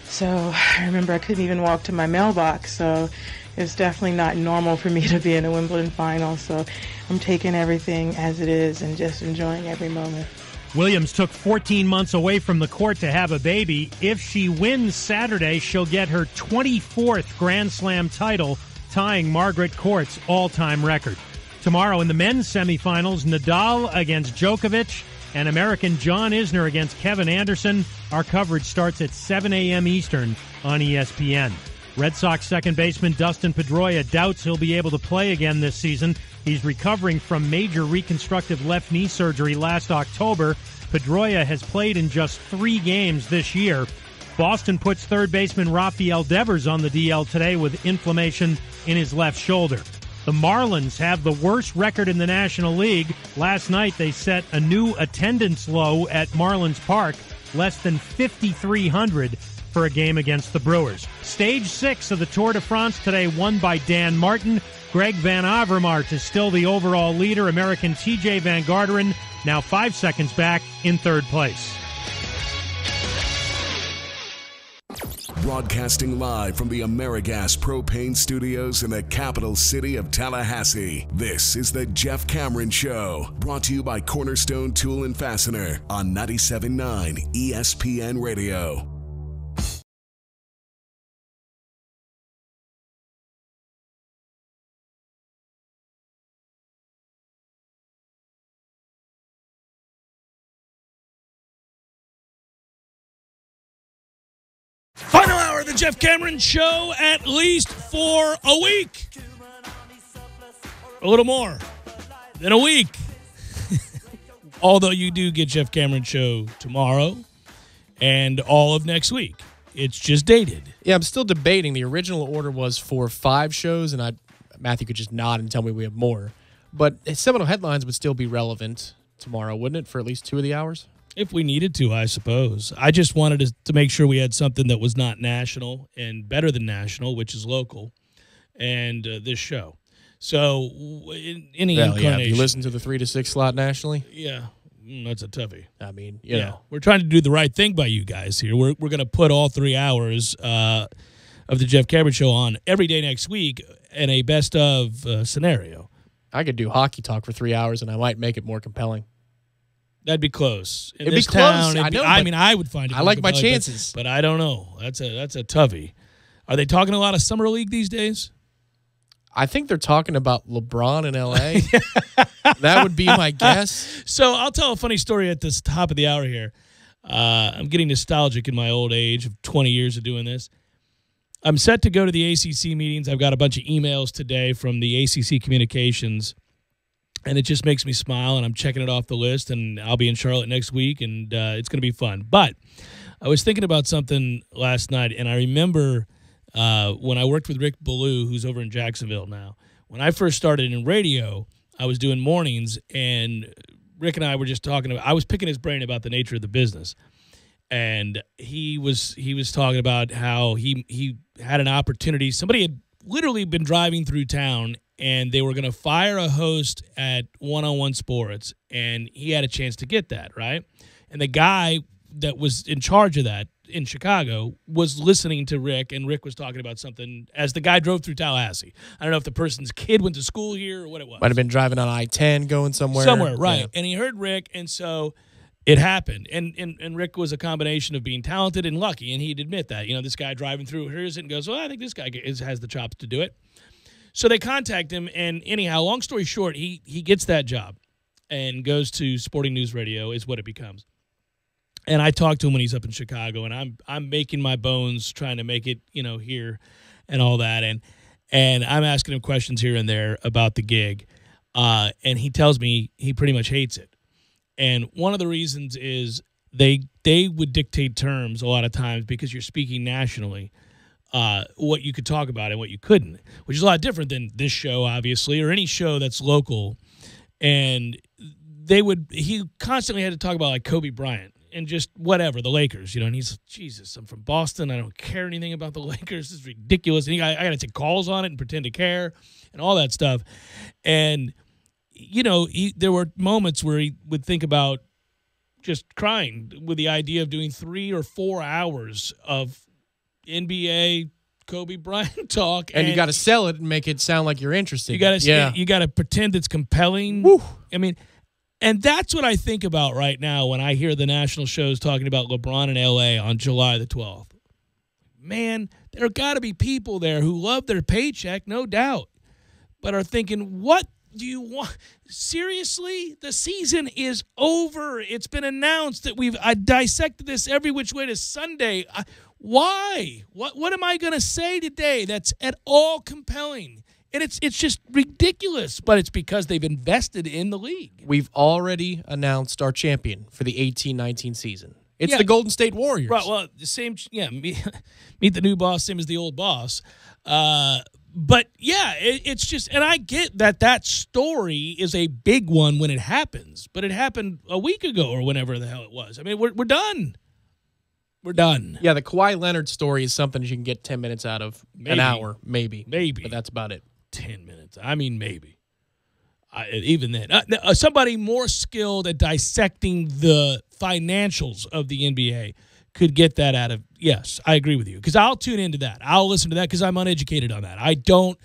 so I remember I couldn't even walk to my mailbox. So it's definitely not normal for me to be in a Wimbledon final. So I'm taking everything as it is and just enjoying every moment. Williams took 14 months away from the court to have a baby. If she wins Saturday, she'll get her 24th Grand Slam title, tying Margaret Court's all-time record. Tomorrow in the men's semifinals, Nadal against Djokovic and American John Isner against Kevin Anderson. Our coverage starts at 7 a.m. Eastern on ESPN. Red Sox second baseman Dustin Pedroia doubts he'll be able to play again this season. He's recovering from major reconstructive left knee surgery last October. Pedroia has played in just 3 games this year. Boston puts third baseman Rafael Devers on the DL today with inflammation in his left shoulder. The Marlins have the worst record in the National League. Last night they set a new attendance low at Marlins Park, less than 5,300 for a game against the Brewers. Stage 6 of the Tour de France today won by Dan Martin. Greg Van Avermaet is still the overall leader. American TJ Van Garderen now 5 seconds back in third place. Broadcasting live from the AmeriGas Propane Studios in the capital city of Tallahassee, this is the Jeff Cameron Show, brought to you by Cornerstone Tool and Fastener on 97.9 ESPN Radio. Final hour of the Jeff Cameron Show, at least for a week. A little more than a week. Although you do get Jeff Cameron Show tomorrow and all of next week. It's just dated. Yeah, I'm still debating. The original order was for 5 shows, and Matthew could just nod and tell me we have more. But Seminole Headlines would still be relevant tomorrow, wouldn't it, for at least 2 of the hours? If we needed to, I suppose. I just wanted to make sure we had something that was not national and better than national, which is local, and this show. So, any incarnation. Yeah, you listen to the 3 to 6 slot nationally? Yeah, that's a toughie. I mean, you know. We're trying to do the right thing by you guys here. We're going to put all 3 hours of the Jeff Cameron Show on every day next week in a best-of scenario. I could do hockey talk for 3 hours, and I might make it more compelling. That'd be close. It'd be close. I mean, I would find it. I like my chances, but I don't know. That's a toughie. Are they talking a lot of summer league these days? I think they're talking about LeBron in L.A. That would be my guess. So I'll tell a funny story at this top of the hour here. I'm getting nostalgic in my old age of 20 years of doing this. I'm set to go to the ACC meetings. I've got a bunch of emails today from the ACC Communications. And it just makes me smile, and I'm checking it off the list, and I'll be in Charlotte next week, and it's going to be fun. But I was thinking about something last night, and I remember when I worked with Rick Ballou, who's over in Jacksonville now. When I first started in radio, I was doing mornings, and Rick and I were just talking about – I was picking his brain about the nature of the business. And he was talking about how he had an opportunity. Somebody had literally been driving through town, and they were going to fire a host at One-on-One Sports, and he had a chance to get that, right? And the guy that was in charge of that in Chicago was listening to Rick, and Rick was talking about something as the guy drove through Tallahassee. I don't know if the person's kid went to school here or what it was. Might have been driving on I-10 going somewhere. Somewhere, right. Yeah. And he heard Rick, and so it happened. And Rick was a combination of being talented and lucky, and he'd admit that. You know, this guy driving through hears it and goes, well, I think this guy has the chops to do it. So they contact him, and anyhow, long story short, he gets that job and goes to Sporting News Radio is what it becomes. And I talked to him when he's up in Chicago, and I'm making my bones trying to make it, you know, here and all that. And I'm asking him questions here and there about the gig. And he tells me he pretty much hates it. And one of the reasons is they would dictate terms a lot of times because you're speaking nationally. What you could talk about and what you couldn't, which is a lot different than this show, obviously, or any show that's local. And he constantly had to talk about like Kobe Bryant and just whatever, the Lakers, you know, and he's, Jesus, I'm from Boston. I don't care anything about the Lakers. This is ridiculous. And I got to take calls on it and pretend to care and all that stuff. And, you know, there were moments where he would think about just crying with the idea of doing 3 or 4 hours of NBA Kobe Bryant talk, and you got to sell it and make it sound like you're interested. You got to pretend it's compelling. Woo. I mean, and that's what I think about right now when I hear the national shows talking about LeBron in LA on July the 12th. Man, there got to be people there who love their paycheck, no doubt, but are thinking, what do you want? Seriously? The season is over. It's been announced that I dissected this every which way to Sunday. Why? What am I going to say today that's at all compelling? And it's just ridiculous, but it's because they've invested in the league. We've already announced our champion for the 18-19 season. It's the Golden State Warriors. Right, well, the same, meet the new boss, same as the old boss. But, yeah, it's just – and I get that story is a big one when it happens, but it happened a week ago or whenever the hell it was. I mean, we're done. We're done. Yeah, the Kawhi Leonard story is something you can get 10 minutes out of. Maybe. An hour, maybe. Maybe. But that's about it. 10 minutes. I mean, maybe. Even then. Somebody more skilled at dissecting the financials of the NBA could get that out of. Yes, I agree with you. Because I'll tune into that. I'll listen to that because I'm uneducated on that. I don't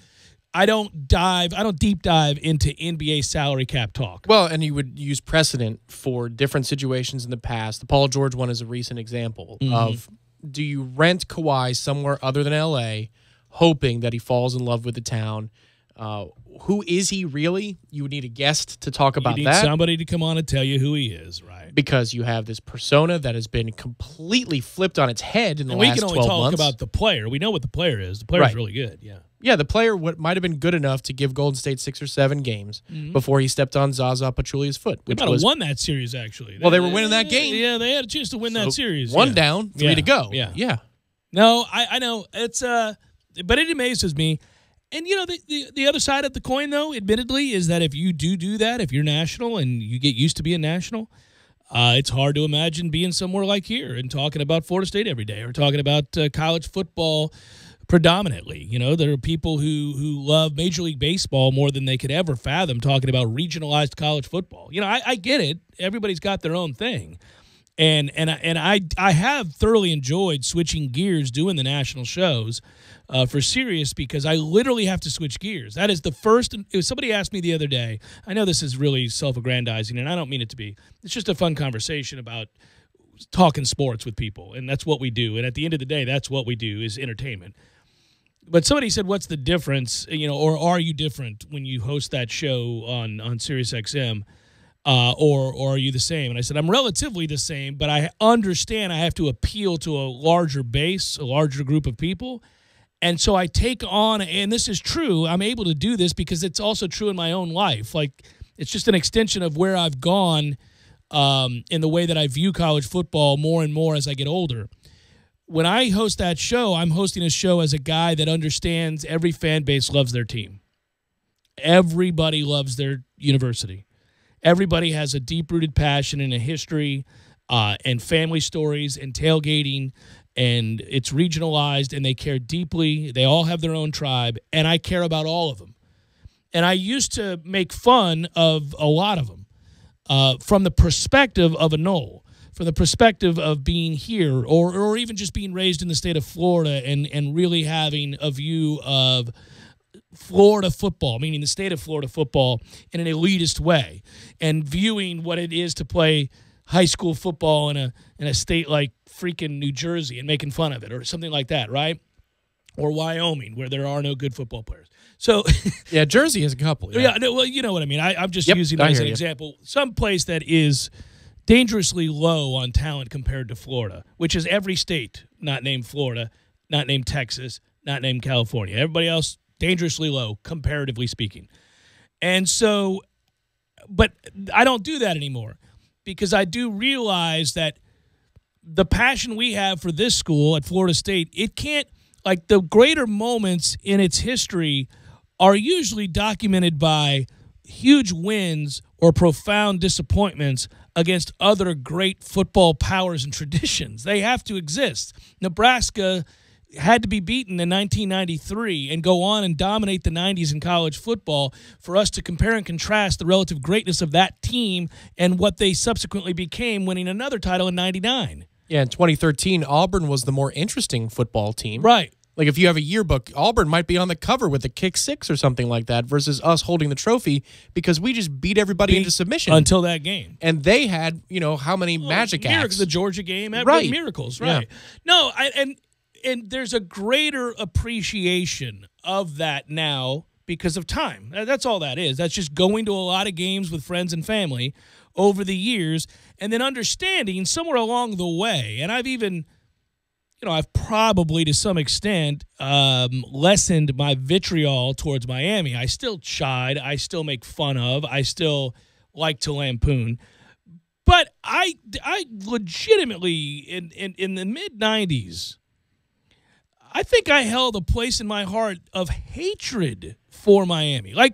deep dive into NBA salary cap talk. Well, and you would use precedent for different situations in the past. The Paul George one is a recent example of, do you rent Kawhi somewhere other than LA, hoping that he falls in love with the town? Who is he really? You would need a guest to talk about that. You need somebody to come on and tell you who he is, right? Because you have this persona that has been completely flipped on its head in the last 12 months. We can only talk about the player. We know what the player is. The player's really good, yeah. Yeah, the player might have been good enough to give Golden State 6 or 7 games before he stepped on Zaza Pachulia's foot. They might have won that series, actually. Well, they were winning that game. Yeah, they had a chance to win that series. One down, 3 to go. Yeah. No, I know. It's but it amazes me. And, you know, the other side of the coin, though, admittedly, is that if you do that, if you're national and you get used to being national, it's hard to imagine being somewhere like here and talking about Florida State every day or talking about college football predominantly. You know, there are people who love Major League Baseball more than they could ever fathom talking about regionalized college football. You know, I get it. Everybody's got their own thing. And I have thoroughly enjoyed switching gears doing the national shows for Sirius because I literally have to switch gears. That is the first. Somebody asked me the other day. I know this is really self-aggrandizing, and I don't mean it to be. It's just a fun conversation about talking sports with people, and that's what we do. And at the end of the day, that's what we do is entertainment. But somebody said, "What's the difference?" You know, or are you different when you host that show on Sirius XM? Or are you the same? And I said, I'm relatively the same, but I understand I have to appeal to a larger base, a larger group of people. And so I take on, and this is true, I'm able to do this because it's also true in my own life. Like, it's just an extension of where I've gone in the way that I view college football more and more as I get older. When I host that show, I'm hosting a show as a guy that understands every fan base loves their team. Everybody loves their university. Everybody has a deep-rooted passion and a history and family stories and tailgating, and it's regionalized, and they care deeply. They all have their own tribe, and I care about all of them. And I used to make fun of a lot of them from the perspective of a Knoll, from the perspective of being here or even just being raised in the state of Florida and really having a view of Florida football, meaning the state of Florida football, in an elitist way, and viewing what it is to play high school football in a state like freaking New Jersey and making fun of it or something like that, right? Or Wyoming, where there are no good football players. So yeah, Jersey has a couple. Yeah, no, well, you know what I mean. I'm just using that as an example. Some place that is dangerously low on talent compared to Florida, which is every state not named Florida, not named Texas, not named California. Everybody else dangerously low, comparatively speaking. And so, but I don't do that anymore because I do realize that the passion we have for this school at Florida State, it can't, like the greater moments in its history are usually documented by huge wins or profound disappointments against other great football powers and traditions. They have to exist. Nebraska had to be beaten in 1993 and go on and dominate the 90s in college football for us to compare and contrast the relative greatness of that team and what they subsequently became, winning another title in 99. Yeah, in 2013, Auburn was the more interesting football team. Right. Like if you have a yearbook, Auburn might be on the cover with a kick six or something like that versus us holding the trophy because we just beat everybody into submission. Until that game. And they had, you know, how many magic acts? The Georgia game had miracles, right? Yeah. No, and there's a greater appreciation of that now because of time. That's all that is. That's just going to a lot of games with friends and family over the years and then understanding somewhere along the way. And I've even, you know, I've probably to some extent lessened my vitriol towards Miami. I still chide. I still make fun of. I still like to lampoon. But I legitimately, in the mid-'90s, I think I held a place in my heart of hatred for Miami, like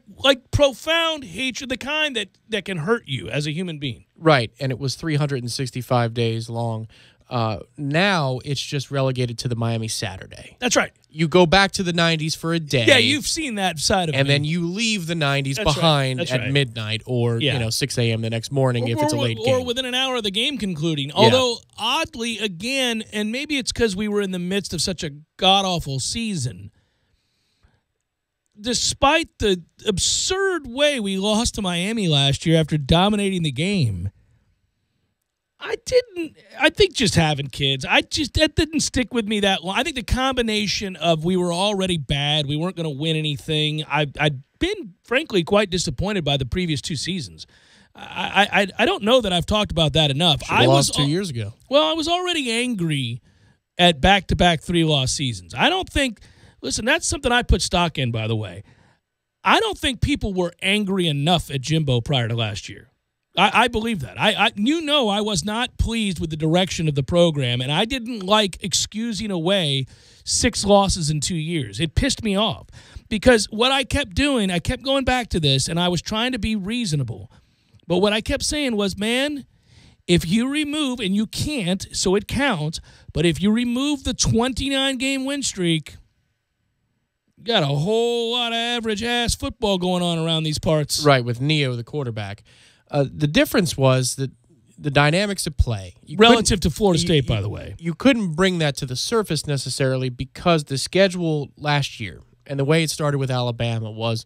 profound hatred, the kind that can hurt you as a human being. Right, and it was 365 days long. Now it's just relegated to the Miami Saturday. That's right. You go back to the 90s for a day. Yeah, you've seen that side of and me. then you leave the 90s That's behind right. at midnight or 6 a.m. the next morning if it's a late game. Or within an hour of the game concluding. Although, oddly, again, and maybe it's because we were in the midst of such a god-awful season, despite the absurd way we lost to Miami last year after dominating the game, I think just having kids, that didn't stick with me that long. I think the combination of we were already bad, we weren't going to win anything. I'd been, frankly, quite disappointed by the previous 2 seasons. I don't know that I've talked about that enough. I lost 2 years ago. Well, I was already angry at back-to-back 3-loss seasons. I don't think – listen, that's something I put stock in, by the way. I don't think people were angry enough at Jimbo prior to last year. I believe that. I was not pleased with the direction of the program, and I didn't like excusing away 6 losses in 2 years. It pissed me off because what I kept doing, I kept going back to this, and I was trying to be reasonable. But what I kept saying was, man, if you remove, and you can't, so it counts, but if you remove the 29-game win streak, you got a whole lot of average-ass football going on around these parts. Right, with Neo, the quarterback. The difference was that the dynamics at play. Relative to Florida State, by the way. You couldn't bring that to the surface necessarily because the schedule last year and the way it started with Alabama was,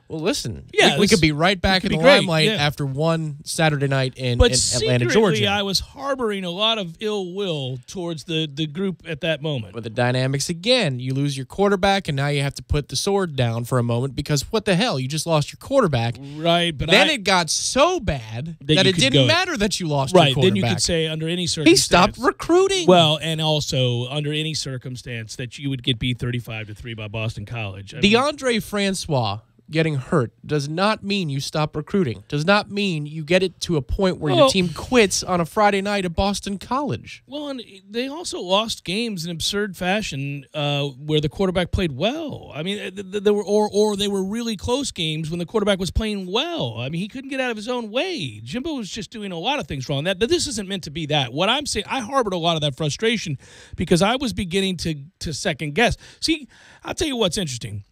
well, listen, we could be right back in the limelight after one Saturday night in Atlanta, Georgia. But I was harboring a lot of ill will towards the group at that moment. But the dynamics, again, you lose your quarterback, and now you have to put the sword down for a moment because what the hell? You just lost your quarterback. Right. But then it got so bad that it didn't matter that you lost your quarterback. Then you could say under any circumstance. He stopped recruiting. Well, and also under any circumstance that you would get beat 35-3 by Boston College. DeAndre Francois getting hurt does not mean you stop recruiting. Does not mean you get it to a point where your team quits on a Friday night at Boston College. Well, and they also lost games in absurd fashion where the quarterback played well. I mean, they were really close games when the quarterback was playing well. I mean, he couldn't get out of his own way. Jimbo was just doing a lot of things wrong. But this isn't meant to be that. What I'm saying, I harbored a lot of that frustration because I was beginning to second guess. See, I'll tell you what's interesting.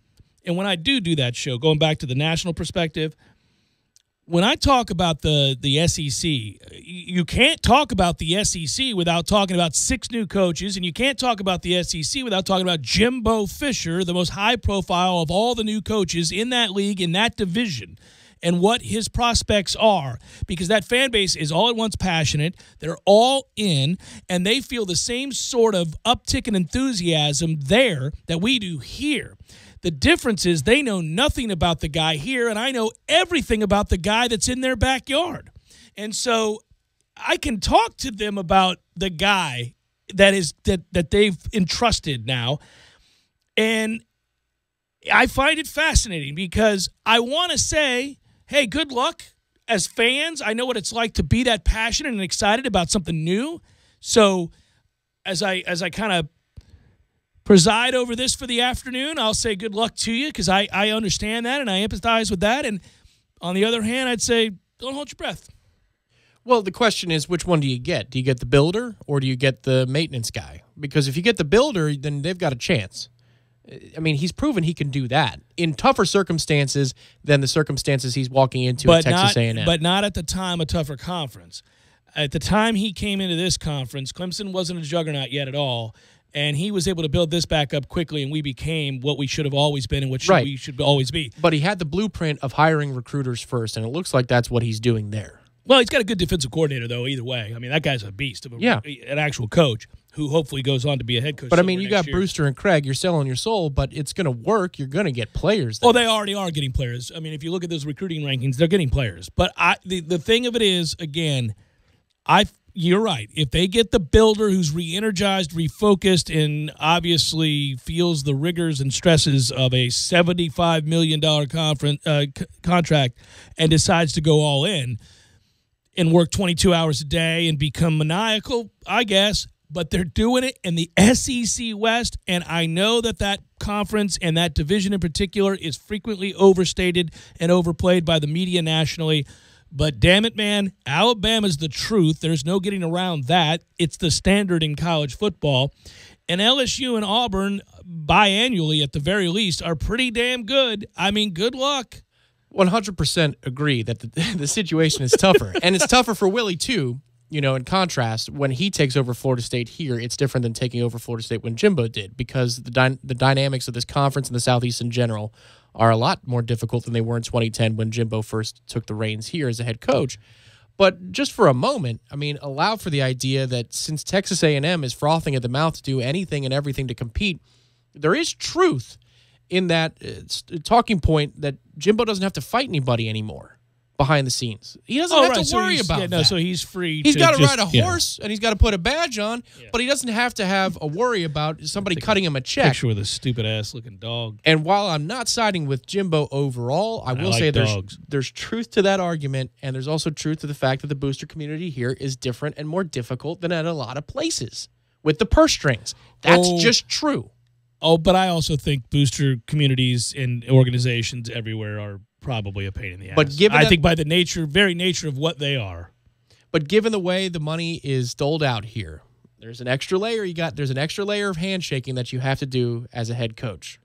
And when I do that show, going back to the national perspective, when I talk about the SEC, you can't talk about the SEC without talking about 6 new coaches, and you can't talk about the SEC without talking about Jimbo Fisher, the most high profile of all the new coaches in that league, in that division, and what his prospects are, because that fan base is all at once passionate. They're all in, and they feel the same sort of uptick in enthusiasm there that we do here. The difference is they know nothing about the guy here, and I know everything about the guy that's in their backyard. And so I can talk to them about the guy that they've entrusted now, and I find it fascinating because I want to say, hey, good luck. As fans, I know what it's like to be that passionate and excited about something new. So as I kind of preside over this for the afternoon, I'll say good luck to you because I understand that and I empathize with that. And on the other hand, I'd say don't hold your breath. Well, the question is, which one do you get? Do you get the builder or do you get the maintenance guy? Because if you get the builder, then they've got a chance. I mean, he's proven he can do that in tougher circumstances than the circumstances he's walking into at Texas A&M. But not at the time a tougher conference. At the time he came into this conference, Clemson wasn't a juggernaut yet at all. And he was able to build this back up quickly, and we became what we should have always been and what we should always be. But he had the blueprint of hiring recruiters first, and it looks like that's what he's doing there. Well, he's got a good defensive coordinator, though, either way. I mean, that guy's a beast of an actual coach who hopefully goes on to be a head coach. But, I mean, you got Brewster and Craig. You're selling your soul, but it's going to work. You're going to get players there. Well, they already are getting players. I mean, if you look at those recruiting rankings, they're getting players. But the thing of it is, again, you're right. If they get the builder who's re-energized, refocused, and obviously feels the rigors and stresses of a $75 million contract and decides to go all in and work 22 hours a day and become maniacal, I guess, but they're doing it in the SEC West, and I know that conference and that division in particular is frequently overstated and overplayed by the media nationally. But damn it, man, Alabama's the truth. There's no getting around that. It's the standard in college football. And LSU and Auburn, biannually at the very least, are pretty damn good. I mean, good luck. 100% agree that the situation is tougher. And it's tougher for Willie, too. You know, in contrast, when he takes over Florida State here, it's different than taking over Florida State when Jimbo did, because the dynamics of this conference and the Southeast in general are a lot more difficult than they were in 2010 when Jimbo first took the reins here as a head coach. But just for a moment, I mean, allow for the idea that since Texas A&M is frothing at the mouth to do anything and everything to compete, there is truth in that talking point that Jimbo doesn't have to fight anybody anymore behind the scenes. He doesn't have to worry about that. So he's free. He's got to ride a horse and he's got to put a badge on, but he doesn't have to have a worry about somebody cutting him a check. Picture with a stupid ass looking dog. And while I'm not siding with Jimbo overall, I will say there's truth to that argument, and there's also truth to the fact that the booster community here is different and more difficult than at a lot of places with the purse strings. That's just true. Oh, but I also think booster communities and organizations everywhere are probably a pain in the ass. But given I think by the very nature of what they are. But given the way the money is doled out here, there's an extra layer there's an extra layer of handshaking that you have to do as a head coach.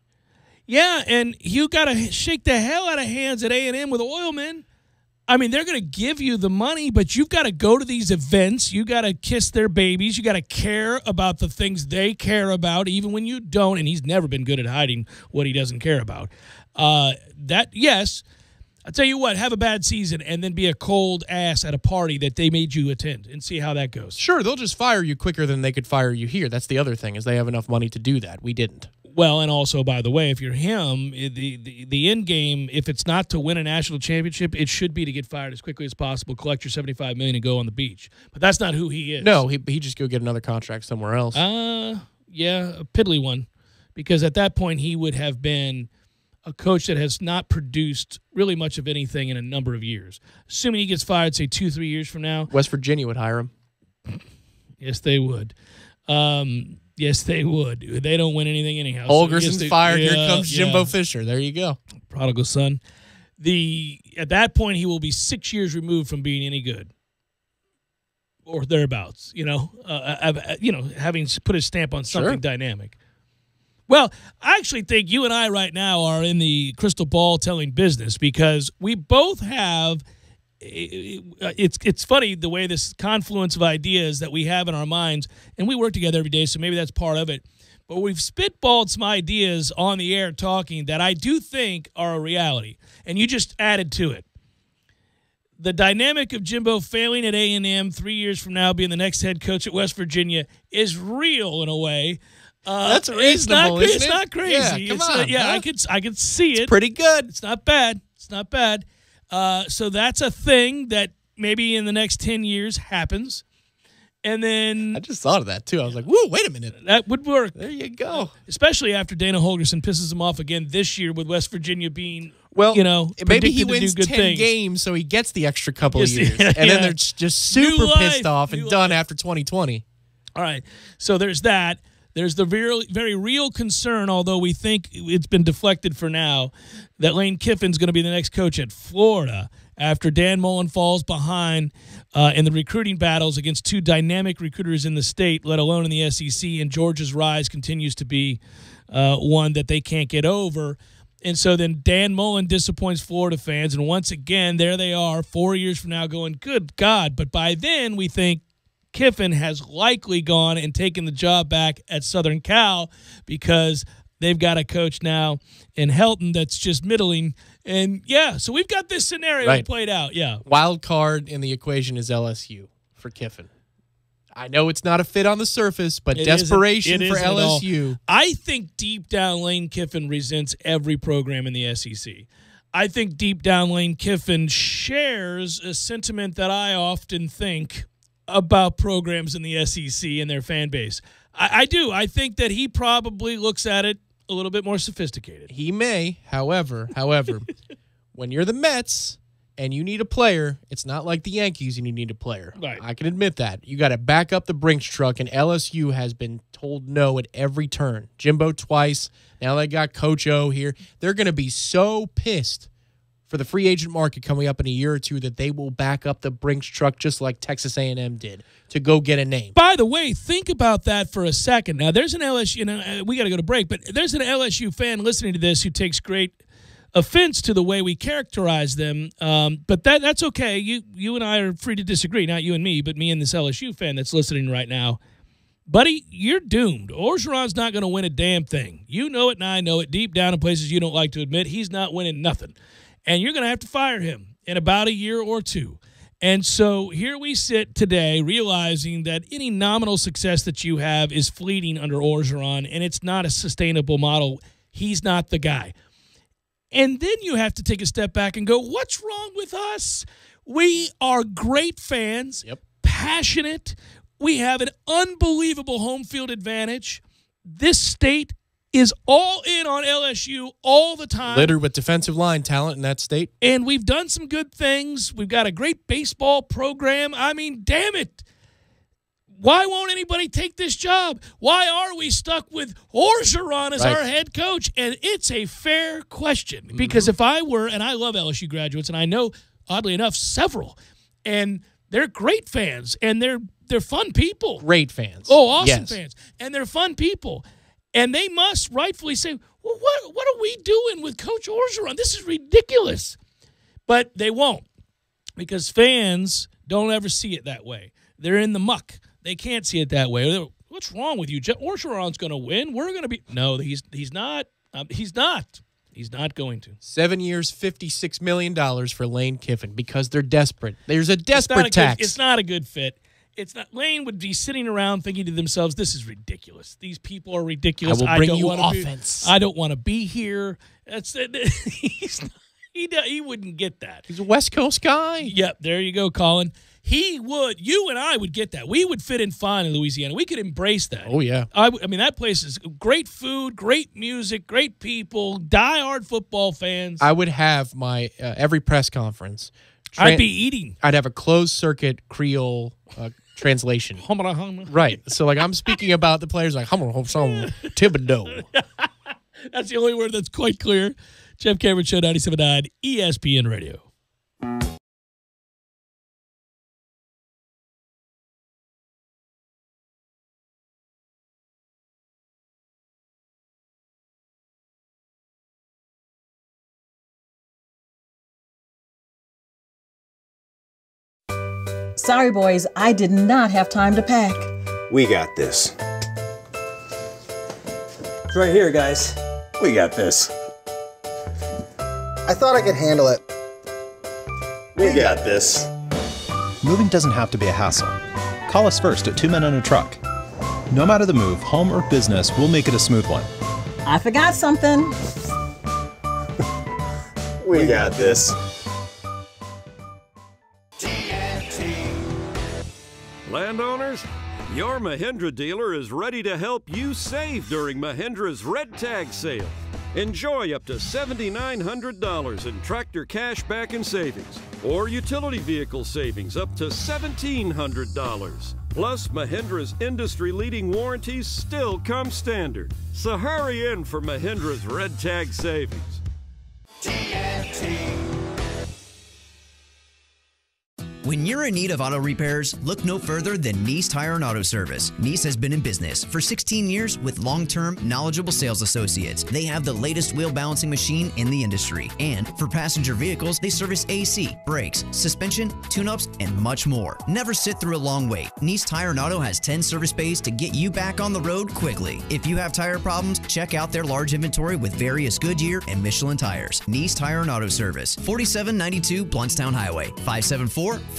Yeah, and you got to shake the hell out of hands at A&M with Oilman. I mean, they're going to give you the money, but you've got to go to these events. You got to kiss their babies. You got to care about the things they care about, even when you don't. And he's never been good at hiding what he doesn't care about. Yes, I'll tell you what, have a bad season and then be a cold ass at a party that they made you attend and see how that goes. Sure, they'll just fire you quicker than they could fire you here. That's the other thing, is they have enough money to do that. We didn't. Well, and also, by the way, if you're him, the end game, if it's not to win a national championship, it should be to get fired as quickly as possible, collect your $75 million, and go on the beach. But that's not who he is. No, he just go get another contract somewhere else. Yeah, a piddly one, because at that point he would have been a coach that has not produced really much of anything in a number of years. Assuming he gets fired, say 2-3 years from now, West Virginia would hire him. Yes, they would. Yes, they would. They don't win anything anyhow. Holgerson's fired. Here comes Jimbo Fisher. There you go. Prodigal son. At that point, he will be 6 years removed from being any good, or thereabouts. Having put his stamp on something dynamic. Well, I actually think you and I right now are in the crystal ball telling business, because we both have. It's funny the way this confluence of ideas that we have in our minds, and we work together every day, so maybe that's part of it. But we've spitballed some ideas on the air talking that I do think are a reality, and you just added to it. The dynamic of Jimbo failing at A&M 3 years from now, being the next head coach at West Virginia, is real in a way. That's reasonable, isn't it? It's not crazy. Yeah, come on. I could see it. It's pretty good. It's not bad. It's not bad. So that's a thing that maybe in the next 10 years happens. And then I just thought of that too. I was like, whoa, wait a minute. That would work. There you go. Especially after Dana Holgerson pisses him off again this year with West Virginia being, maybe he wins 10 things. games so he gets the extra couple of years. And then they're just super pissed off and done after 2020. All right. So there's that. There's the very real concern, although we think it's been deflected for now, that Lane Kiffin's going to be the next coach at Florida after Dan Mullen falls behind in the recruiting battles against two dynamic recruiters in the state, let alone in the SEC, and Georgia's rise continues to be one that they can't get over. And so then Dan Mullen disappoints Florida fans, and once again, there they are 4 years from now going, good God. But by then, we think Kiffin has likely gone and taken the job back at Southern Cal, because they've got a coach now in Helton that's just middling. And, so we've got this scenario played out. Yeah. Wild card in the equation is LSU for Kiffin. I know it's not a fit on the surface, but desperation for LSU. I think deep down Lane Kiffin resents every program in the SEC. I think deep down Lane Kiffin shares a sentiment that I often think about programs in the SEC and their fan base. I do. I think that he probably looks at it a little bit more sophisticated. He may, however, when you're the Mets and you need a player, it's not like the Yankees and you need a player. Right. I can admit that. You got to back up the Brinks truck, and LSU has been told no at every turn. Jimbo twice. Now they got Coach O here. They're going to be so pissed for the free agent market coming up in a year or two that they will back up the Brinks truck just like Texas A&M did to go get a name. By the way, think about that for a second. Now, there's an LSU, we got to go to break, but there's an LSU fan listening to this who takes great offense to the way we characterize them, but that's okay. You and I are free to disagree, not you and me, but me and this LSU fan that's listening right now. Buddy, you're doomed. Orgeron's not going to win a damn thing. You know it and I know it. Deep down in places you don't like to admit, he's not winning nothing. And you're going to have to fire him in about a year or two. And so here we sit today realizing that any nominal success that you have is fleeting under Orgeron, and it's not a sustainable model. He's not the guy. And then you have to take a step back and go, what's wrong with us? We are great fans, passionate. We have an unbelievable home field advantage. This state is all in on LSU all the time. Littered with defensive line talent in that state. And we've done some good things. We've got a great baseball program. I mean, damn it. Why won't anybody take this job? Why are we stuck with Orgeron as our head coach? And it's a fair question. Because if I were, and I love LSU graduates, and I know, oddly enough, several, and they're great fans, and they're fun people. Great fans. Oh, awesome fans. And they're fun people. And they must rightfully say, well, what are we doing with Coach Orgeron? This is ridiculous. But they won't, because fans don't ever see it that way. They're in the muck. They can't see it that way. What's wrong with you? Orgeron's going to win. We're going to be – no, he's not. He's not. He's not going to. 7 years, $56 million for Lane Kiffin because they're desperate. There's a desperate tax. It's not a good fit. It's not. Lane would be sitting around thinking to themselves, "This is ridiculous. These people are ridiculous. I will bring you offense. I don't want to be here." That's he wouldn't get that. He's a West Coast guy. Yep, there you go, Colin. He would. You and I would get that. We would fit in fine in Louisiana. We could embrace that. Oh yeah. I mean, that place is great food, great music, great people, diehard football fans. I would have my every press conference. I'd be eating. I'd have a closed circuit Creole translation. Right. So like I'm speaking about the players like Thibodeau. That's the only word that's quite clear. Jeff Cameron Show, 97.9 ESPN Radio. Sorry, boys, I did not have time to pack. We got this. It's right here, guys. We got this. I thought I could handle it. We got this. Moving doesn't have to be a hassle. Call us first at 2 Men and a Truck. No matter the move, home or business, we'll make it a smooth one. I forgot something. We got this. Landowners, your Mahindra dealer is ready to help you save during Mahindra's Red Tag Sale. Enjoy up to $7,900 in tractor cash back and savings, or utility vehicle savings up to $1,700. Plus, Mahindra's industry-leading warranties still come standard. So hurry in for Mahindra's Red Tag Savings. TNT. When you're in need of auto repairs, look no further than Nice Tire and Auto Service. Nice has been in business for 16 years with long-term, knowledgeable sales associates. They have the latest wheel balancing machine in the industry. And for passenger vehicles, they service AC, brakes, suspension, tune-ups, and much more. Never sit through a long wait. Nice Tire and Auto has 10 service bays to get you back on the road quickly. If you have tire problems, check out their large inventory with various Goodyear and Michelin tires. Nice Tire and Auto Service, 4792 Bluntstown Highway, 574-4100.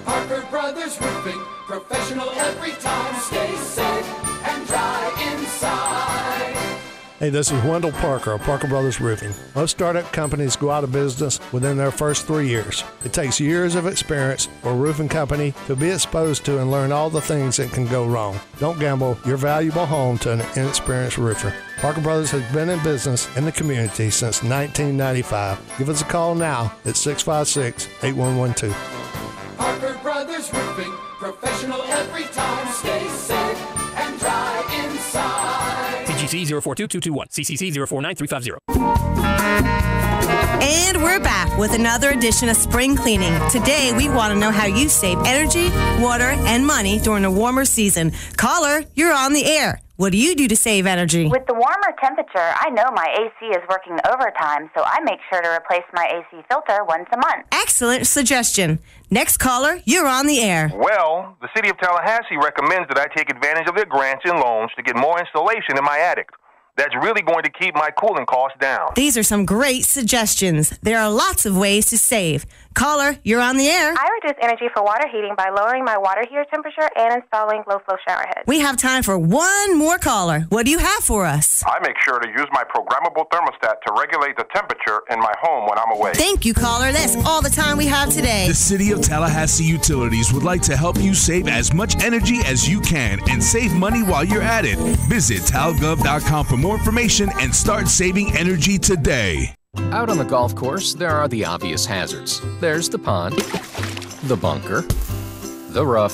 Parker Brothers Roofing, professional every time. Stay safe and dry inside. Hey, this is Wendell Parker of Parker Brothers Roofing. Most startup companies go out of business within their first 3 years. It takes years of experience for a roofing company to be exposed to and learn all the things that can go wrong. Don't gamble your valuable home to an inexperienced roofer. Parker Brothers has been in business in the community since 1995. Give us a call now at 656-8112. Parker Brothers Roofing, professional every time. Stay safe and dry inside. CCC 042221. CCC 049350. And we're back with another edition of Spring Cleaning. Today, we want to know how you save energy, water, and money during the warmer season. Caller, you're on the air. What do you do to save energy? With the warmer temperature, I know my AC is working overtime, so I make sure to replace my AC filter once a month. Excellent suggestion. Next caller, you're on the air. Well, the city of Tallahassee recommends that I take advantage of their grants and loans to get more installation in my attic. That's really going to keep my cooling costs down. These are some great suggestions. There are lots of ways to save. Caller, you're on the air. I reduce energy for water heating by lowering my water heater temperature and installing low-flow shower heads. We have time for one more caller. What do you have for us? I make sure to use my programmable thermostat to regulate the temperature in my home when I'm away. Thank you, caller. That's all the time we have today. The City of Tallahassee Utilities would like to help you save as much energy as you can and save money while you're at it. Visit talgov.com for more information and start saving energy today. Out on the golf course, there are the obvious hazards. There's the pond, the bunker, the rough,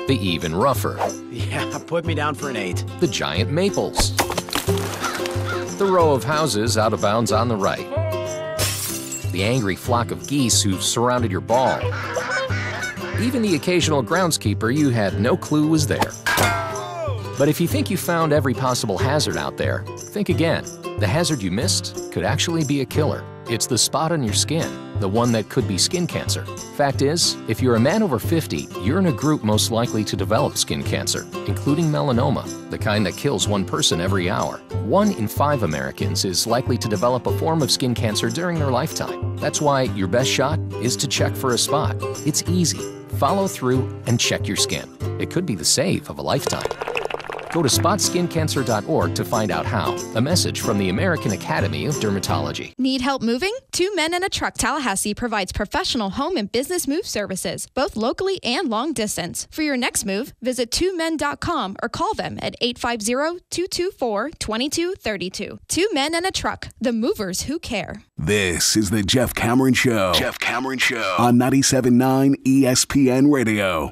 the even rougher. Yeah, put me down for an 8. The giant maples. The row of houses out of bounds on the right. The angry flock of geese who've surrounded your ball. Even the occasional groundskeeper you had no clue was there. But if you think you found every possible hazard out there, think again. The hazard you missed could actually be a killer. It's the spot on your skin, the one that could be skin cancer. Fact is, if you're a man over 50, you're in a group most likely to develop skin cancer, including melanoma, the kind that kills one person every hour. 1 in 5 Americans is likely to develop a form of skin cancer during their lifetime. That's why your best shot is to check for a spot. It's easy. Follow through and check your skin. It could be the save of a lifetime. Go to spotskincancer.org to find out how. A message from the American Academy of Dermatology. Need help moving? 2 Men and a Truck Tallahassee provides professional home and business move services, both locally and long distance. For your next move, visit 2men.com or call them at 850-224-2232. 2 Men and a Truck, the movers who care. This is the Jeff Cameron Show. Jeff Cameron Show on 97.9 ESPN Radio.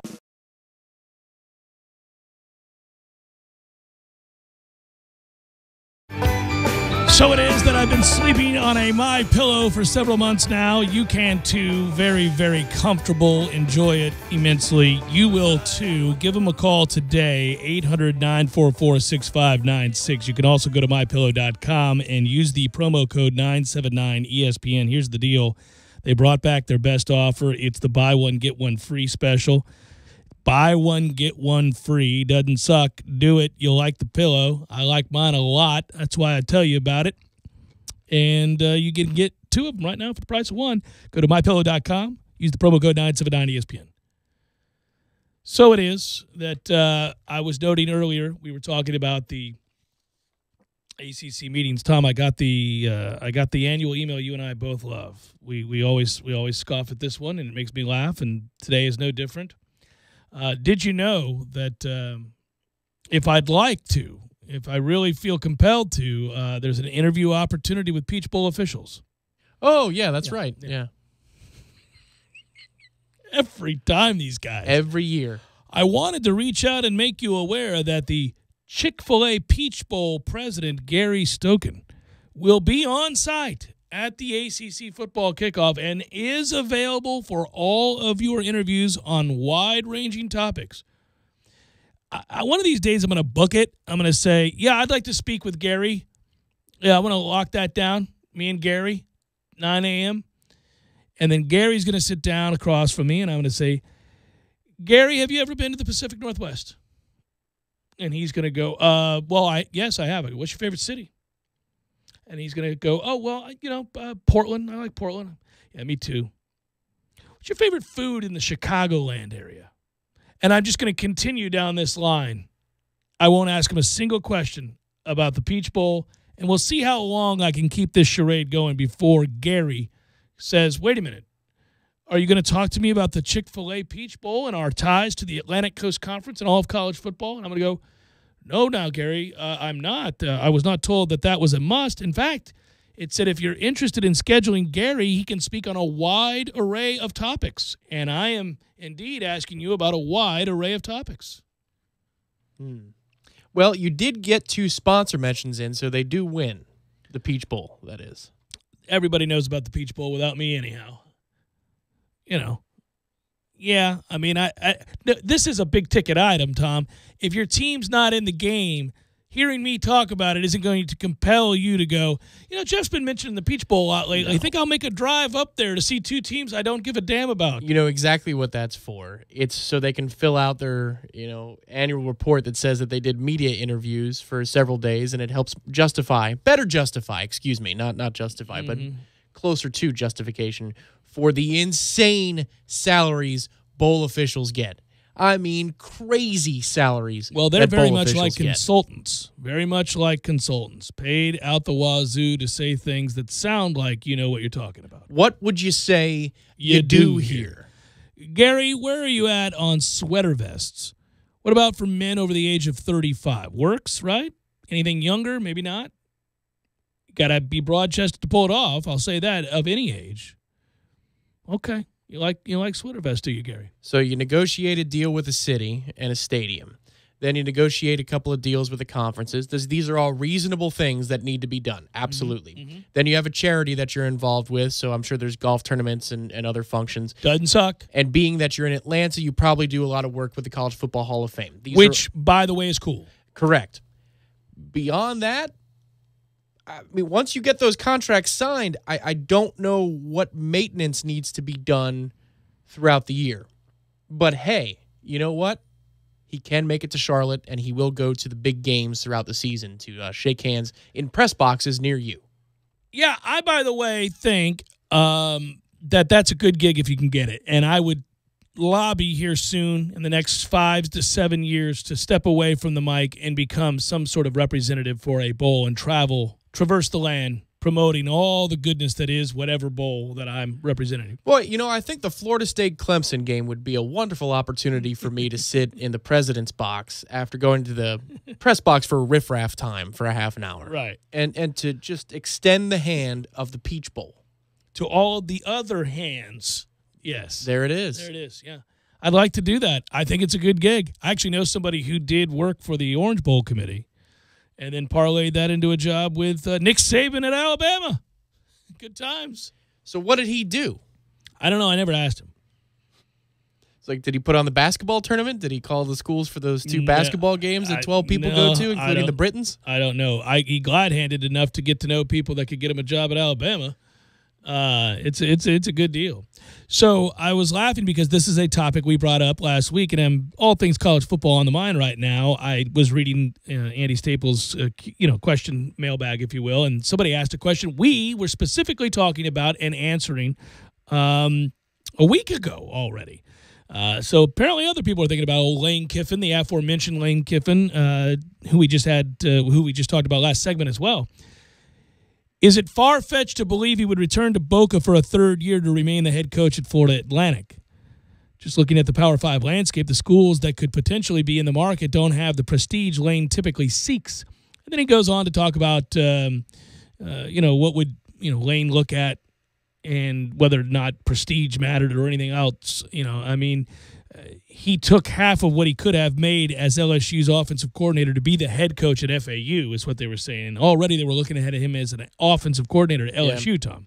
So it is that I've been sleeping on a My Pillow for several months now. You can too. Very, very comfortable. Enjoy it immensely. You will too. Give them a call today, 800-944-6596. You can also go to mypillow.com and use the promo code 979ESPN. Here's the deal. They brought back their best offer. It's the buy one, get one free special. Buy one, get one free. Doesn't suck. Do it. You'll like the pillow. I like mine a lot. That's why I tell you about it. And you can get 2 of them right now for the price of 1. Go to mypillow.com. Use the promo code 979ESPN. So it is that I was noting earlier, we were talking about the ACC meetings. Tom, I got the annual email you and I both love. We always scoff at this one, and it makes me laugh, and today is no different. Did you know that if I'd like to, if I really feel compelled to, there's an interview opportunity with Peach Bowl officials? Oh, yeah, that's right. Yeah. Every time these guys. Every year. I wanted to reach out and make you aware that the Chick-fil-A Peach Bowl president, Gary Stokan, will be on site at the ACC football kickoff and is available for all of your interviews on wide-ranging topics. One of these days I'm going to book it. I'm going to say, yeah, I'd like to speak with Gary. Yeah, I'm going to lock that down, me and Gary, 9 a.m. And then Gary's going to sit down across from me, and I'm going to say, Gary, have you ever been to the Pacific Northwest? And he's going to go, yes, I have. What's your favorite city? And he's going to go, Portland. I like Portland. Yeah, me too. What's your favorite food in the Chicagoland area? And I'm just going to continue down this line. I won't ask him a single question about the Peach Bowl, and we'll see how long I can keep this charade going before Gary says, wait a minute, are you going to talk to me about the Chick-fil-A Peach Bowl and our ties to the Atlantic Coast Conference and all of college football? And I'm going to go, no, now, Gary, I'm not. I was not told that was a must. In fact, it said if you're interested in scheduling Gary, he can speak on a wide array of topics. And I am indeed asking you about a wide array of topics. Well, you did get 2 sponsor mentions in, so they do win the Peach Bowl, that is. Everybody knows about the Peach Bowl without me anyhow. You know. Yeah, I mean, this is a big-ticket item, Tom. If your team's not in the game, hearing me talk about it isn't going to compel you to go, Jeff's been mentioning the Peach Bowl a lot lately. I think I'll make a drive up there to see 2 teams I don't give a damn about. You know exactly what that's for. It's so they can fill out their, annual report that says that they did media interviews for several days, and it helps not justify, but closer to justification for the insane salaries bowl officials get. I mean, crazy salaries. Well, they're very much like consultants. Very much like consultants. Paid out the wazoo to say things that sound like you know what you're talking about. What would you say you do here? Gary, where are you at on sweater vests? What about for men over the age of 35? Works, right? Anything younger? Maybe not. Got to be broad-chested to pull it off. I'll say that, of any age. Okay. You like sweater vests, do you, Gary? So you negotiate a deal with a city and a stadium. Then you negotiate a couple of deals with the conferences. These are all reasonable things that need to be done. Absolutely. Mm-hmm. Then you have a charity that you're involved with, so I'm sure there's golf tournaments and other functions. Doesn't suck. And being that you're in Atlanta, you probably do a lot of work with the College Football Hall of Fame. Which, by the way, is cool. Correct. Beyond that, I mean, once you get those contracts signed, I don't know what maintenance needs to be done throughout the year. But hey, you know what? He can make it to Charlotte, and he will go to the big games throughout the season to shake hands in press boxes near you. Yeah, I, by the way, think that's a good gig if you can get it. And I would lobby here soon in the next 5 to 7 years to step away from the mic and become some sort of representative for a bowl and traverse the land, promoting all the goodness that is whatever bowl that I'm representing. Well, I think the Florida State-Clemson game would be a wonderful opportunity for me to sit in the president's box after going to the press box for riffraff time for a half an hour. Right. And to just extend the hand of the Peach Bowl. To all the other hands. Yes. There it is. There it is, yeah. I'd like to do that. I think it's a good gig. I actually know somebody who did work for the Orange Bowl committee and then parlayed that into a job with Nick Saban at Alabama. Good times. So what did he do? I don't know. I never asked him. It's like, did he put on the basketball tournament? Did he call the schools for those 2 basketball games that 12 people go to, including the Britons? I don't know. He glad-handed enough to get to know people that could get him a job at Alabama. It's a good deal. So I was laughing because this is a topic we brought up last week, and I'm all things college football on the mind right now. I was reading Andy Staples' question mailbag, if you will, and somebody asked a question we were specifically talking about and answering a week ago already. So apparently other people are thinking about old Lane Kiffin, the aforementioned Lane Kiffin, who we just talked about last segment as well. Is it far-fetched to believe he would return to Boca for a 3rd year to remain the head coach at Florida Atlantic? Just looking at the Power 5 landscape, the schools that could potentially be in the market don't have the prestige Lane typically seeks. And then he goes on to talk about, what would Lane look at and whether or not prestige mattered or anything else. He took half of what he could have made as LSU's offensive coordinator to be the head coach at FAU, is what they were saying. Already they were looking ahead of him as an offensive coordinator at LSU, Tom.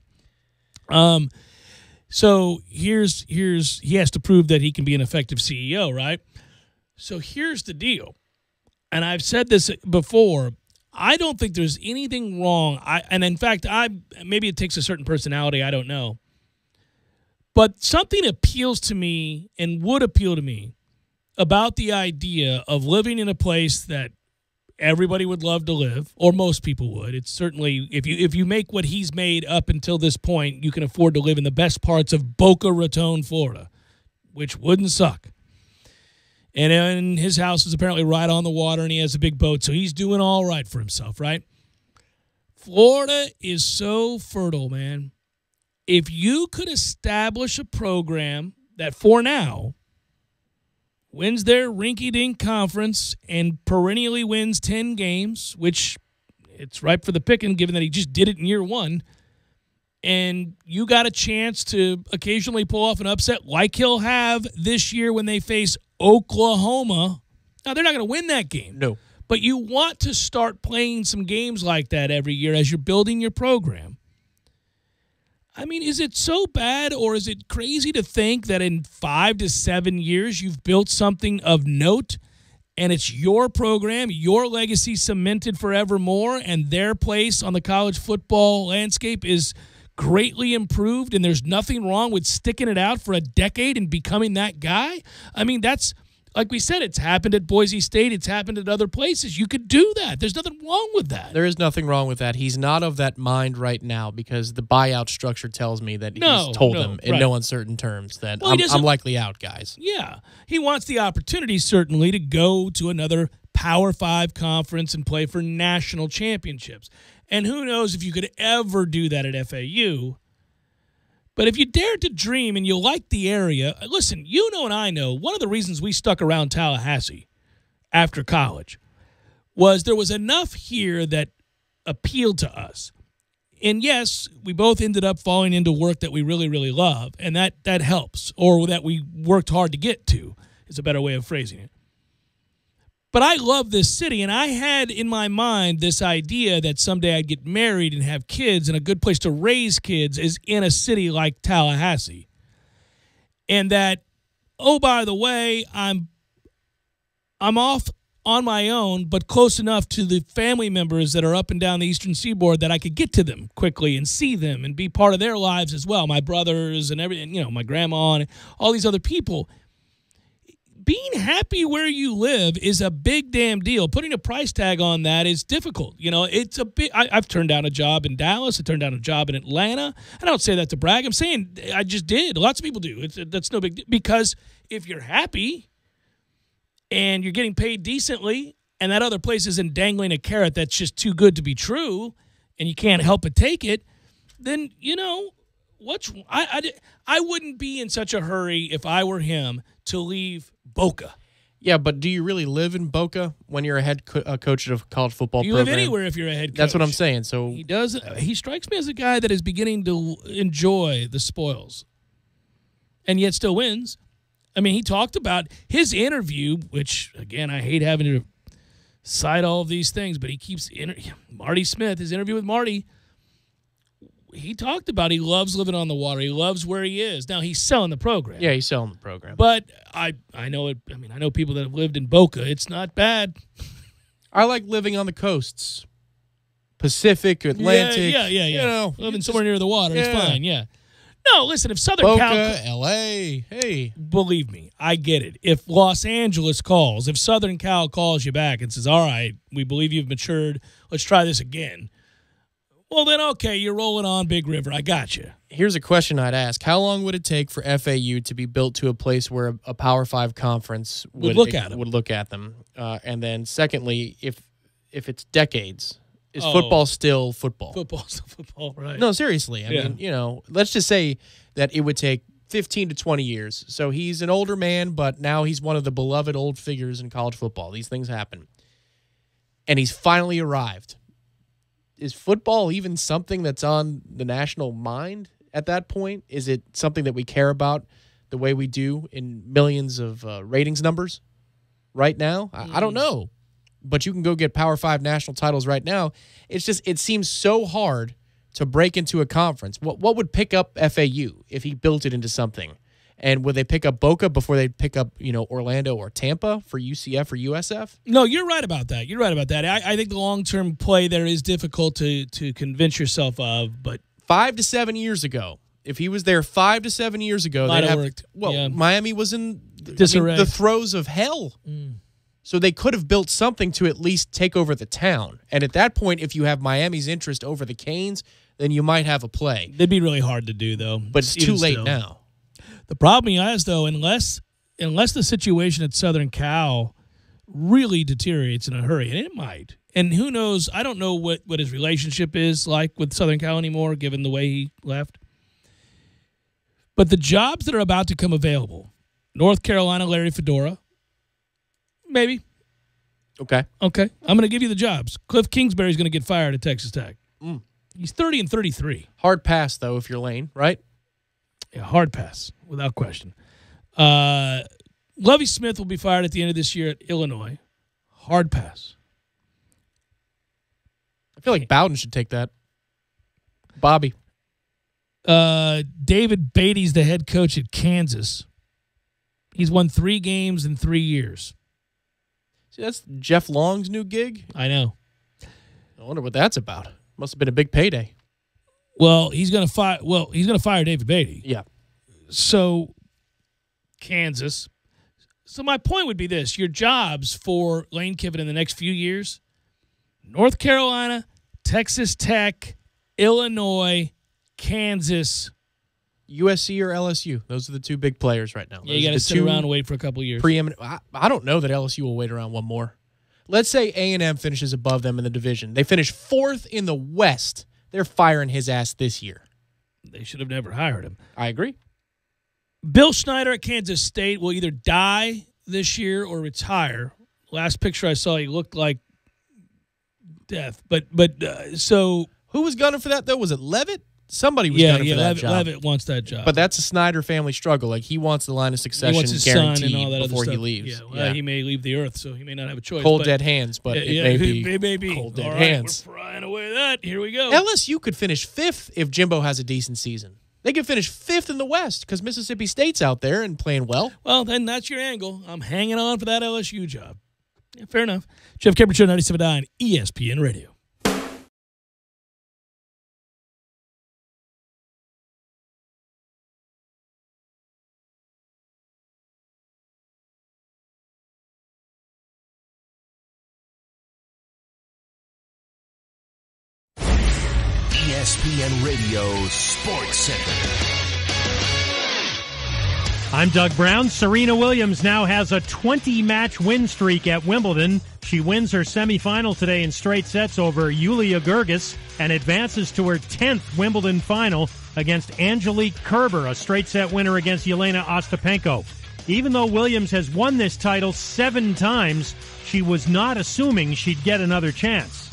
So he has to prove that he can be an effective CEO, right? So here's the deal. And I've said this before. I don't think there's anything wrong. In fact, maybe it takes a certain personality. I don't know. But something appeals to me and would appeal to me about the idea of living in a place that everybody would love to live, or most people would. It's certainly, if you make what he's made up until this point, you can afford to live in the best parts of Boca Raton, Florida, which wouldn't suck. And his house is apparently right on the water, and he has a big boat, so he's doing all right for himself, right? Florida is so fertile, man. If you could establish a program that, for now, wins their rinky-dink conference and perennially wins 10 games, which it's ripe for the picking given that he just did it in year 1, and you got a chance to occasionally pull off an upset like he'll have this year when they face Oklahoma. Now, they're not going to win that game. No. But you want to start playing some games like that every year as you're building your program. I mean, is it so bad, or is it crazy to think that in 5 to 7 years you've built something of note and it's your program, your legacy cemented forevermore, and their place on the college football landscape is greatly improved, and there's nothing wrong with sticking it out for a decade and becoming that guy? I mean, that's, like we said, it's happened at Boise State. It's happened at other places. You could do that. There's nothing wrong with that. There is nothing wrong with that. He's not of that mind right now because the buyout structure tells me that he's told them in no uncertain terms that I'm likely out, guys. Yeah. He wants the opportunity, certainly, to go to another Power 5 conference and play for national championships. And who knows if you could ever do that at FAU. But if you dare to dream and you like the area, listen, you know and I know, one of the reasons we stuck around Tallahassee after college was there was enough here that appealed to us. And yes, we both ended up falling into work that we really, really love, and that helps, or that we worked hard to get to is a better way of phrasing it. But I love this city, and I had in my mind this idea that someday I'd get married and have kids, and a good place to raise kids is in a city like Tallahassee. And that, oh, by the way, I'm off on my own, but close enough to the family members that are up and down the Eastern Seaboard that I could get to them quickly and see them and be part of their lives as well, my brothers and everything, you know, my grandma and all these other people. Being happy where you live is a big damn deal. Putting a price tag on that is difficult. You know, it's a big. I've turned down a job in Dallas. I turned down a job in Atlanta. I don't say that to brag. I'm saying I just did. Lots of people do. That's no big deal. Because if you're happy and you're getting paid decently and that other place isn't dangling a carrot that's just too good to be true and you can't help but take it, then, you know, I wouldn't be in such a hurry if I were him to leave Boca. Yeah, but do you really live in Boca when you're a head coach of a college football program? You live anywhere if you're a head coach. That's what I'm saying. So he does. He strikes me as a guy that is beginning to enjoy the spoils, and yet still wins. I mean, he talked about his interview, which again I hate having to cite all of these things, but he keeps Marty Smith. His interview with Marty. He talked about he loves living on the water. He loves where he is. Now, he's selling the program. Yeah, he's selling the program. But I know it. I mean, I know people that have lived in Boca. It's not bad. I like living on the coasts. Pacific, Atlantic. Yeah. You know, living somewhere near the water. It's fine, yeah. No, listen, if Southern Boca, L.A., hey. Believe me, I get it. If Los Angeles calls, if Southern Cal calls you back and says, all right, we believe you've matured, let's try this again. Well, then, okay, you're rolling on Big River. I got you. Here's a question I'd ask. How long would it take for FAU to be built to a place where a Power 5 conference would look at them? And then, secondly, if it's decades, is football still football? Football's still football, right. No, seriously. I mean, you know, let's just say that it would take 15 to 20 years. So he's an older man, but now he's one of the beloved old figures in college football. These things happen. And he's finally arrived. Is football even something that's on the national mind at that point? Is it something that we care about the way we do in millions of ratings numbers right now? I don't know. But you can go get Power 5 national titles right now. It's just, it seems so hard to break into a conference. What would pick up FAU if he built it into something? And would they pick up Boca before they pick up, you know, Orlando or Tampa for UCF or USF? No, you're right about that. You're right about that. I think the long-term play there is difficult to convince yourself of, but 5 to 7 years ago, if he was there 5 to 7 years ago, might have worked. Well, Miami was in disarray. The throes of hell. So they could have built something to at least take over the town. And at that point, if you have Miami's interest over the Canes, then you might have a play. That'd be really hard to do, though. But it's too late now. The problem is, though, unless the situation at Southern Cal really deteriorates in a hurry, and it might, and who knows, I don't know what his relationship is like with Southern Cal anymore, given the way he left. But the jobs that are about to come available, North Carolina, Larry Fedora, maybe. Okay. I'm going to give you the jobs. Cliff Kingsbury's going to get fired at Texas Tech. He's 30 and 33. Hard pass, though, if you're Lane, right? Yeah, hard pass, without question. Lovie Smith will be fired at the end of this year at Illinois. Hard pass. I feel like Bowden should take that. Bobby. David Beatty's the head coach at Kansas. He's won 3 games in 3 years. See, that's Jeff Long's new gig. I know. I wonder what that's about. Must have been a big payday. Well, he's going to fire. Well, he's going to fire David Beatty. Yeah. So, Kansas. So my point would be this: your jobs for Lane Kiffin in the next few years: North Carolina, Texas Tech, Illinois, Kansas, USC or LSU. Those are the 2 big players right now. Yeah, you got to sit around and wait for a couple of years. Preeminent. I don't know that LSU will wait around one more. Let's say A&M finishes above them in the division. They finish 4th in the West. They're firing his ass this year. They should have never hired him. I agree. Bill Schneider at Kansas State will either die this year or retire. Last picture I saw, he looked like death. So who was gunning for that though? Was it Levitt? Somebody was gunning for that job. Levitt wants that job. But that's a Snyder family struggle. Like, he wants the line of succession he wants his guaranteed son and all that before other he stuff. leaves. Yeah, well, he may leave the earth, so he may not have a choice. Cold dead hands, but it may be cold dead hands. We're frying away that. Here we go. LSU could finish 5th if Jimbo has a decent season. They could finish 5th in the West because Mississippi State's out there and playing well. Well, then that's your angle. I'm hanging on for that LSU job. Yeah, fair enough. Jeff Cameron Show, 97.9 ESPN Radio. ESPN Radio Sports Center. I'm Doug Brown. Serena Williams now has a 20-match win streak at Wimbledon. She wins her semifinal today in straight sets over Yulia Gergis and advances to her 10th Wimbledon final against Angelique Kerber, a straight set winner against Yelena Ostapenko. Even though Williams has won this title 7 times, she was not assuming she'd get another chance.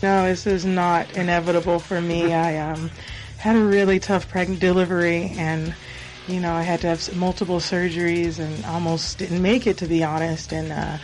No, this is not inevitable for me. I had a really tough pregnant delivery, and I had to have multiple surgeries and almost didn't make it, to be honest. And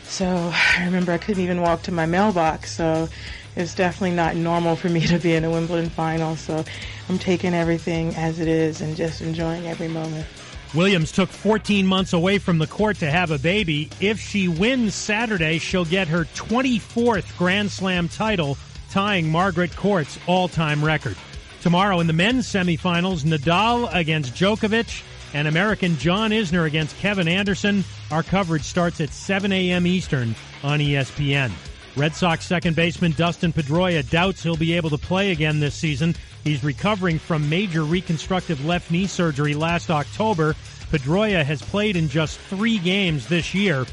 so I remember I couldn't even walk to my mailbox. So it's definitely not normal for me to be in a Wimbledon final. So I'm taking everything as it is and just enjoying every moment. Williams took 14 months away from the court to have a baby. If she wins Saturday, she'll get her 24th Grand Slam title, tying Margaret Court's all-time record. Tomorrow in the men's semifinals, Nadal against Djokovic and American John Isner against Kevin Anderson. Our coverage starts at 7 a.m. Eastern on ESPN. Red Sox second baseman Dustin Pedroia doubts he'll be able to play again this season. He's recovering from major reconstructive left knee surgery last October. Pedroia has played in just 3 games this year.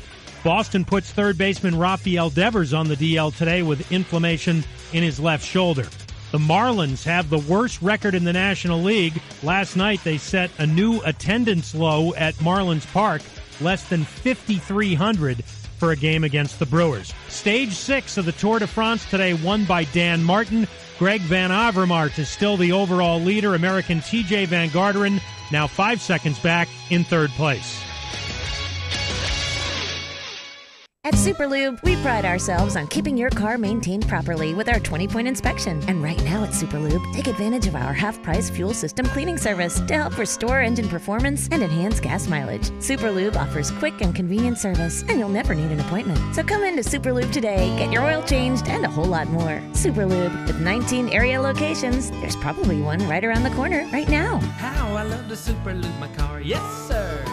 Boston puts third baseman Rafael Devers on the DL today with inflammation in his left shoulder. The Marlins have the worst record in the National League. Last night they set a new attendance low at Marlins Park, less than 5,300 for a game against the Brewers. Stage 6 of the Tour de France today won by Dan Martin. Greg Van Avermaet is still the overall leader. American TJ Van Garderen now 5 seconds back in third place. At Superlube, we pride ourselves on keeping your car maintained properly with our 20-point inspection. And right now at Superlube, take advantage of our half-price fuel system cleaning service to help restore engine performance and enhance gas mileage. Superlube offers quick and convenient service, and you'll never need an appointment. So come into Superlube today, get your oil changed, and a whole lot more. Superlube, with 19 area locations, there's probably one right around the corner right now. How I love to Superlube my car, yes sir!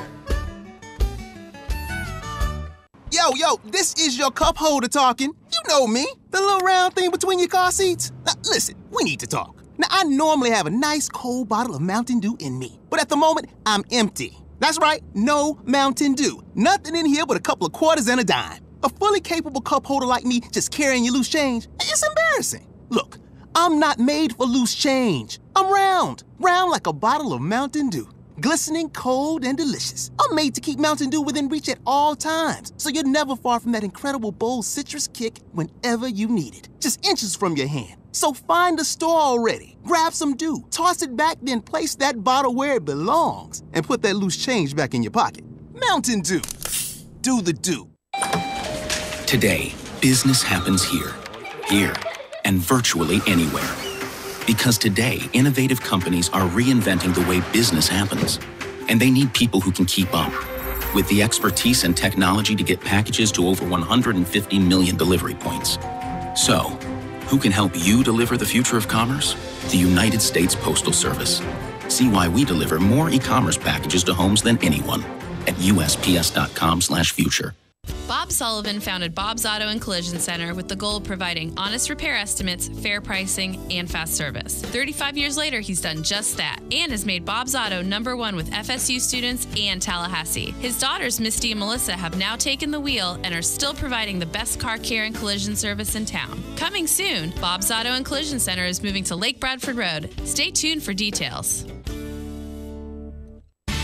Yo, this is your cup holder talking. You know me, the little round thing between your car seats. Now, listen, we need to talk. Now, I normally have a nice cold bottle of Mountain Dew in me, but at the moment, I'm empty. That's right, no Mountain Dew. Nothing in here but a couple of quarters and a dime. A fully capable cup holder like me just carrying your loose change, it's embarrassing. Look, I'm not made for loose change. I'm round like a bottle of Mountain Dew. Glistening, cold, and delicious. I'm made to keep Mountain Dew within reach at all times, so you're never far from that incredible bold citrus kick whenever you need it. Just inches from your hand. So find a store already, grab some Dew, toss it back, then place that bottle where it belongs, and put that loose change back in your pocket. Mountain Dew. Do the Dew. Today, business happens here. Here. and virtually anywhere. Because today, innovative companies are reinventing the way business happens, and they need people who can keep up. With the expertise and technology to get packages to over 150 million delivery points. So, who can help you deliver the future of commerce? The United States Postal Service. See why we deliver more e-commerce packages to homes than anyone at USPS.com/future. Bob Sullivan founded Bob's Auto and Collision Center with the goal of providing honest repair estimates, fair pricing, and fast service. 35 years later, he's done just that and has made Bob's Auto #1 with FSU students and Tallahassee. His daughters, Misty and Melissa, have now taken the wheel and are still providing the best car care and collision service in town. Coming soon, Bob's Auto and Collision Center is moving to Lake Bradford Road. Stay tuned for details.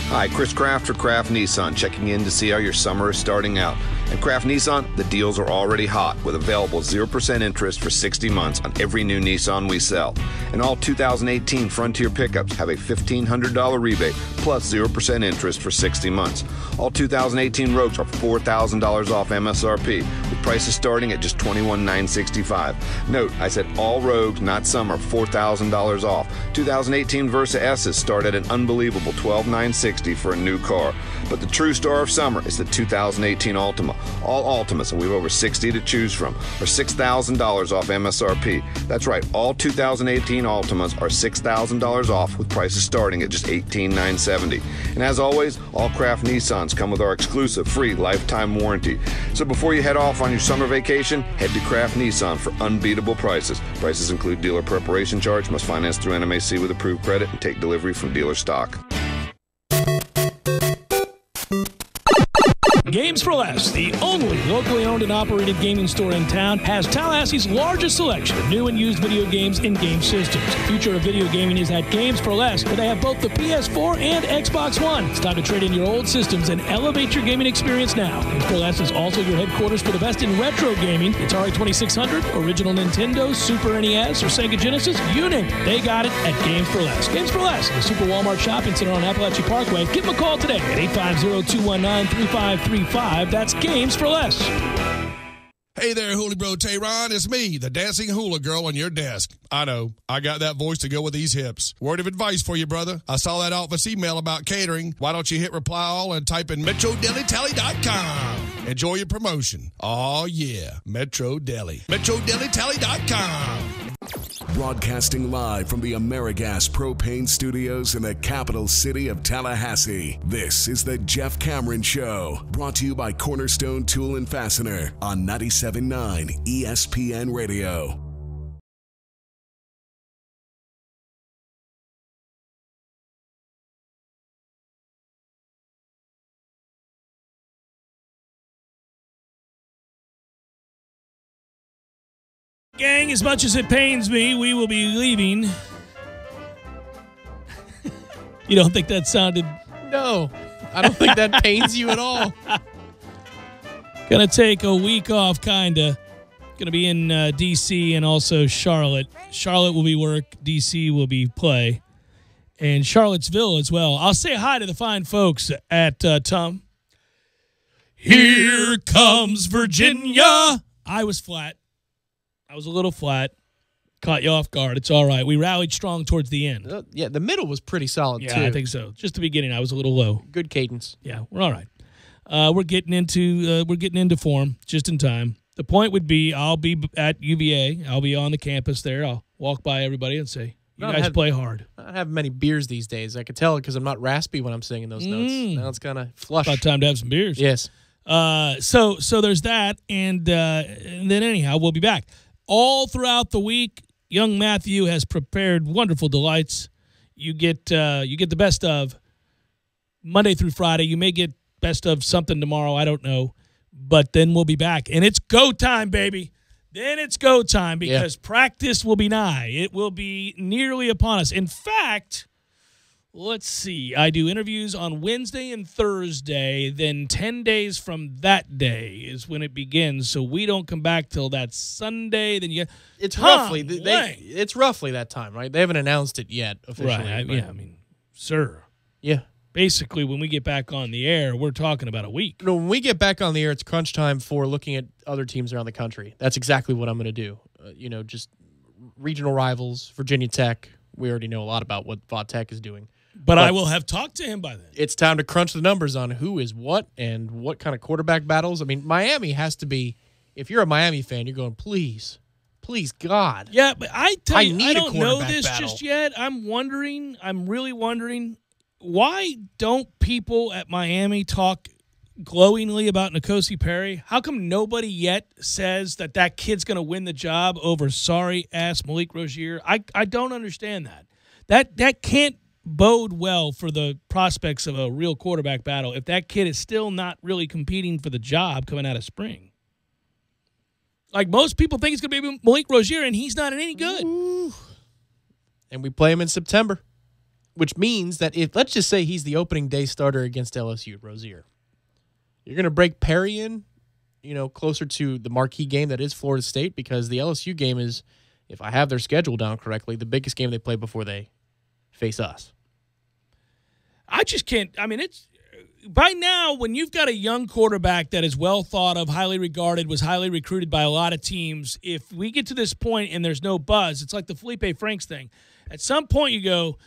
Hi, Chris Kraft for Kraft Nissan, checking in to see how your summer is starting out. At Kraft Nissan, the deals are already hot with available 0% interest for 60 months on every new Nissan we sell. And all 2018 Frontier pickups have a $1,500 rebate plus 0% interest for 60 months. All 2018 Rogues are $4,000 off MSRP with prices starting at just $21,965. Note, I said all Rogues, not some, are $4,000 off. 2018 Versa S's start at an unbelievable $12,960 for a new car. But the true star of summer is the 2018 Altima. All Altimas, and we have over 60 to choose from, are $6,000 off MSRP. That's right, all 2018 Altimas are $6,000 off with prices starting at just $18,970. And as always, all Kraft Nissans come with our exclusive free lifetime warranty. So before you head off on your summer vacation, head to Kraft Nissan for unbeatable prices. Prices include dealer preparation charge, must finance through NMAC with approved credit, and take delivery from dealer stock. Games for Less, the only locally owned and operated gaming store in town, has Tallahassee's largest selection of new and used video games and game systems. The future of video gaming is at Games for Less, where they have both the PS4 and Xbox One. It's time to trade in your old systems and elevate your gaming experience now. Games for Less is also your headquarters for the best in retro gaming. Atari 2600, original Nintendo, Super NES, or Sega Genesis, you name it. They got it at Games for Less. Games for Less, the Super Walmart Shopping Center on Appalachia Parkway. Give them a call today at 850-219-3535. That's Games for Less. Hey there, Hoolie Bro Tehran. It's me, the dancing hula girl on your desk. I know, I got that voice to go with these hips. Word of advice for you, brother. I saw that office email about catering. Why don't you hit reply all and type in MetroDeliTally.com. Enjoy your promotion. Oh, yeah, Metro Deli. MetroDeliTally.com. Broadcasting live from the AmeriGas Propane Studios in the capital city of Tallahassee. This is the Jeff Cameron Show, brought to you by Cornerstone Tool and Fastener on 97.9 ESPN Radio. Gang, as much as it pains me, we will be leaving. You don't think that sounded... No, I don't think that pains you at all. Gonna take a week off, kinda. Gonna be in D.C. and also Charlotte. Charlotte will be work, D.C. will be play, and Charlottesville as well. I'll say hi to the fine folks at Tom. Here comes Virginia. I was flat. I was a little flat. Caught you off guard. It's all right. We rallied strong towards the end. Yeah, the middle was pretty solid, too. Yeah, I think so. Just the beginning, I was a little low. Good cadence. Yeah, we're all right. We're getting into form just in time. The point would be I'll be at UVA. I'll be on the campus there. I'll walk by everybody and say, you guys play hard. I don't have many beers these days. I could tell because I'm not raspy when I'm singing those notes. Now it's kind of flush. About time to have some beers. Yes. So there's that, and then anyhow, we'll be back. All throughout the week, young Matthew has prepared wonderful delights. You get the best of Monday through Friday. You may get best of something tomorrow. I don't know. But then we'll be back. And it's go time, baby. Then it's go time because practice will be nigh. It will be nearly upon us. In fact, let's see. I do interviews on Wednesday and Thursday. Then 10 days from that day is when it begins. So we don't come back till that Sunday. Then it's roughly that time, right? They haven't announced it yet officially. Right. I mean, sir. Yeah. Basically, when we get back on the air, we're talking about a week. No, when we get back on the air, it's crunch time for looking at other teams around the country. That's exactly what I'm going to do. Just regional rivals, Virginia Tech. We already know a lot about what Va Tech is doing. But I will have talked to him by then. It's time to crunch the numbers on who is what and what kind of quarterback battles. I mean, Miami has to be, if you're a Miami fan, you're going, please, God. Yeah, but I don't know this battle. just yet. I'm really wondering, why don't people at Miami talk glowingly about N'Kosi Perry? How come nobody yet says that kid's going to win the job over sorry-ass Malik Rozier? I don't understand that. That can't bode well for the prospects of a real quarterback battle if that kid is still not really competing for the job coming out of spring. Like, most people think it's going to be Malik Rozier, and he's not any good. Ooh. And we play him in September, which means that if, let's just say he's the opening day starter against LSU, Rozier, you're going to break Perry in, closer to the marquee game that is Florida State, because the LSU game is, if I have their schedule down correctly, the biggest game they play before they face us. I just can't. I mean, it's by now, when you've got a young quarterback that is well thought of, highly regarded, was highly recruited by a lot of teams, if we get to this point and there's no buzz, it's like the Felipe Franks thing. At some point you go,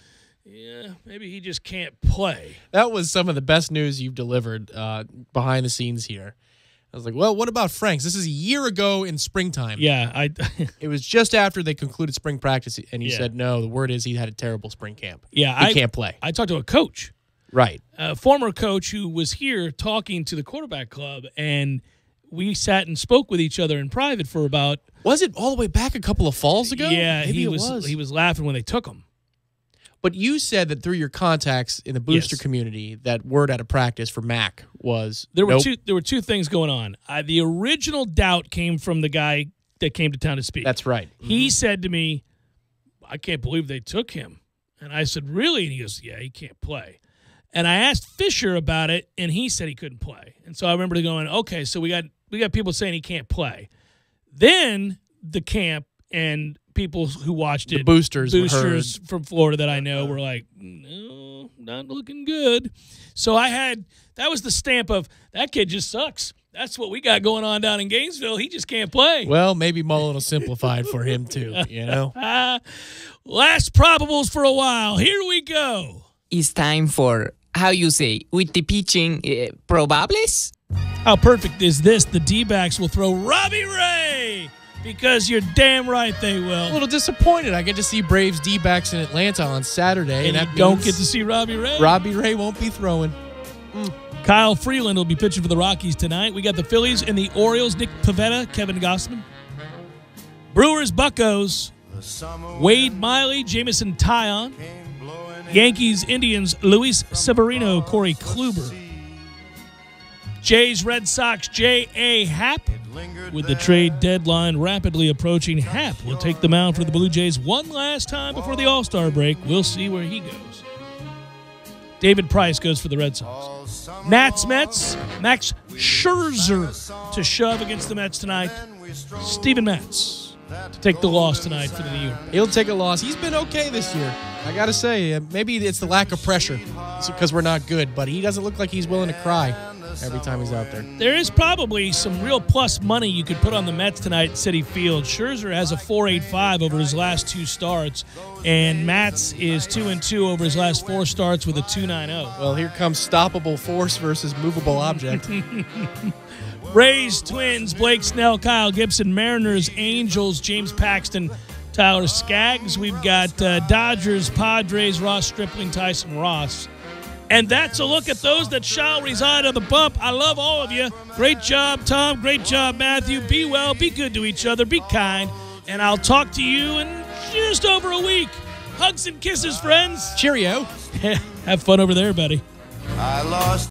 yeah, maybe he just can't play. That was some of the best news you've delivered behind the scenes here. I was like, well, what about Franks? This is a year ago in springtime. Yeah. It was just after they concluded spring practice, and he said, no, the word is he had a terrible spring camp. Yeah, he can't play. I talked to a coach. Right. A former coach who was here talking to the quarterback club, and we sat and spoke with each other in private for about... Was it all the way back a couple of falls ago? Yeah, Maybe he was laughing when they took him. But you said that through your contacts in the booster community, that word out of practice for Mac was there were two things going on. The original doubt came from the guy that came to town to speak. That's right. He said to me, "I can't believe they took him." And I said, "Really?" And he goes, "Yeah, he can't play." And I asked Fisher about it, and he said he couldn't play. And so I remember going, "Okay, so we got people saying he can't play." Then the camp and people who watched it, boosters from Florida that I know were like, no, not looking good. So that was the stamp of, that kid just sucks. That's what we got going on down in Gainesville. He just can't play. Well, maybe Mullen will simplify it for him too, Last probables for a while. Here we go. It's time for, how you say, with the pitching, probables? How perfect is this? The D-backs will throw Robbie Ray. Because you're damn right they will. A little disappointed. I get to see Braves D-backs in Atlanta on Saturday. And you don't get to see Robbie Ray. Robbie Ray won't be throwing. Kyle Freeland will be pitching for the Rockies tonight. We got the Phillies and the Orioles. Nick Pivetta, Kevin Gossman. Brewers, Buccos. Wade Miley, Jamison Tyon. Yankees, Indians, Luis Severino, Corey Kluber. Jays, Red Sox, J.A. Happ. With the trade deadline rapidly approaching, Happ will take the mound for the Blue Jays one last time before the All-Star break. We'll see where he goes. David Price goes for the Red Sox. Mets, Max Scherzer to shove against the Mets tonight. Steven Matz to take the loss tonight for the New York. He'll take a loss. He's been okay this year. I got to say, maybe it's the lack of pressure. It's because we're not good, but he doesn't look like he's willing to cry every time he's out there. There is probably some real plus money you could put on the Mets tonight at Citi Field. Scherzer has a 4.85 over his last two starts, and Matz is 2-2 over his last four starts with a 2.90. Well, here comes stoppable force versus movable object. Rays, Twins, Blake Snell, Kyle Gibson, Mariners, Angels, James Paxton, Tyler Skaggs. We've got Dodgers, Padres, Ross Stripling, Tyson Ross. And that's a look at those that shall reside on the bump. I love all of you. Great job, Tom. Great job, Matthew. Be well. Be good to each other. Be kind. And I'll talk to you in just over a week. Hugs and kisses, friends. Cheerio. Have fun over there, buddy. I lost